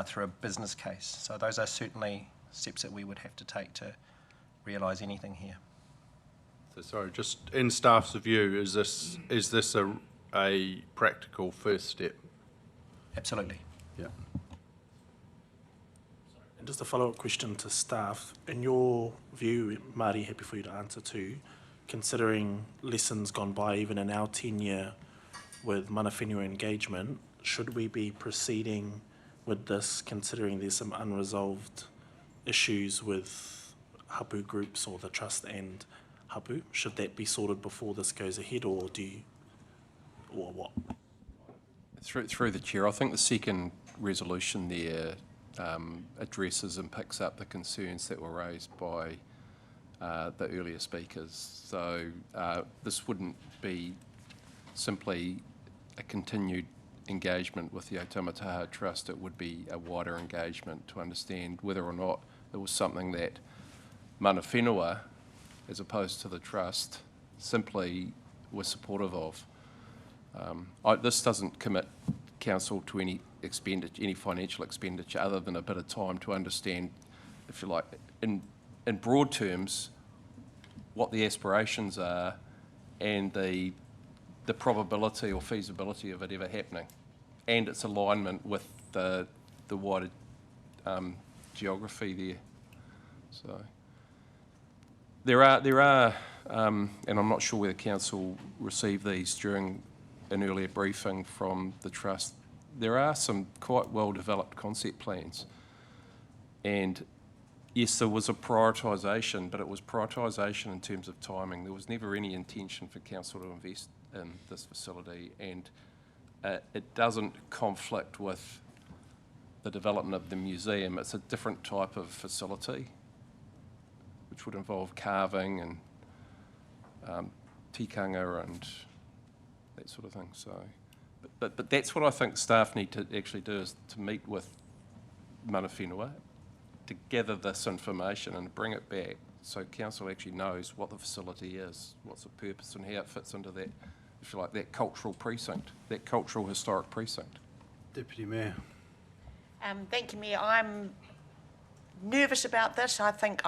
through a business case. So those are certainly steps that we would have to take to realise anything here. So sorry, just in staff's view, is this a practical first step? Absolutely. Yeah. And just a follow-up question to staff. In your view, Māori, happy for you to answer too, considering lessons gone by even in our tenure with mana whenua engagement, should we be proceeding with this considering there's some unresolved issues with hapu groups or the trust and hapu? Should that be sorted before this goes ahead, or what? Through the chair, I think the second resolution there addresses and picks up the concerns that were raised by the earlier speakers. So this wouldn't be simply a continued engagement with the Otamataha Trust. It would be a wider engagement to understand whether or not it was something that mana whenua, as opposed to the Trust, simply were supportive of. This doesn't commit council to any financial expenditure other than a bit of time to understand, if you like, in broad terms, what the aspirations are and the probability or feasibility of it ever happening, and its alignment with the wider geography there. So there are, and I'm not sure whether council received these during an earlier briefing from the Trust, there are some quite well-developed concept plans. And yes, there was a prioritisation, but it was prioritisation in terms of timing. There was never any intention for council to invest in this facility, and it doesn't conflict with the development of the museum. It's a different type of facility, which would involve carving and tikanga and that sort of thing. So, but that's what I think staff need to actually do, is to meet with mana whenua, to gather this information and bring it back so council actually knows what the facility is, what's the purpose, and how it fits into that, if you like, that cultural precinct, that cultural historic precinct. Deputy Mayor. Thank you, Mayor. I'm nervous about this. I think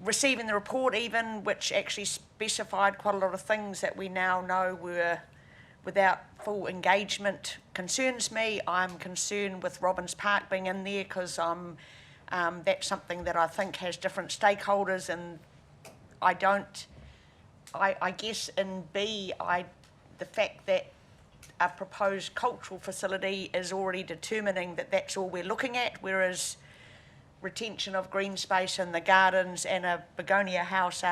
receiving the report even, which actually specified quite a lot of things that we now know were without full engagement, concerns me. I'm concerned with Robbins Park being in there because that's something that I think has different stakeholders, and I guess in B, the fact that a proposed cultural facility is already determining that that's all we're looking at, whereas retention of green space in the gardens and a begonia house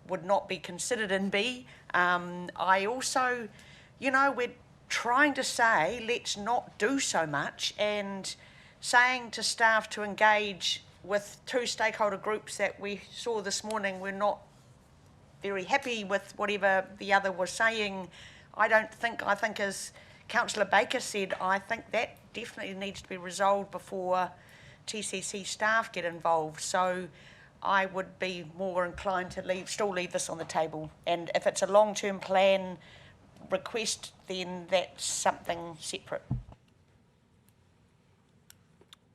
would not be considered in B. I also, you know, we're trying to say let's not do so much, and saying to staff to engage with 2 stakeholder groups that we saw this morning, we're not very happy with whatever the other was saying. I think as Councillor Baker said, I think that definitely needs to be resolved before TCC staff get involved. So I would be more inclined to still leave this on the table. And if it's a long-term plan request, then that's something separate.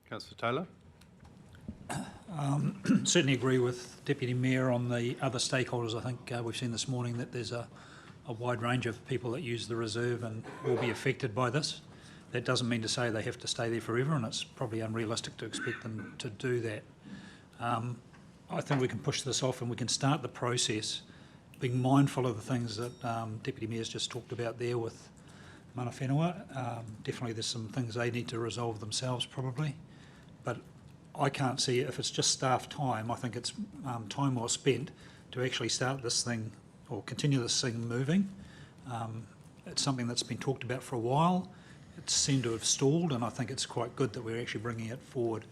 Councillor Taylor? Certainly agree with Deputy Mayor on the other stakeholders. I think we've seen this morning that there's a wide range of people that use the reserve and will be affected by this. That doesn't mean to say they have to stay there forever, and it's probably unrealistic to expect them to do that. I think we can push this off and we can start the process being mindful of the things that Deputy Mayor's just talked about there with Mana Whenua. Definitely there's some things they need to resolve themselves probably, but I can't see, if it's just staff time, I think it's time well spent to actually start this thing or continue this thing moving. It's something that's been talked about for a while. It seemed to have stalled, and I think it's quite good that we're actually bringing it forward.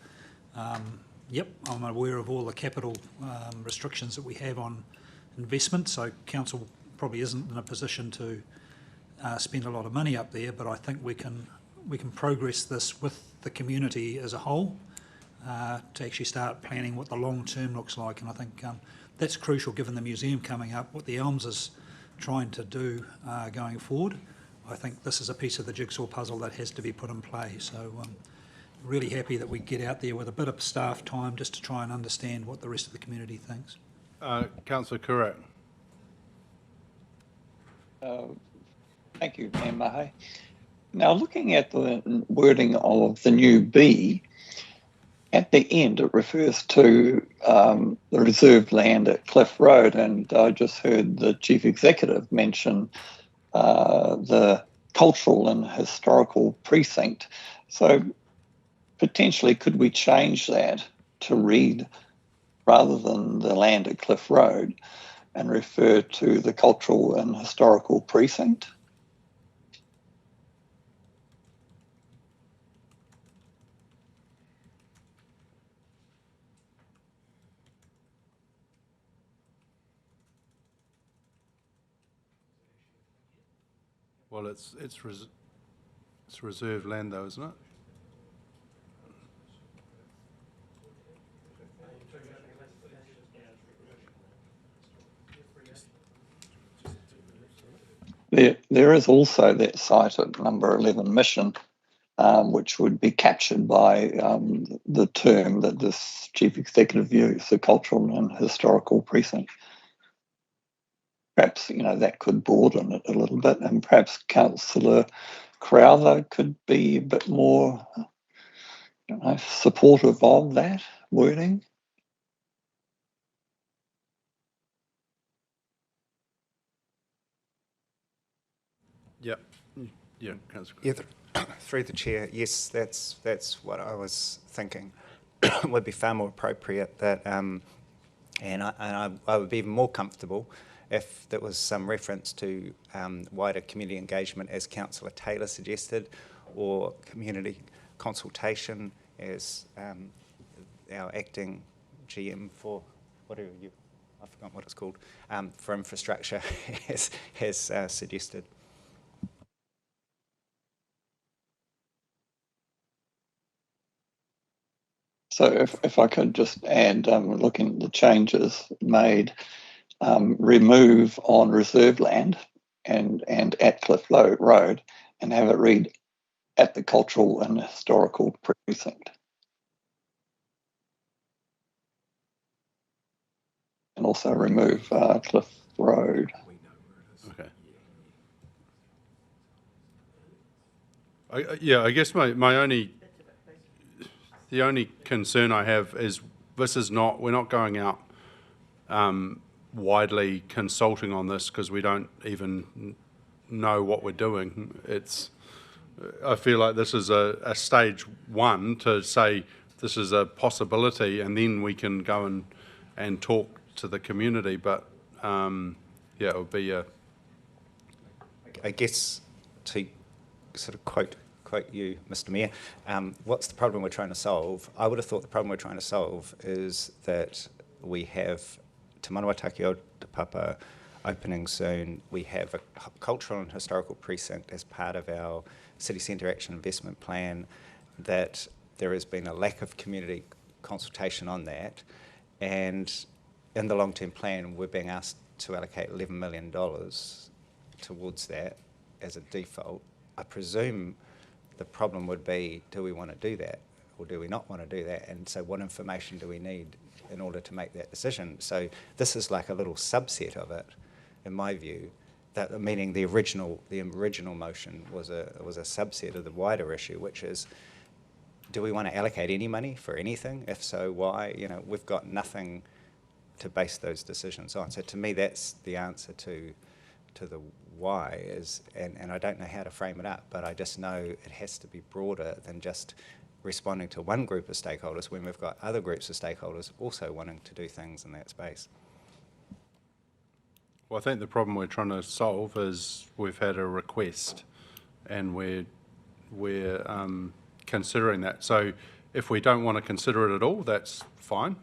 Yep, I'm aware of all the capital restrictions that we have on investment, so council probably isn't in a position to spend a lot of money up there, but I think we can progress this with the community as a whole to actually start planning what the long term looks like, and I think that's crucial given the museum coming up, what the Elms is trying to do going forward. I think this is a piece of the jigsaw puzzle that has to be put in play, so really happy that we get out there with a bit of staff time just to try and understand what the rest of the community thinks. Councillor Currat. Thank you, Mayor Mahe. Now, looking at the wording of the new B, at the end it refers to the reserved land at Cliff Road, and I just heard the Chief Executive mention the cultural and historical precinct. So potentially could we change that to read, rather than the land at Cliff Road, and refer to the cultural and historical precinct? Well, it's reserved land though, isn't it? There is also that site at number 11 Mission, which would be captured by the term that this Chief Executive used, the cultural and historical precinct. Perhaps, you know, that could broaden it a little bit, and perhaps Councillor Crowther could be a bit more supportive of that wording. Yep. Yeah, Councillor. Yeah, through the chair, yes, that's what I was thinking. It would be far more appropriate that, and I would be even more comfortable if there was some reference to wider community engagement, as Councillor Taylor suggested, or community consultation, as our acting GM for whatever I forgot what it's called, for infrastructure has suggested. So if I could just add, looking at the changes made, remove on reserved land and at Cliff Road, and have it read at the cultural and historical precinct. And also remove Cliff Road. Okay. I guess the only concern I have is we're not going out widely consulting on this, because we don't even know what we're doing. I feel like this is a stage one to say this is a possibility, and then we can go and talk to the community. But it would be I guess to sort of quote you, Mr. Mayor, what's the problem we're trying to solve? I would have thought the problem we're trying to solve is that we have Te Manawa-Take o Te Papa opening soon. We have a cultural and historical precinct as part of our City Centre Action Investment Plan, that there has been a lack of community consultation on that. And in the long-term plan, we're being asked to allocate $11 million towards that as a default. I presume the problem would be, do we want to do that or do we not want to do that? And so what information do we need in order to make that decision? So this is like a little subset of it, in my view, that meaning the original motion was a subset of the wider issue, which is, do we want to allocate any money for anything? If so, why? You know, we've got nothing to base those decisions on. So to me, that's the answer to the why is, and I don't know how to frame it up, but I just know it has to be broader than just responding to one group of stakeholders when we've got other groups of stakeholders also wanting to do things in that space. Well, I think the problem we're trying to solve is we've had a request, and we're considering that. So if we don't want to consider it at all, that's fine.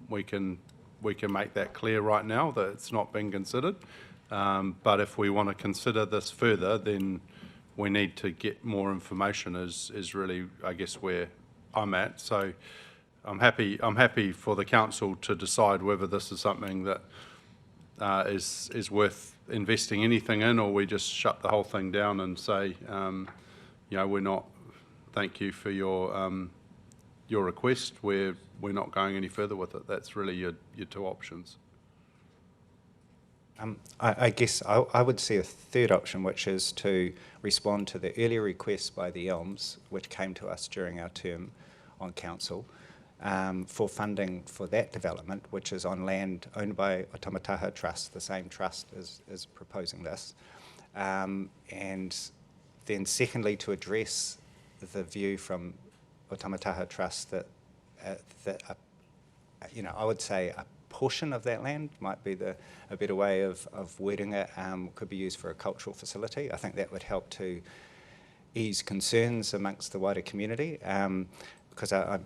We can make that clear right now that it's not being considered. But if we want to consider this further, then we need to get more information. Is really, I guess, where I'm at. So I'm happy for the council to decide whether this is something that is worth investing anything in, or we just shut the whole thing down and say, we're not. Thank you for your request. We're not going any further with it. That's really your two options. I guess I would see a third option, which is to respond to the earlier request by the Elms, which came to us during our term on council, for funding for that development, which is on land owned by Otamataha Trust, the same trust is proposing this. And then secondly, to address the view from Otamataha Trust that, I would say a portion of that land might be a better way of wording it, could be used for a cultural facility. I think that would help to ease concerns amongst the wider community, because I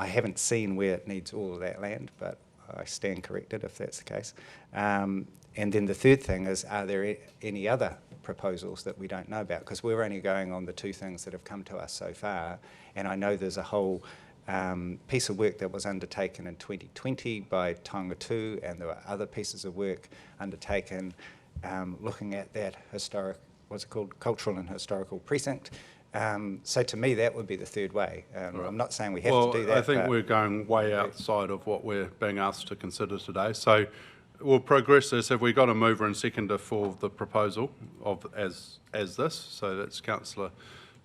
haven't seen where it needs all of that land, but I stand corrected if that's the case. And then the third thing is, are there any other proposals that we don't know about? Because we're only going on the two things that have come to us so far, and I know there's a whole piece of work that was undertaken in 2020 by Taonga 2, and there were other pieces of work undertaken looking at that historic, what's it called, cultural and historical precinct. So to me, that would be the third way. Right. I'm not saying we have to do that. I think we're going way outside of what we're being asked to consider today. So we'll progress this. Have we got a mover and seconder for the proposal of as this? So that's Councillor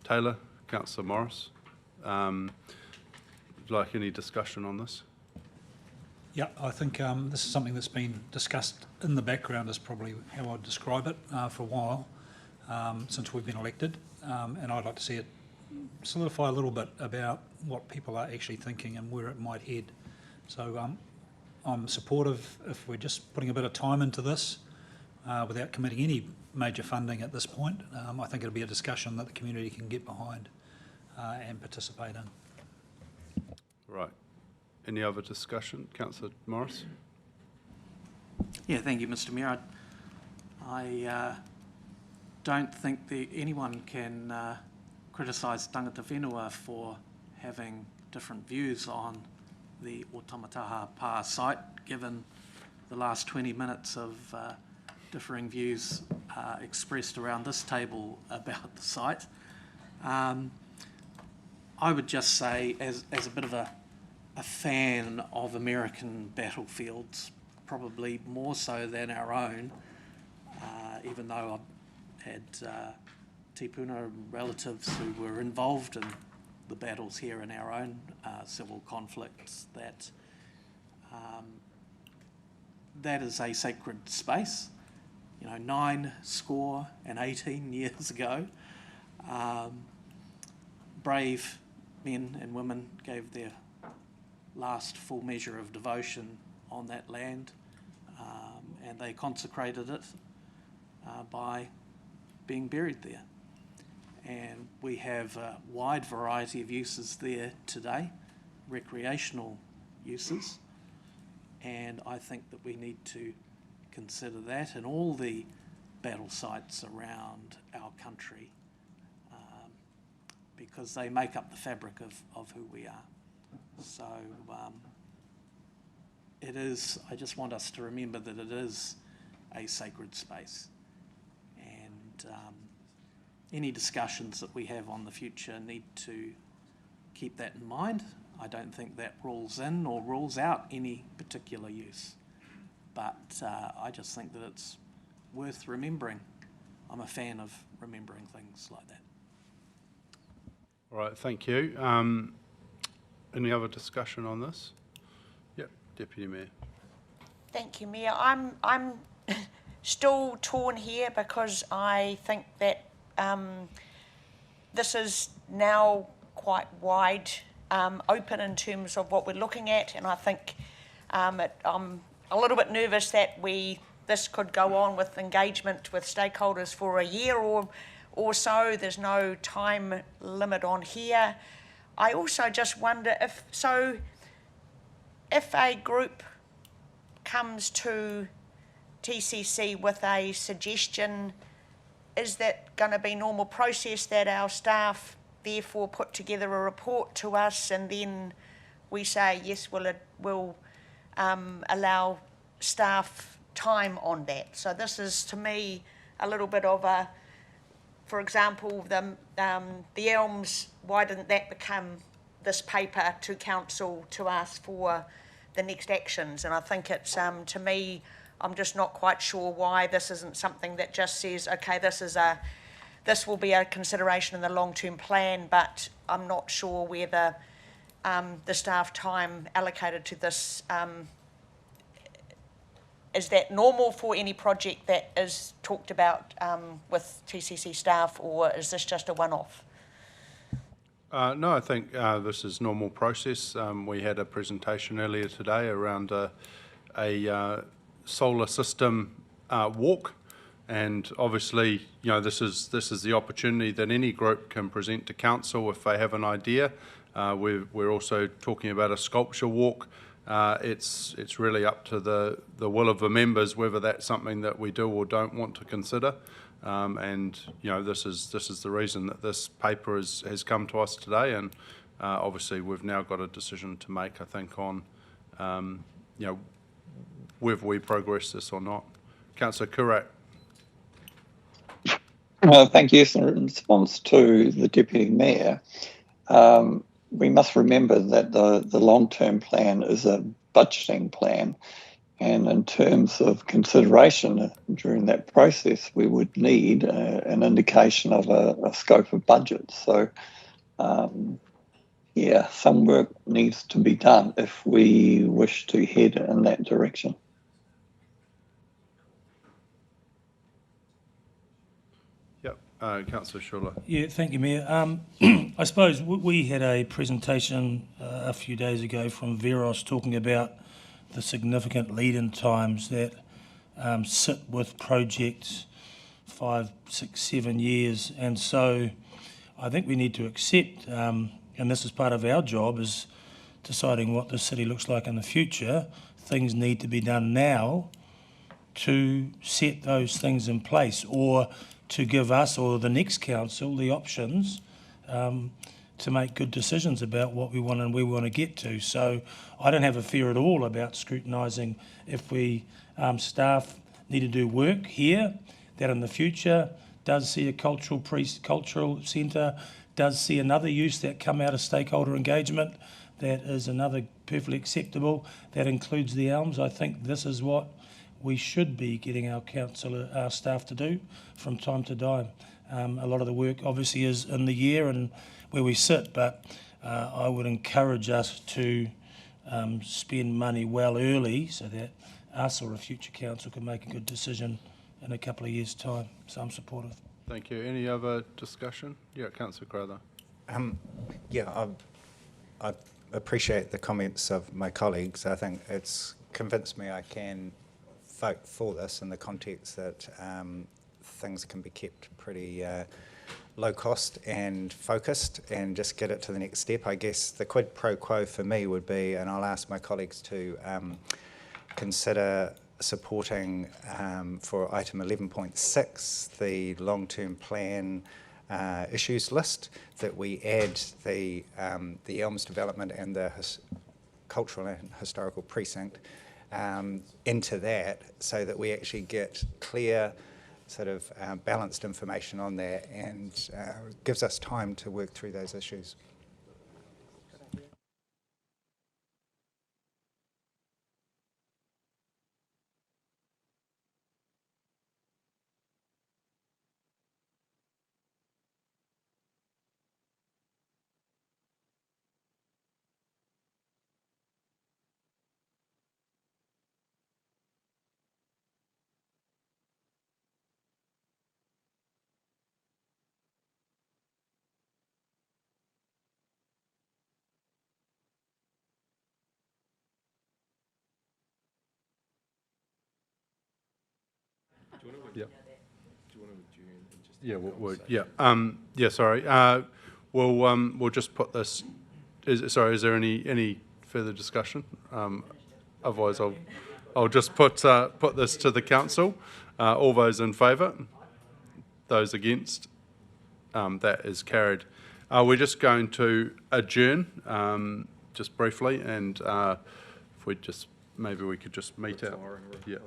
Taylor, Councillor Morris. Like any discussion on this? Yeah, I think this is something that's been discussed in the background, is probably how I'd describe it, for a while, since we've been elected. And I'd like to see it solidify a little bit about what people are actually thinking and where it might head. So I'm supportive if we're just putting a bit of time into this without committing any major funding at this point. I think it'll be a discussion that the community can get behind and participate in. Right. Any other discussion? Councillor Morris? Yeah, thank you, Mr. Mayor. I don't think anyone can criticise Tangata Whenua for having different views on the Otamataha Pa site, given the last 20 minutes of differing views expressed around this table about the site. I would just say, as a bit of a fan of American battlefields, probably more so than our own, even though I've had Tipuna relatives who were involved in the battles here in our own civil conflicts, that is a sacred space. 18 years ago, brave men and women gave their last full measure of devotion on that land, and they consecrated it by being buried there. And we have a wide variety of uses there today, recreational uses, and I think that we need to consider that and all the battle sites around our country, because they make up the fabric of who we are. So it is, I just want us to remember that it is a sacred space, and any discussions that we have on the future need to keep that in mind. I don't think that rules in or rules out any particular use, but I just think that it's worth remembering. I'm a fan of remembering things like that. All right, thank you. Any other discussion on this? Yep, Deputy Mayor. Thank you, Mayor. I'm still torn here because I think that this is now quite wide open in terms of what we're looking at, and I think I'm a little bit nervous that this could go on with engagement with stakeholders for a year or so. There's no time limit on here. I also just wonder if a group comes to TCC with a suggestion, is that going to be normal process that our staff therefore put together a report to us and then we say, yes, we'll allow staff time on that? So this is, to me, a little bit of a, for example, the Elms, why didn't that become this paper to council to ask for the next actions? And I think it's, to me, I'm just not quite sure why this isn't something that just says, okay, this will be a consideration in the long-term plan, but I'm not sure whether the staff time allocated to this, is that normal for any project that is talked about with TCC staff, or is this just a one-off? No, I think this is normal process. We had a presentation earlier today around a solar system walk, and obviously, this is the opportunity that any group can present to council if they have an idea. We're also talking about a sculpture walk. It's really up to the will of the members whether that's something that we do or don't want to consider. And this is the reason that this paper has come to us today, and obviously we've now got a decision to make, I think, on whether we progress this or not. Councillor Kurak. Thank you. In response to the Deputy Mayor, we must remember that the long-term plan is a budgeting plan, and in terms of consideration during that process, we would need an indication of a scope of budget. So, yeah, some work needs to be done if we wish to head in that direction. Councillor Schuller. Yeah, thank you, Mayor. I suppose we had a presentation a few days ago from Veros talking about the significant lead-in times that sit with projects 5, 6, 7 years. And so I think we need to accept, and this is part of our job, is deciding what the city looks like in the future. Things need to be done now to set those things in place, or to give us or the next council the options to make good decisions about what we want and where we want to get to. So I don't have a fear at all about scrutinising if we staff need to do work here that in the future does see a cultural centre, does see another use that come out of stakeholder engagement that is another perfectly acceptable, that includes the Elms. I think this is what we should be getting our staff to do from time to time. A lot of the work obviously is in the year and where we sit, but I would encourage us to spend money well early so that us or a future council can make a good decision in a couple of years' time. So I'm supportive. Thank you. Any other discussion? Yeah, Councillor Crowther. Yeah, I appreciate the comments of my colleagues. I think it's convinced me I can vote for this in the context that things can be kept pretty low cost and focused and just get it to the next step. I guess the quid pro quo for me would be, and I'll ask my colleagues to consider supporting for item 11.6, the long-term plan issues list, that we add the Elms development and the cultural and historical precinct into that, so that we actually get clear sort of balanced information on there, and gives us time to work through those issues. Yeah. Yeah, yeah, sorry. We'll just put this, is there any further discussion? Otherwise, I'll just put this to the council. All those in favour? Those against? That is carried. We're just going to adjourn just briefly, and if we just, maybe we could just meet out. Yeah.